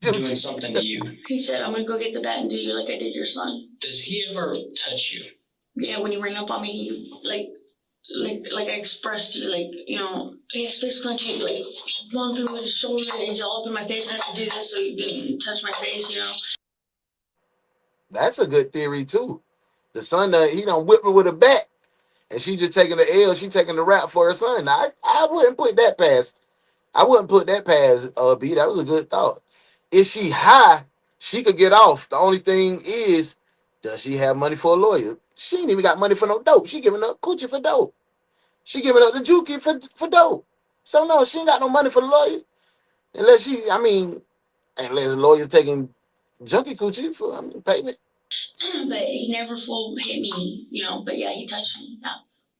[SPEAKER 4] doing something to you?
[SPEAKER 7] He said, I'm gonna go get the bat and do you like I did your son.
[SPEAKER 4] Does he ever touch you?
[SPEAKER 7] Yeah, when he ran up on me, he like I expressed to you, like, you know, his fist clenched, like one thing with his shoulder, and he's all up in my face, and I had to do this so he didn't touch my face, you know.
[SPEAKER 1] That's a good theory too. The son, he don't whip her with a bat, and she just taking the L. She taking the rap for her son. Now, I wouldn't put that past. I wouldn't put that past B. That was a good thought. If she high, she could get off. The only thing is, does she have money for a lawyer? She ain't even got money for no dope. She giving up coochie for dope. She giving up the jukey for dope. So no, she ain't got no money for the lawyer. Unless unless the lawyer's taking junkie coochie for payment.
[SPEAKER 7] But he never full hit me, you know, but yeah, he touched me. Yeah.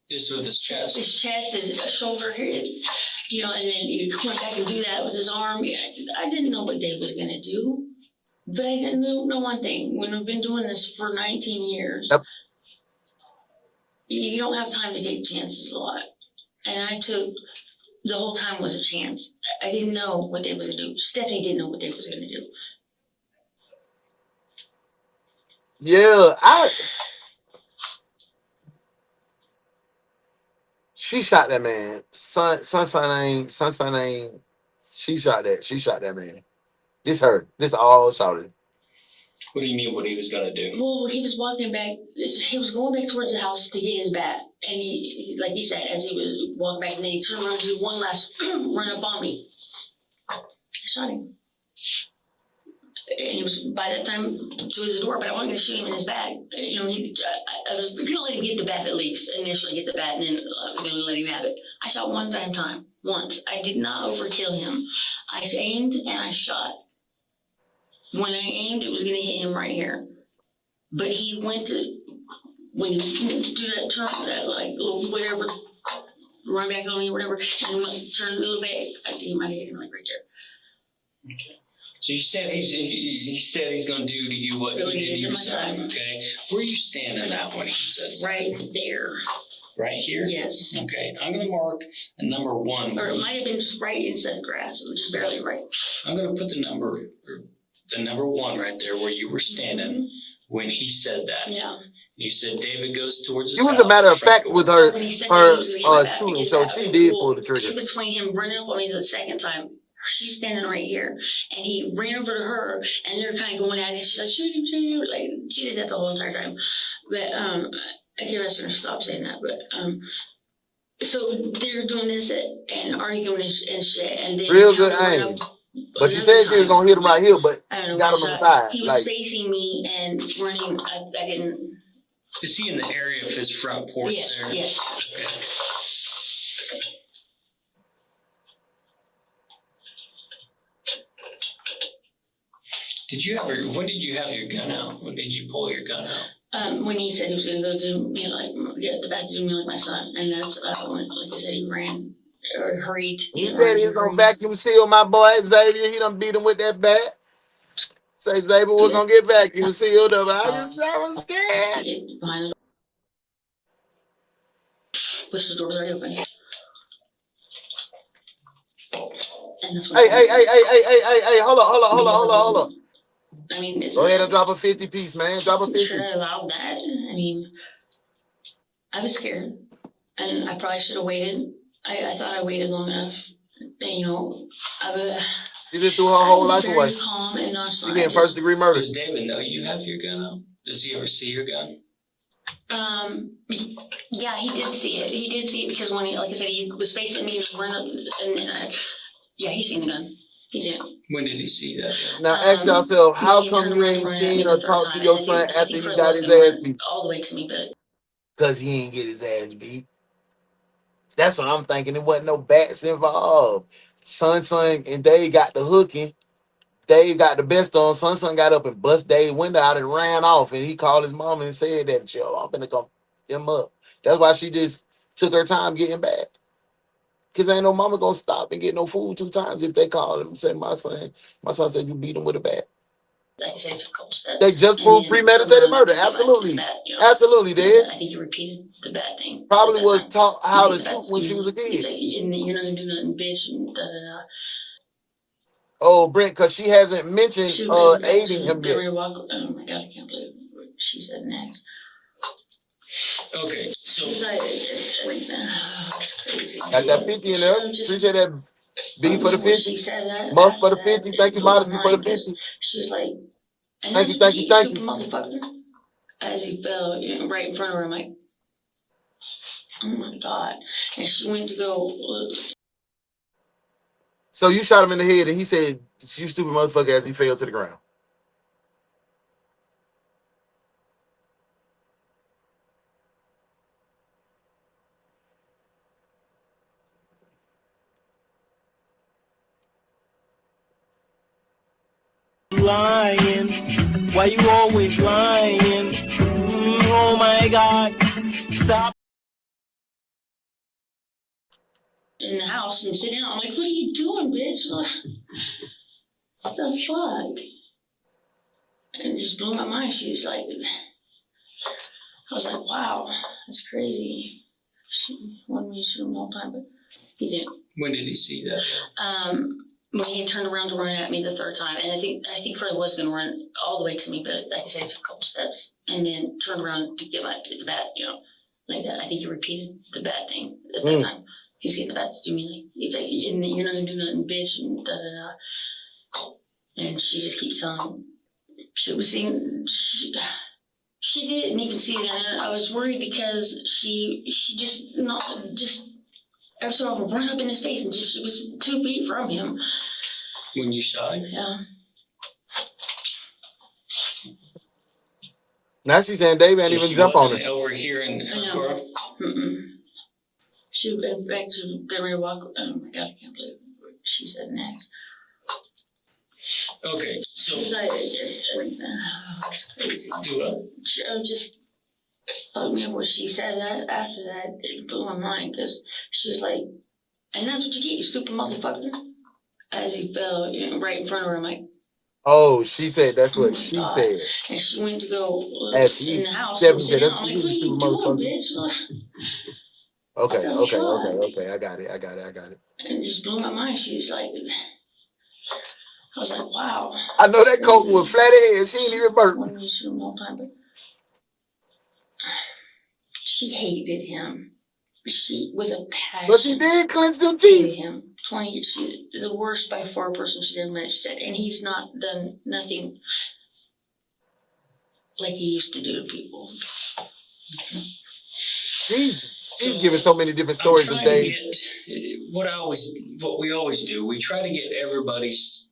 [SPEAKER 4] Just with his chest?
[SPEAKER 7] His chest, his shoulder, you know, and then he went back and do that with his arm. Yeah, I didn't know what Dave was going to do. But I didn't know one thing. When we've been doing this for 19 years, yep, you don't have time to take chances a lot. And I took, the whole time was a chance. I didn't know what Dave was going to do. Stephanie didn't know what Dave was going to do.
[SPEAKER 1] Yeah, she shot that man. Sunshine ain't. She shot that man. This all shouted.
[SPEAKER 4] What do you mean what he was going to do?
[SPEAKER 7] Well, he was walking back. He was going back towards the house to get his bat. And he like he said, as he was walking back, and then he turned around to do one last run up on me. I shot him. And he was, by that time, to his door, but I wasn't going to shoot him in his bag. You know, I was going to let him get the bat at least, initially get the bat, and then I was going to let him have it. I shot one time, once. I did not overkill him. I aimed and I shot. When I aimed, it was going to hit him right here. But he went to, when he went to do that turn, that like little whatever, run back on me or whatever, and went, turned a little back, I think he might hit him like right there.
[SPEAKER 4] Okay. So you said he said he's going to do to you what he did to your son. Okay. Where are you standing at when he says
[SPEAKER 7] right there?
[SPEAKER 4] Right here?
[SPEAKER 7] Yes.
[SPEAKER 4] Okay. I'm going to mark a number 1.
[SPEAKER 7] Or it might have been just right instead of grass. It was just barely right.
[SPEAKER 4] I'm going to put the number 1 right there where you were standing when he said that.
[SPEAKER 7] Yeah.
[SPEAKER 4] You said David goes towards his
[SPEAKER 1] It was
[SPEAKER 4] house,
[SPEAKER 1] a matter of fact with her
[SPEAKER 7] shooting,
[SPEAKER 1] so she did pull the trigger.
[SPEAKER 7] In between him running up on me the second time, she's standing right here, and he ran over to her, and they're kind of going at it. She's like, shoot him, like she did that the whole entire time. But I can't ask her to stop saying that. But so they're doing this and arguing and shit, and then
[SPEAKER 1] real good aim. But she said she was gonna hit him right here, but got him on the side.
[SPEAKER 7] He was facing me and running. I didn't.
[SPEAKER 4] Is he in the area of his front porch there?
[SPEAKER 7] Yes.
[SPEAKER 4] Okay. When did you have your gun out? When did you pull your gun out?
[SPEAKER 7] When he said he was going to go do me get the back to do me like my son, and that's when, like I said, he ran or hurried.
[SPEAKER 1] He said he was gonna vacuum seal my boy Xavier. He done beat him with that bat. Say Xavier, we're gonna get vacuum sealed up. I was scared.
[SPEAKER 7] Behind the door. Push the doors already open. And that's
[SPEAKER 1] Hey, hold up.
[SPEAKER 7] I mean,
[SPEAKER 1] go ahead and drop a 50 piece, man. Drop a 50.
[SPEAKER 7] Should I allow that? I mean, I was scared, and I probably should have waited. I thought I waited long enough. And, you know,
[SPEAKER 1] she just threw her whole life away.
[SPEAKER 7] Calm and
[SPEAKER 1] she getting first degree murder.
[SPEAKER 4] Does David know you have your gun out? Does he ever see your gun?
[SPEAKER 7] Yeah, he did see it. He did see it because when he, like I said, he was facing me and run up, and yeah, he seen the gun. He's in it.
[SPEAKER 4] When did he see that?
[SPEAKER 1] Now ask yourself, how come you ain't seen or talked to your son after he got his ass beat?
[SPEAKER 7] All the way to me, but
[SPEAKER 1] because he ain't get his ass beat. That's what I'm thinking. It wasn't no bats involved. Son, and Dave got the hooking. Dave got the best on. Son got up and bust Dave's window out and ran off. And he called his mom and said that, I'm gonna come him up. That's why she just took her time getting back. Because ain't no mama gonna stop and get no food 2 times if they call him and say, my son said you beat him with a bat.
[SPEAKER 7] Like I said, a couple steps.
[SPEAKER 1] They just proved premeditated murder. Absolutely. Absolutely, Dez.
[SPEAKER 7] I think he repeated the bad thing.
[SPEAKER 1] Probably was taught how to shoot when she was a kid.
[SPEAKER 7] He's like, you're not gonna do nothing, bitch, and da da da.
[SPEAKER 1] Oh, Brent, because she hasn't mentioned
[SPEAKER 7] She went back
[SPEAKER 1] aiding
[SPEAKER 7] to
[SPEAKER 1] him
[SPEAKER 7] get
[SPEAKER 1] yet.
[SPEAKER 7] ready to walk. Oh my God, I can't believe what she said next.
[SPEAKER 4] Okay, so
[SPEAKER 7] She's like, it's crazy.
[SPEAKER 1] Got that 50 in there. Appreciate that B for the
[SPEAKER 7] What she
[SPEAKER 1] 50.
[SPEAKER 7] said that
[SPEAKER 1] Muff for
[SPEAKER 7] after
[SPEAKER 1] the
[SPEAKER 7] that,
[SPEAKER 1] 50. Thank
[SPEAKER 7] it
[SPEAKER 1] you,
[SPEAKER 7] blew my
[SPEAKER 1] Modesty, for the
[SPEAKER 7] mind because
[SPEAKER 1] 50.
[SPEAKER 7] she's like, and
[SPEAKER 1] Thank
[SPEAKER 7] that's
[SPEAKER 1] you,
[SPEAKER 7] what
[SPEAKER 1] thank
[SPEAKER 7] you
[SPEAKER 1] you,
[SPEAKER 7] get,
[SPEAKER 1] thank
[SPEAKER 7] stupid
[SPEAKER 1] you.
[SPEAKER 7] motherfucker. As he fell right in front of her, I'm like, oh my God. And she went to go,
[SPEAKER 1] So you shot him in the head, and he said, "You stupid motherfucker," as he fell to the ground.
[SPEAKER 3] Lying, why you always lying? Oh my God, stop.
[SPEAKER 7] in the house and sit down. I'm like, what are you doing, bitch? What the fuck? And it just blew my mind. She's like, I was like, wow, that's crazy. She wanted me to shoot him all the time, but he didn't.
[SPEAKER 4] when did he see that?
[SPEAKER 7] When he turned around to run at me the third time, and I think probably was going to run all the way to me, but like I said, took a couple steps and then turned around to get the bat, like that. I think he repeated the bat thing the third time. He's getting the bat to do me, like he's like, you're not gonna do nothing, bitch, and da da da. And she just keeps telling. She was seeing. She didn't even see it, and I was worried because she just every so often run up in his face and she was 2 feet from him.
[SPEAKER 4] When you shot him?
[SPEAKER 7] Yeah.
[SPEAKER 1] Now she's saying Dave ain't
[SPEAKER 4] So
[SPEAKER 1] even
[SPEAKER 4] she
[SPEAKER 1] jump on
[SPEAKER 4] wasn't
[SPEAKER 1] her.
[SPEAKER 4] over here in her car?
[SPEAKER 7] She went back to get ready to walk. Oh my God, I can't believe what she said next.
[SPEAKER 4] Okay, so
[SPEAKER 7] She's like, it's crazy.
[SPEAKER 4] Do what?
[SPEAKER 7] She just fucked me up what she said that after that. It blew my mind because she's like, and that's what you get, you stupid motherfucker. As he fell right in front of her, I'm like,
[SPEAKER 1] Oh, she said that's
[SPEAKER 7] oh
[SPEAKER 1] what
[SPEAKER 7] my
[SPEAKER 1] she
[SPEAKER 7] God.
[SPEAKER 1] said.
[SPEAKER 7] And she went to go
[SPEAKER 1] As
[SPEAKER 7] in
[SPEAKER 1] he
[SPEAKER 7] the house and
[SPEAKER 1] Stephanie
[SPEAKER 7] sit
[SPEAKER 1] said,
[SPEAKER 7] down.
[SPEAKER 1] "That's
[SPEAKER 7] I'm like,
[SPEAKER 1] you
[SPEAKER 7] what are
[SPEAKER 1] stupid
[SPEAKER 7] you doing,
[SPEAKER 1] motherfucker."
[SPEAKER 7] bitch?
[SPEAKER 1] Okay,
[SPEAKER 7] What the
[SPEAKER 1] okay,
[SPEAKER 7] fuck?
[SPEAKER 1] okay. I got it.
[SPEAKER 7] And it just blew my mind. She's like, I was like, wow.
[SPEAKER 1] I know that coat was flat head. She ain't even burnt.
[SPEAKER 7] Wanted me to shoot him all the time, but she hated him. She, with a passion.
[SPEAKER 1] But she did clench them
[SPEAKER 7] Hated
[SPEAKER 1] teeth.
[SPEAKER 7] him. 20 years. She's the worst by far person she's ever met. She said, and he's not done nothing like he used to do to people.
[SPEAKER 1] She's giving so many different
[SPEAKER 4] I'm
[SPEAKER 1] stories of
[SPEAKER 4] trying to
[SPEAKER 1] Dave.
[SPEAKER 4] get what we always do. We try to get everybody's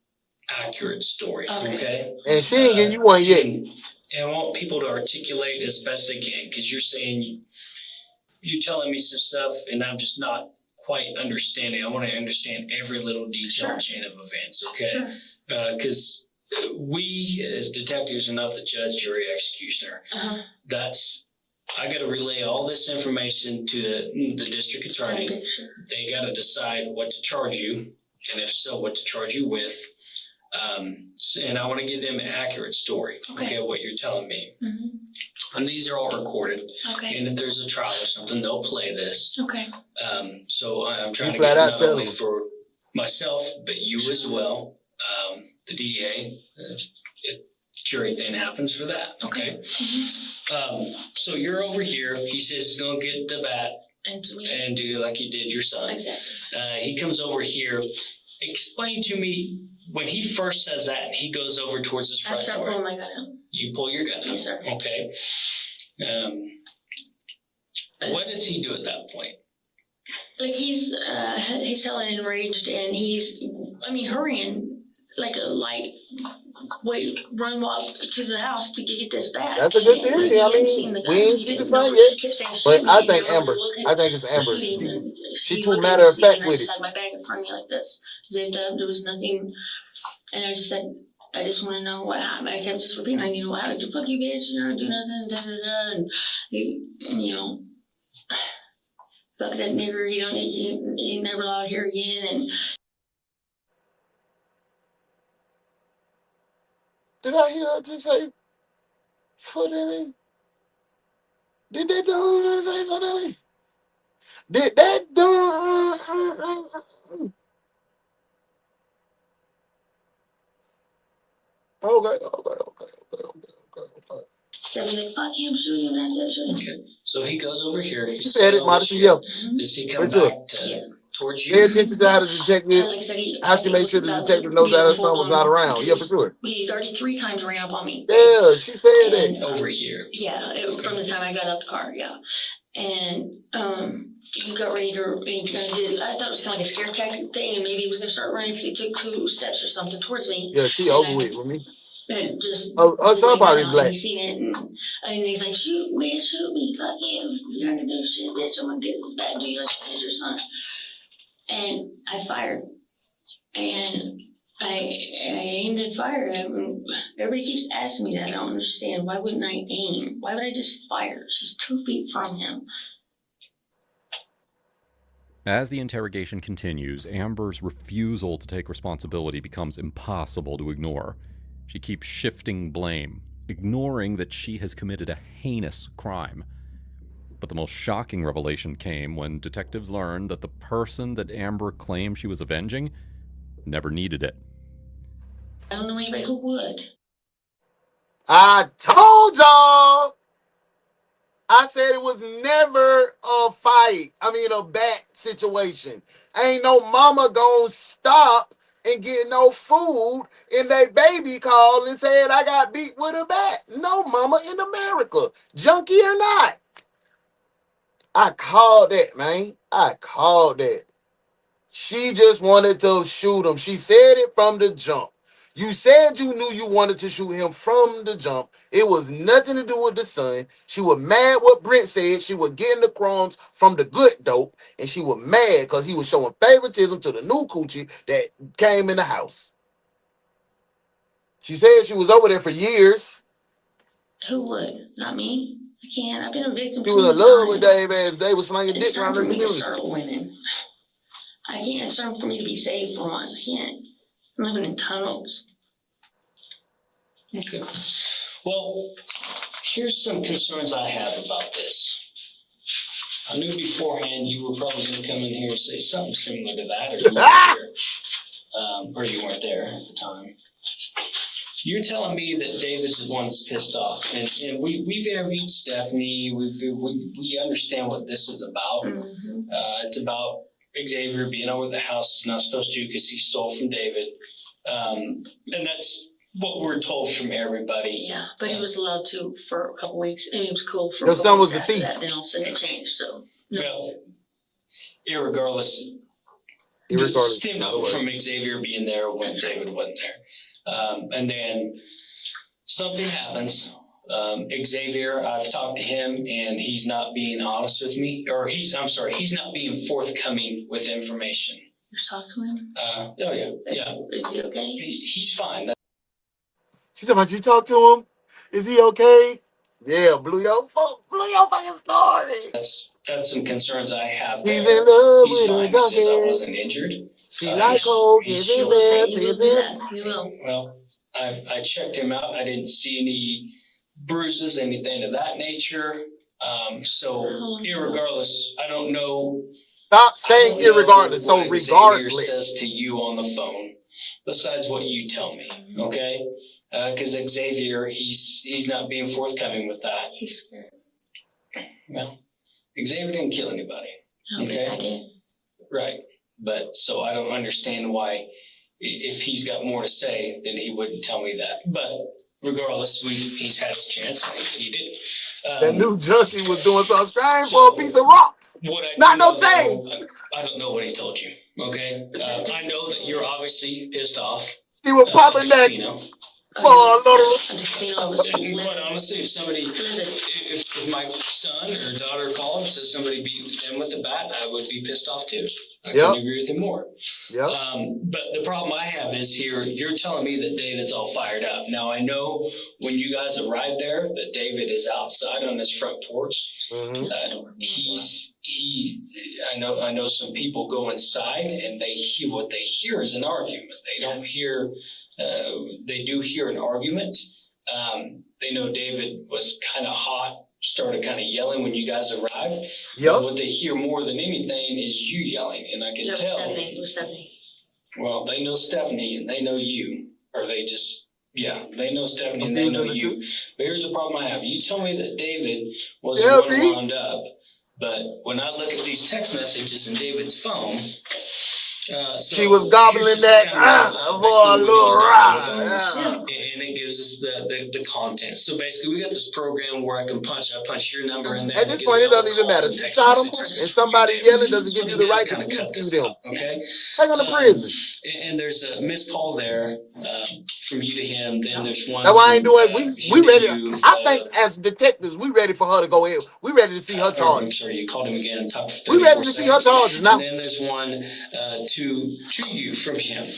[SPEAKER 4] accurate story. Okay.
[SPEAKER 1] And she ain't giving you one yet.
[SPEAKER 4] And I want people to articulate as best they can because you're saying you're telling me some stuff and I'm just not quite understanding. I want to understand every little detail and chain of events. Okay. Because we as detectives are not the judge, jury, executioner. I got to relay all this information to the district attorney. They got to decide what to charge you, and if so, what to charge you with. And I want to give them an accurate story. Okay, what you're telling me. And these are all recorded. And if there's a trial or something, they'll play this. So I'm trying to get not only for myself, but you as well, the DA, if jury thing happens for that. Okay. So you're over here. He says, "Go get the bat and do like you did your son." Exactly. He comes over here. Explain to me when he first says that. And he goes over towards his front door. I start pulling my gun out. You pull your gun out. Yes, sir. Okay. What does he do at that point? Like he's hella enraged and he's, hurrying like a light. Run walk to the house to get this back.
[SPEAKER 1] That's a good theory. I mean, we ain't see the sign yet. But I think Amber. I think it's Amber. She too matter of fact with it.
[SPEAKER 7] I just had my bag in front of me like this, zipped up. There was nothing, and I just said, I just want to know what happened. I kept just repeating, I need to know what happened. Fuck you, bitch. You don't do nothing. Da da da. And fuck that nigger. He never allowed here again. And
[SPEAKER 1] did I hear her just say, "Foot in it"? Did that dog say "foot in it"? Did that dog? Okay.
[SPEAKER 7] So he's like, fuck him, shoot him, that's it, shoot him.
[SPEAKER 4] Okay. So he goes over here.
[SPEAKER 1] She said it, modesty. Yeah.
[SPEAKER 4] Does he come
[SPEAKER 1] For sure.
[SPEAKER 4] back towards you?
[SPEAKER 1] Pay attention to how the detective,
[SPEAKER 7] Like I said,
[SPEAKER 1] how she made sure the detective knows that her son was not around. Yeah, for sure.
[SPEAKER 7] He already 3 times ran up on me.
[SPEAKER 1] Yeah, she said
[SPEAKER 7] And,
[SPEAKER 1] it.
[SPEAKER 4] Over here.
[SPEAKER 7] Yeah, from the time I got out the car, yeah. And he got ready to, I thought it was kind of like a scare tactic thing, and maybe he was going to start running because he took 2 steps or something towards me.
[SPEAKER 1] Yeah, she over with me.
[SPEAKER 7] And just
[SPEAKER 1] Her son probably black.
[SPEAKER 7] He's seen it, and he's like, shoot me, fuck you. You're not going to do shit, bitch. I'm going to get this back to you like it's your son. And I fired. And I aimed and fired. Everybody keeps asking me that. I don't understand. Why wouldn't I aim? Why would I just fire? She's 2 feet from him.
[SPEAKER 5] As the interrogation continues, Amber's refusal to take responsibility becomes impossible to ignore. She keeps shifting blame, ignoring that she has committed a heinous crime. But the most shocking revelation came when detectives learned that the person that Amber claimed she was avenging never needed it.
[SPEAKER 7] I don't know anybody who would.
[SPEAKER 1] I told y'all. I said it was never a fight. I mean, a bat situation. Ain't no mama gonna stop and get no food, and they baby called and said, I got beat with a bat. No mama in America, junkie or not. I called that, man. I called that. She just wanted to shoot him. She said it from the jump. You said you knew you wanted to shoot him from the jump. It was nothing to do with the son. She was mad what Brent said. She was getting the crumbs from the good dope, and she was mad because he was showing favoritism to the new coochie that came in the house. She said she was over there for years.
[SPEAKER 7] Who would? Not me. I can't. I've been a victim.
[SPEAKER 1] She was in love with Dave, and Dave was slinging
[SPEAKER 7] It's
[SPEAKER 1] dick around
[SPEAKER 7] time
[SPEAKER 1] her
[SPEAKER 7] for me to
[SPEAKER 1] community.
[SPEAKER 7] start winning. I can't. It's time for me to be saved for once. I can't. I'm living in tunnels.
[SPEAKER 4] Okay. Well, here's some concerns I have about this. I knew beforehand you were probably going to come in here and say something similar to that, or you weren't there. Or you weren't there at the time. You're telling me that David's the one that's pissed off, and we've interviewed Stephanie. We understand what this is about.
[SPEAKER 7] Mm-hmm.
[SPEAKER 4] It's about Xavier being over the house he's not supposed to because he stole from David, and that's what we're told from everybody.
[SPEAKER 7] Yeah, but he was allowed to for a couple weeks, and he was cool for
[SPEAKER 1] Your
[SPEAKER 7] a
[SPEAKER 1] son
[SPEAKER 7] couple
[SPEAKER 1] was
[SPEAKER 7] weeks
[SPEAKER 1] a
[SPEAKER 7] after
[SPEAKER 1] thief.
[SPEAKER 7] that. Then all of a sudden it changed. So no.
[SPEAKER 4] Well, irregardless,
[SPEAKER 1] Irregardless,
[SPEAKER 4] distinct from Xavier being there when David wasn't there. And then something happens. Xavier, I've talked to him, and he's not being honest with me, or he's not being forthcoming with information.
[SPEAKER 7] You talked to him?
[SPEAKER 4] Oh yeah.
[SPEAKER 7] Is he okay?
[SPEAKER 4] He's fine.
[SPEAKER 1] She said, "But you talk to him? Is he okay?" Yeah, blew your fucking story.
[SPEAKER 4] That's some concerns I have.
[SPEAKER 1] He's
[SPEAKER 4] there.
[SPEAKER 1] in love
[SPEAKER 4] He's
[SPEAKER 1] with
[SPEAKER 4] fine
[SPEAKER 1] her junkie.
[SPEAKER 4] since I wasn't injured.
[SPEAKER 1] She like coke, is it bad? Is it?
[SPEAKER 7] You will.
[SPEAKER 4] Well, I checked him out. I didn't see any bruises, anything of that nature. So irregardless, I don't know.
[SPEAKER 1] Stop saying irregardless. So regardless.
[SPEAKER 4] Xavier says to you on the phone, besides what you tell me, okay? Because Xavier, he's not being forthcoming with that.
[SPEAKER 7] He's scared.
[SPEAKER 4] Well, Xavier didn't kill anybody.
[SPEAKER 7] Okay, I did.
[SPEAKER 4] Right. But so I don't understand why, if he's got more to say, then he wouldn't tell me that. But regardless, he's had his chance. He did.
[SPEAKER 1] That new junkie was doing something strange for a piece of rock. Not no change.
[SPEAKER 4] I don't know what he told you. Okay. I know that you're obviously pissed off.
[SPEAKER 1] He was popping that for a little.
[SPEAKER 4] Quite honestly, if my son or daughter called and says somebody beat them with a bat, I would be pissed off too. I couldn't agree with him more.
[SPEAKER 1] Yep.
[SPEAKER 4] But the problem I have is here, you're telling me that David's all fired up. Now, I know when you guys arrived there that David is outside on his front porch.
[SPEAKER 1] Mm-hmm.
[SPEAKER 4] I know some people go inside and they hear what they hear is an argument. They don't hear, they do hear an argument. They know David was kind of hot, started kind of yelling when you guys arrived.
[SPEAKER 1] Yep.
[SPEAKER 4] But what they hear more than anything is you yelling, and I can tell.
[SPEAKER 7] Stephanie. It was Stephanie.
[SPEAKER 4] Well, they know Stephanie and they know you, or they just Yeah, they know Stephanie and they
[SPEAKER 1] Confusing
[SPEAKER 4] know
[SPEAKER 1] the
[SPEAKER 4] you.
[SPEAKER 1] two.
[SPEAKER 4] But here's the problem I have. You told me that David was
[SPEAKER 1] Yeah,
[SPEAKER 4] the one
[SPEAKER 1] B.
[SPEAKER 4] wound up, but when I look at these text messages in David's phone,
[SPEAKER 1] She was gobbling that for a little ride. Yeah.
[SPEAKER 4] and it gives us the content. So basically, we got this program where I punch your number in there.
[SPEAKER 1] At this point, it doesn't even matter. She shot him, and somebody yelling doesn't give you the right to DQ them.
[SPEAKER 4] Okay.
[SPEAKER 1] Take him to prison.
[SPEAKER 4] And there's a missed call there from you to him. Then there's one.
[SPEAKER 1] That's why I ain't doing. We ready.
[SPEAKER 4] You,
[SPEAKER 1] I think as detectives, we ready for her to go in. We ready to see her
[SPEAKER 4] I'm
[SPEAKER 1] charges.
[SPEAKER 4] sorry, you called him again and talked for 34
[SPEAKER 1] We ready to see her charges now.
[SPEAKER 4] And then there's one to you from him.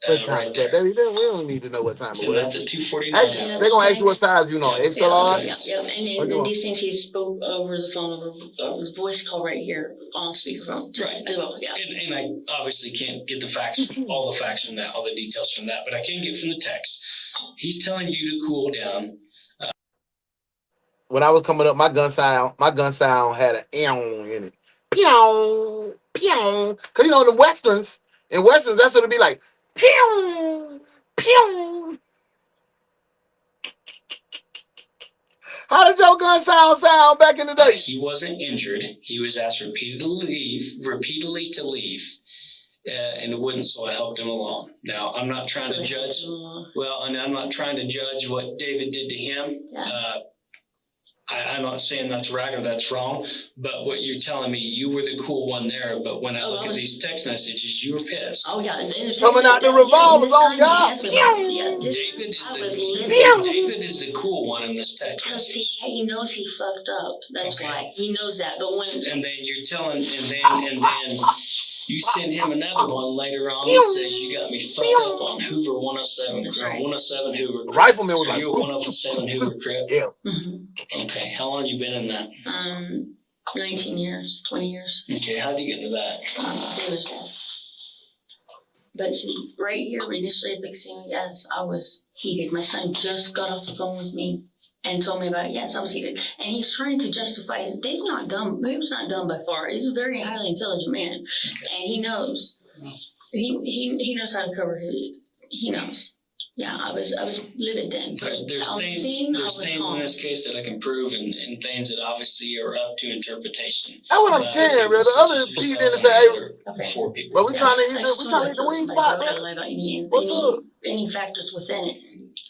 [SPEAKER 1] What time is that, baby? We don't need to know what time it was.
[SPEAKER 4] That's at 2:49.
[SPEAKER 1] Actually, they're gonna ask you what size you know. Extra large.
[SPEAKER 7] Yeah. And these things he spoke over the phone, over his voice call right here on speakerphone.
[SPEAKER 4] Right.
[SPEAKER 7] As well, yeah.
[SPEAKER 4] And I obviously can't get the facts, all the facts from that, all the details from that, but I can get from the text. He's telling you to cool down.
[SPEAKER 1] When I was coming up, my gun sound had an in it. Pew, pew. Cause you know in westerns, that's what it'd be like. Pew, pew. How did your gun sound back in the day?
[SPEAKER 4] He wasn't injured. He was asked repeatedly to leave, and it wouldn't, so I helped him along. Now, I'm not trying to judge. Well, and I'm not trying to judge what David did to him. I'm not saying that's right or that's wrong, but what you're telling me, you were the cool one there, but when I look at these text messages, you were pissed.
[SPEAKER 7] Oh, yeah.
[SPEAKER 1] Coming out the revolvers on God.
[SPEAKER 4] David is the cool one in this text.
[SPEAKER 7] Because he knows he fucked up. That's why. He knows that. But when...
[SPEAKER 4] And then you're telling, and then you send him another one later on that says you got me fucked up on Hoover 107. Right. 107 Hoover.
[SPEAKER 1] Rifleman was like,
[SPEAKER 4] you're 107 Hoover Crip.
[SPEAKER 1] Yeah.
[SPEAKER 4] Okay. How long you been in that?
[SPEAKER 7] 19 years, 20 years.
[SPEAKER 4] Okay. How'd you get into that?
[SPEAKER 7] But see, right here, initially at the casino, yes, I was heated. My son just got off the phone with me and told me about it. Yes, I was heated. And he's trying to justify it. Dave's not dumb. Dave's not dumb by far. He's a very highly intelligent man. And he knows. He knows how to cover his... He knows. Yeah, I was livid then.
[SPEAKER 4] There's things in this case that I can prove and things that obviously are up to interpretation.
[SPEAKER 1] That's what I'm saying, bro. The other people didn't say, hey, well, we're trying to hit the wing spot, man. What's up?
[SPEAKER 7] Any factors within it.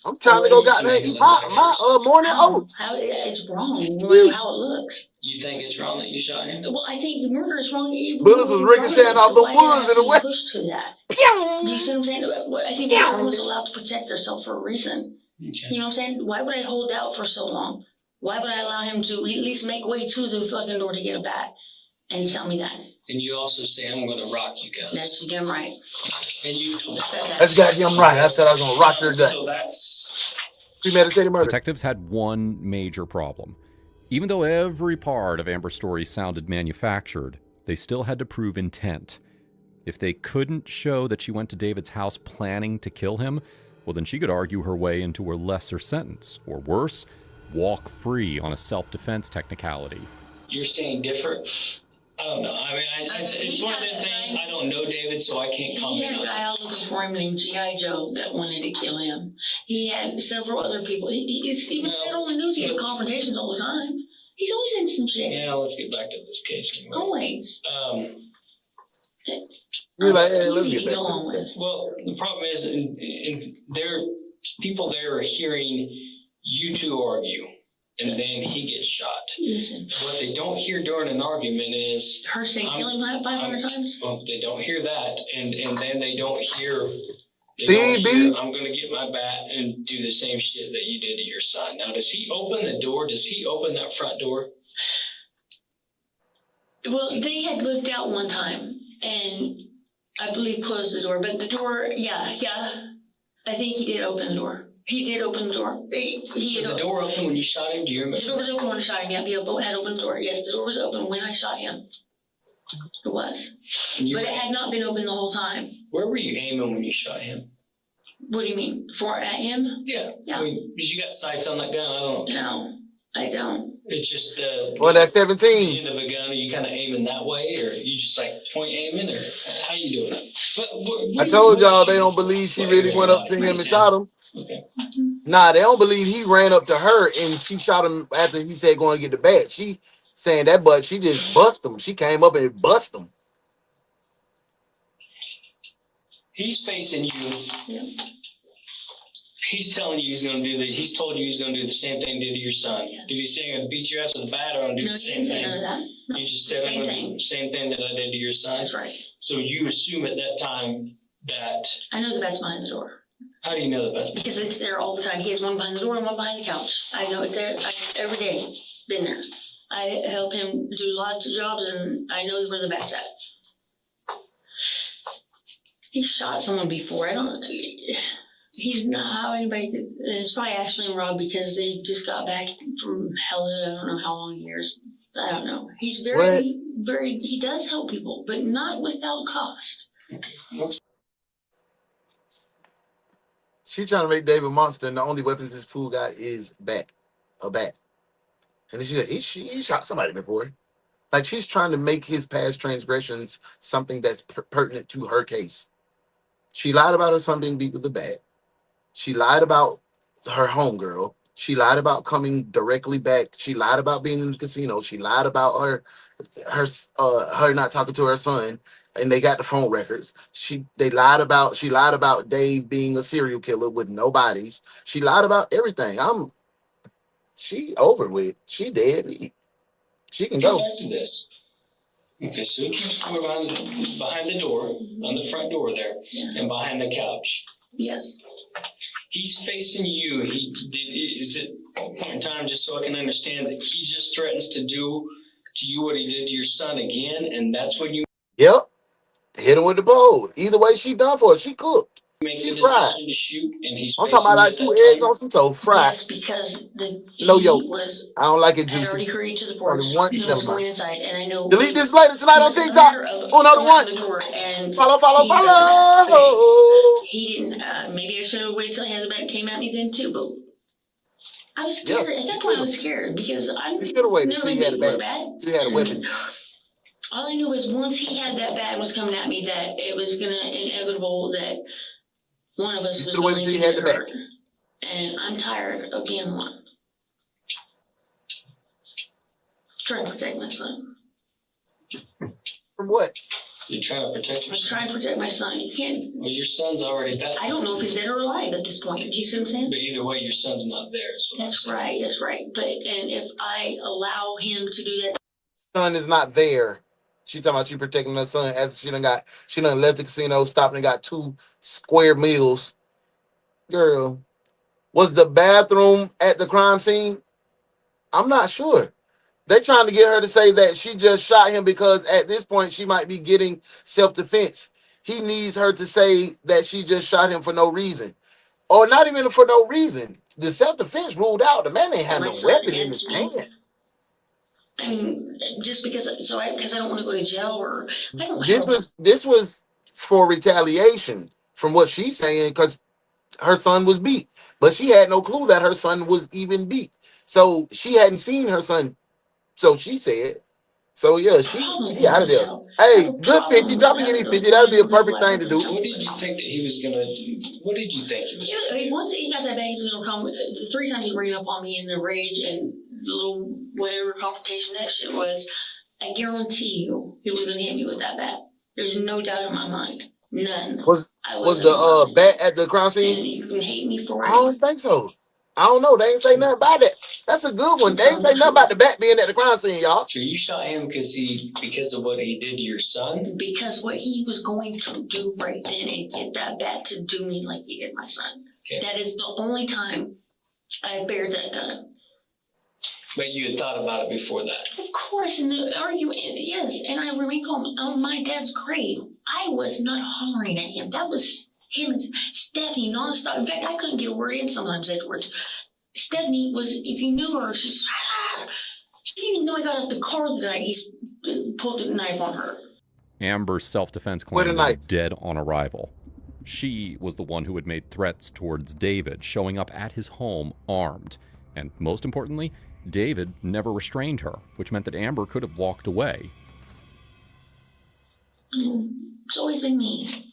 [SPEAKER 1] I'm trying to go eat my morning oats.
[SPEAKER 7] It's wrong, no matter how it looks.
[SPEAKER 4] You think it's wrong that you shot him?
[SPEAKER 7] Well, I think the murder is wrong.
[SPEAKER 1] Bullets was ricocheting off the woods in the west.
[SPEAKER 7] Pushed to that. Do you see what I'm saying? I think everyone was allowed to protect herself for a reason.
[SPEAKER 4] Okay.
[SPEAKER 7] You know what I'm saying? Why would I hold out for so long? Why would I allow him to at least make way to the fucking door to get a bat and tell me that?
[SPEAKER 4] And you also say, I'm going to rock you guys.
[SPEAKER 7] That's damn right.
[SPEAKER 4] And you
[SPEAKER 7] said that.
[SPEAKER 1] That's goddamn right. I said I was going to rock your guts.
[SPEAKER 4] So that's...
[SPEAKER 1] Premeditated murder.
[SPEAKER 5] Detectives had one major problem. Even though every part of Amber's story sounded manufactured, they still had to prove intent. If they couldn't show that she went to David's house planning to kill him, well, then she could argue her way into a lesser sentence, or worse, walk free on a self-defense technicality.
[SPEAKER 4] You're saying different? I don't know. I mean, it's one of the things. I don't know David, so I can't comment on it.
[SPEAKER 7] He had a guy out looking for him named G.I. Joe that wanted to kill him. He had several other people. He's even said on the news he had confrontations all the time. He's always in some shit.
[SPEAKER 4] Yeah, let's get back to this case. Anyway.
[SPEAKER 7] Always.
[SPEAKER 1] You're like, hey, let's get back to this.
[SPEAKER 4] Well, the problem is, people there are hearing you two argue, and then he gets shot.
[SPEAKER 7] Listen.
[SPEAKER 4] What they don't hear during an argument is
[SPEAKER 7] her saying kill him 500 times.
[SPEAKER 4] Well, they don't hear that, and then they don't hear. I'm going to get my bat and do the same shit that you did to your son. Now, does he open the door? Does he open that front door?
[SPEAKER 7] Well, they had looked out one time, and I believe closed the door. But the door, yeah. I think he did open the door. He did open the door.
[SPEAKER 4] Was the door open when you shot him? Do you remember?
[SPEAKER 7] The door was open when I shot him. Yeah, he had opened the door. Yes, the door was open when I shot him. It was. But it had not been open the whole time.
[SPEAKER 4] Where were you aiming when you shot him?
[SPEAKER 7] What do you mean? At him?
[SPEAKER 4] Yeah. I mean, did you got sights on that gun? I don't know.
[SPEAKER 7] No, I don't.
[SPEAKER 4] It's just
[SPEAKER 1] well, that's 17.
[SPEAKER 4] The end of a gun. You kind of aiming that way, or you just like point aiming, or how you doing it? But
[SPEAKER 1] I told y'all they don't believe she really went up to him and shot him.
[SPEAKER 4] Okay.
[SPEAKER 1] Nah, they don't believe he ran up to her and she shot him after he said going to get the bat. She saying that, but she just bust him. She came up and bust him.
[SPEAKER 4] He's facing you. He's telling you he's going to do the. He's told you he's going to do the same thing he did to your son.
[SPEAKER 7] Yes.
[SPEAKER 4] Did he say I'm going to beat your ass with a bat or I'm going to do the same thing?
[SPEAKER 7] None of that. No.
[SPEAKER 4] You just said I'm going to do the same thing that I did to your son.
[SPEAKER 7] That's right.
[SPEAKER 4] So you assume at that time that.
[SPEAKER 7] I know the bat's behind the door.
[SPEAKER 4] How do you know that?
[SPEAKER 7] Because it's there all the time. He has one behind the door and one behind the couch. I know it there every day. Been there. I help him do lots of jobs, and I know where the bat's at. He shot someone before. I don't. He's not how anybody. It's probably Ashley and Rob because they just got back from hell. I don't know how long years. I don't know. He's very, very. He does help people, but not without cost.
[SPEAKER 1] She trying to make David monster, and the only weapons this fool got is a bat. And then she said, he shot somebody before. Like, she's trying to make his past transgressions something that's pertinent to her case. She lied about her son being beat with a bat. She lied about her homegirl. She lied about coming directly back. She lied about being in the casino. She lied about her not talking to her son, and they got the phone records. She lied about Dave being a serial killer with no bodies. She lied about everything. She over with. She dead meat. She can go.
[SPEAKER 4] Back to this. Okay, so he keeps going behind the door, on the front door there, and behind the couch.
[SPEAKER 7] Yes.
[SPEAKER 4] He's facing you. Is it a point in time, just so I can understand, that he just threatens to do to you what he did to your son again, and that's when you
[SPEAKER 1] Yep. Hit him with the bowl. Either way, she done for it. She cooked.
[SPEAKER 4] make
[SPEAKER 1] She
[SPEAKER 4] the
[SPEAKER 1] fried.
[SPEAKER 4] decision to shoot, and he's
[SPEAKER 1] I'm talking about like 2 eggs on some toast, fried.
[SPEAKER 7] Yes, because
[SPEAKER 1] No
[SPEAKER 7] he
[SPEAKER 1] yolk.
[SPEAKER 7] was.
[SPEAKER 1] I don't like it
[SPEAKER 7] I
[SPEAKER 1] juicy.
[SPEAKER 7] already hurried to the porch.
[SPEAKER 1] Only one.
[SPEAKER 7] He
[SPEAKER 1] Never
[SPEAKER 7] was going
[SPEAKER 1] mind.
[SPEAKER 7] inside, and I know.
[SPEAKER 1] Delete this later tonight on TikTok. Another one.
[SPEAKER 7] The door and
[SPEAKER 1] Follow.
[SPEAKER 7] He didn't. Maybe I should have waited till he had the bat and came at me then too. But I was scared.
[SPEAKER 1] Yeah,
[SPEAKER 7] At that point, I was scared because I
[SPEAKER 1] You should have waited till you had a bat. Till you had a weapon.
[SPEAKER 7] All I knew was once he had that bat and was coming at me, that it was gonna inevitable that one of us
[SPEAKER 1] You
[SPEAKER 7] was
[SPEAKER 1] should have waited
[SPEAKER 7] going
[SPEAKER 1] till
[SPEAKER 7] to
[SPEAKER 1] you had
[SPEAKER 7] get
[SPEAKER 1] the bat.
[SPEAKER 7] hurt. And I'm tired of being one. Trying to protect my son.
[SPEAKER 1] From what?
[SPEAKER 4] You're trying to protect
[SPEAKER 7] I'm
[SPEAKER 4] your son.
[SPEAKER 7] trying to protect my son. You can't.
[SPEAKER 4] Well, your son's already dead.
[SPEAKER 7] I don't know if he's dead or alive at this point. Do you see what I'm saying?
[SPEAKER 4] But either way, your son's not there.
[SPEAKER 7] That's right. That's right. But and if I allow him to do that,
[SPEAKER 1] Son is not there. She talking about you protecting her son after she done left the casino, stopped and got 2 square meals. Girl, was the bathroom at the crime scene? I'm not sure. They trying to get her to say that she just shot him because at this point she might be getting self-defense. He needs her to say that she just shot him for no reason. Or not even for no reason. The self-defense ruled out. The man ain't had no weapon in his hand.
[SPEAKER 7] I mean, just because I don't want to go to jail or I don't.
[SPEAKER 1] This was for retaliation from what she's saying because her son was beat, but she had no clue that her son was even beat. So she hadn't seen her son. So she said. So yeah, she out of there. Hey, good 50. Drop me any 50. That'd be a perfect thing to do.
[SPEAKER 4] What did you think that he was gonna do? What did you think he was gonna do?
[SPEAKER 7] Once he got that bag, he was gonna come. The 3 times he ran up on me in the rage and the little whatever confrontation that shit was, I guarantee you he was gonna hit me with that bat. There's no doubt in my mind. None.
[SPEAKER 1] Was the bat at the crime scene?
[SPEAKER 7] And you can hate me for it.
[SPEAKER 1] I don't think so. I don't know. They ain't say nothing about it. That's a good one. They ain't say nothing about the bat being at the crime scene, y'all.
[SPEAKER 4] So you shot him because of what he did to your son?
[SPEAKER 7] Because what he was going to do right then and get that bat to do me like he did my son. Okay. That is the only time I bared that gun.
[SPEAKER 4] But you had thought about it before that?
[SPEAKER 7] Of course, and the argument, yes. And I remain calm. On my dad's grave, I was not hollering at him. That was him and Stephanie nonstop. In fact, I couldn't get a word in sometimes afterwards. Stephanie was, if you knew her, she didn't even know I got out the car the night he pulled the knife on her.
[SPEAKER 5] Amber's self-defense claim was dead on arrival. She was the one who had made threats towards David, showing up at his home armed. And most importantly, David never restrained her, which meant that Amber could have walked away.
[SPEAKER 7] It's always been me.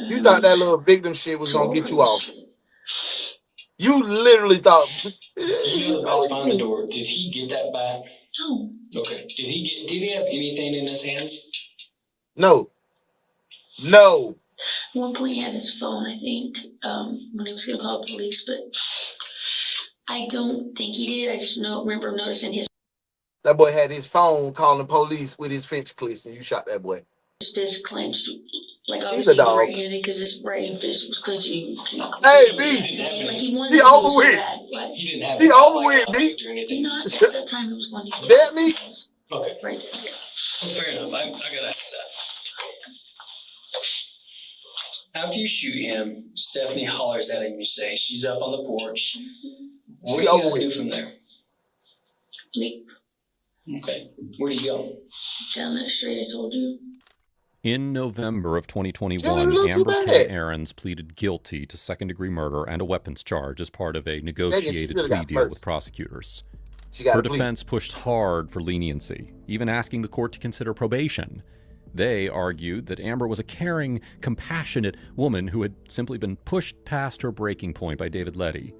[SPEAKER 1] You thought that little victim shit was gonna get you off. You literally thought
[SPEAKER 4] You know, that's behind the door. Did he get that back?
[SPEAKER 7] No.
[SPEAKER 4] Okay. Did he have anything in his hands?
[SPEAKER 1] No. No.
[SPEAKER 7] At one point he had his phone, I think, when he was gonna call the police, but I don't think he did. I just remember noticing his
[SPEAKER 1] That boy had his phone calling police with his fence clips, and you shot that boy.
[SPEAKER 7] fist clenched. Like
[SPEAKER 1] He's a
[SPEAKER 7] obviously
[SPEAKER 1] dog.
[SPEAKER 7] right-handed because his right fist was clenching.
[SPEAKER 1] Hey, B.
[SPEAKER 7] Like he wanted
[SPEAKER 1] She
[SPEAKER 7] to
[SPEAKER 1] over
[SPEAKER 7] so
[SPEAKER 1] with.
[SPEAKER 7] bad. What?
[SPEAKER 4] He didn't have
[SPEAKER 1] She over with, B.
[SPEAKER 7] You know, I said at that time it was going to
[SPEAKER 1] That me?
[SPEAKER 4] Okay.
[SPEAKER 7] Right there.
[SPEAKER 4] Well, fair enough. I gotta ask that. After you shoot him, Stephanie hollers at him. You say she's up on the porch. What do you guys do from there?
[SPEAKER 7] Leap
[SPEAKER 4] Okay. Where do you go?
[SPEAKER 7] down that street I told you.
[SPEAKER 5] In November of 2021,
[SPEAKER 1] look too
[SPEAKER 5] Amber K.
[SPEAKER 1] bad.
[SPEAKER 5] Aarons pleaded guilty to second-degree murder and a weapons charge as part of a
[SPEAKER 1] she
[SPEAKER 5] negotiated
[SPEAKER 1] should've
[SPEAKER 5] plea
[SPEAKER 1] got
[SPEAKER 5] deal with
[SPEAKER 1] first.
[SPEAKER 5] prosecutors.
[SPEAKER 1] She got
[SPEAKER 5] Her
[SPEAKER 1] a plea.
[SPEAKER 5] defense pushed hard for leniency, even asking the court to consider probation. They argued that Amber was a caring, compassionate woman who had simply been pushed past her breaking point by David Letty.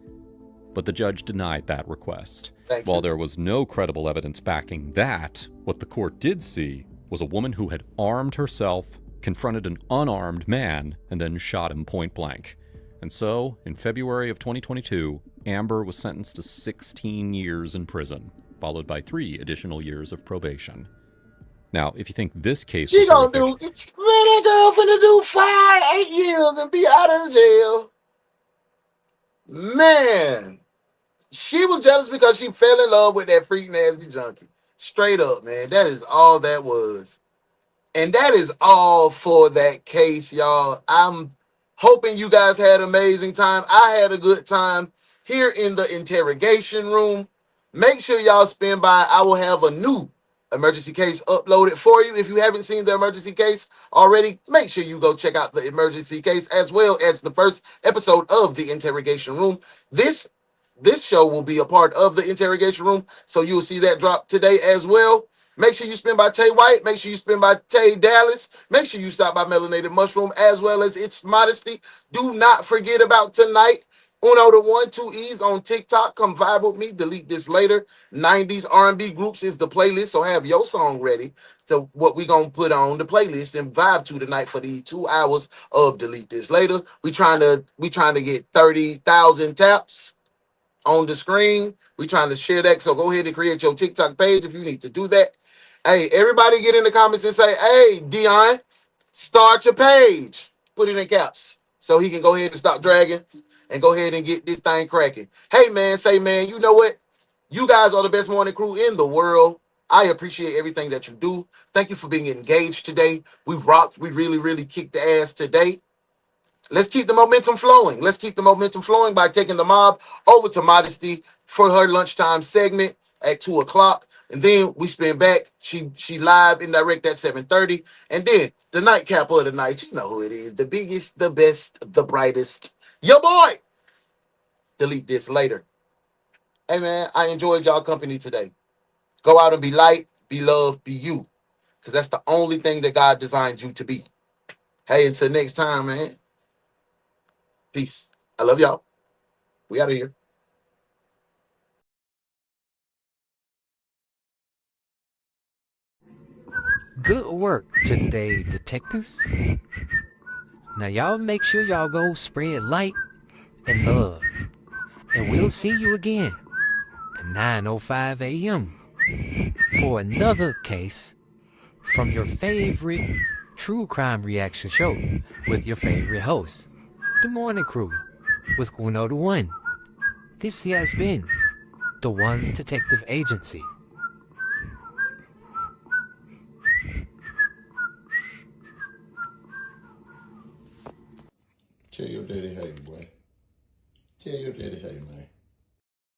[SPEAKER 5] But the judge denied that request. While there was no credible evidence backing that, what the court did see was a woman who had armed herself, confronted an unarmed man, and then shot him point blank. And so, in February of 2022, Amber was sentenced to 16 years in prison, followed by 3 additional years of probation. Now, if you think this case
[SPEAKER 1] She
[SPEAKER 5] was
[SPEAKER 1] gonna
[SPEAKER 5] horrific,
[SPEAKER 1] do, man, that girl finna do 5, 8 years and be out of jail. Man, she was jealous because she fell in love with that freak nasty junkie. Straight up, man. That is all that was. And that is all for that case, y'all. I'm hoping you guys had an amazing time. I had a good time here in the interrogation room. Make sure y'all spin by. I will have a new emergency case uploaded for you. If you haven't seen the emergency case already, make sure you go check out the emergency case as well as the first episode of the interrogation room. This show will be a part of the interrogation room, so you will see that drop today as well. Make sure you spin by Tay White. Make sure you spin by Tay Dallas. Make sure you stop by Melanated Mushroom as well as It's Modesty. Do not forget about tonight. UnoDaOne, 2 E's on TikTok. Come vibe with me. Delete this later. 90s R&B groups is the playlist, so have your song ready to what we gonna put on the playlist and vibe to tonight for these 2 hours of Delete This Later. We trying to get 30,000 taps on the screen. We trying to share that, so go ahead and create your TikTok page if you need to do that. Hey, everybody get in the comments and say, hey, Dion, start your page. Put it in caps so he can go ahead and stop dragging and go ahead and get this thing cracking. Hey, man, say, man, you know what? You guys are the best morning crew in the world. I appreciate everything that you do. Thank you for being engaged today. We rocked. We really, really kicked the ass today. Let's keep the momentum flowing. Let's keep the momentum flowing by taking the mob over to Modesty for her lunchtime segment at 2 o'clock. And then we spin back. She live and direct at 7:30. And then the nightcap of the night, you know who it is. The biggest, the best, the brightest. Your boy. Delete this later. Hey, man, I enjoyed y'all company today. Go out and be light, be love, be you. Because that's the only thing that God designed you to be. Hey, until next time, man. Peace. I love y'all. We out of here.
[SPEAKER 2] Good work today, detectives. Now y'all make sure y'all go spread light and love. And we'll see you again at 9:05 a.m. for another case from your favorite true crime reaction show with your favorite host, The Morning Krewe with UnoDaOne. This has been DaOnes Detective Agency.
[SPEAKER 9] Tell your daddy hey, boy. Tell your daddy hey, man.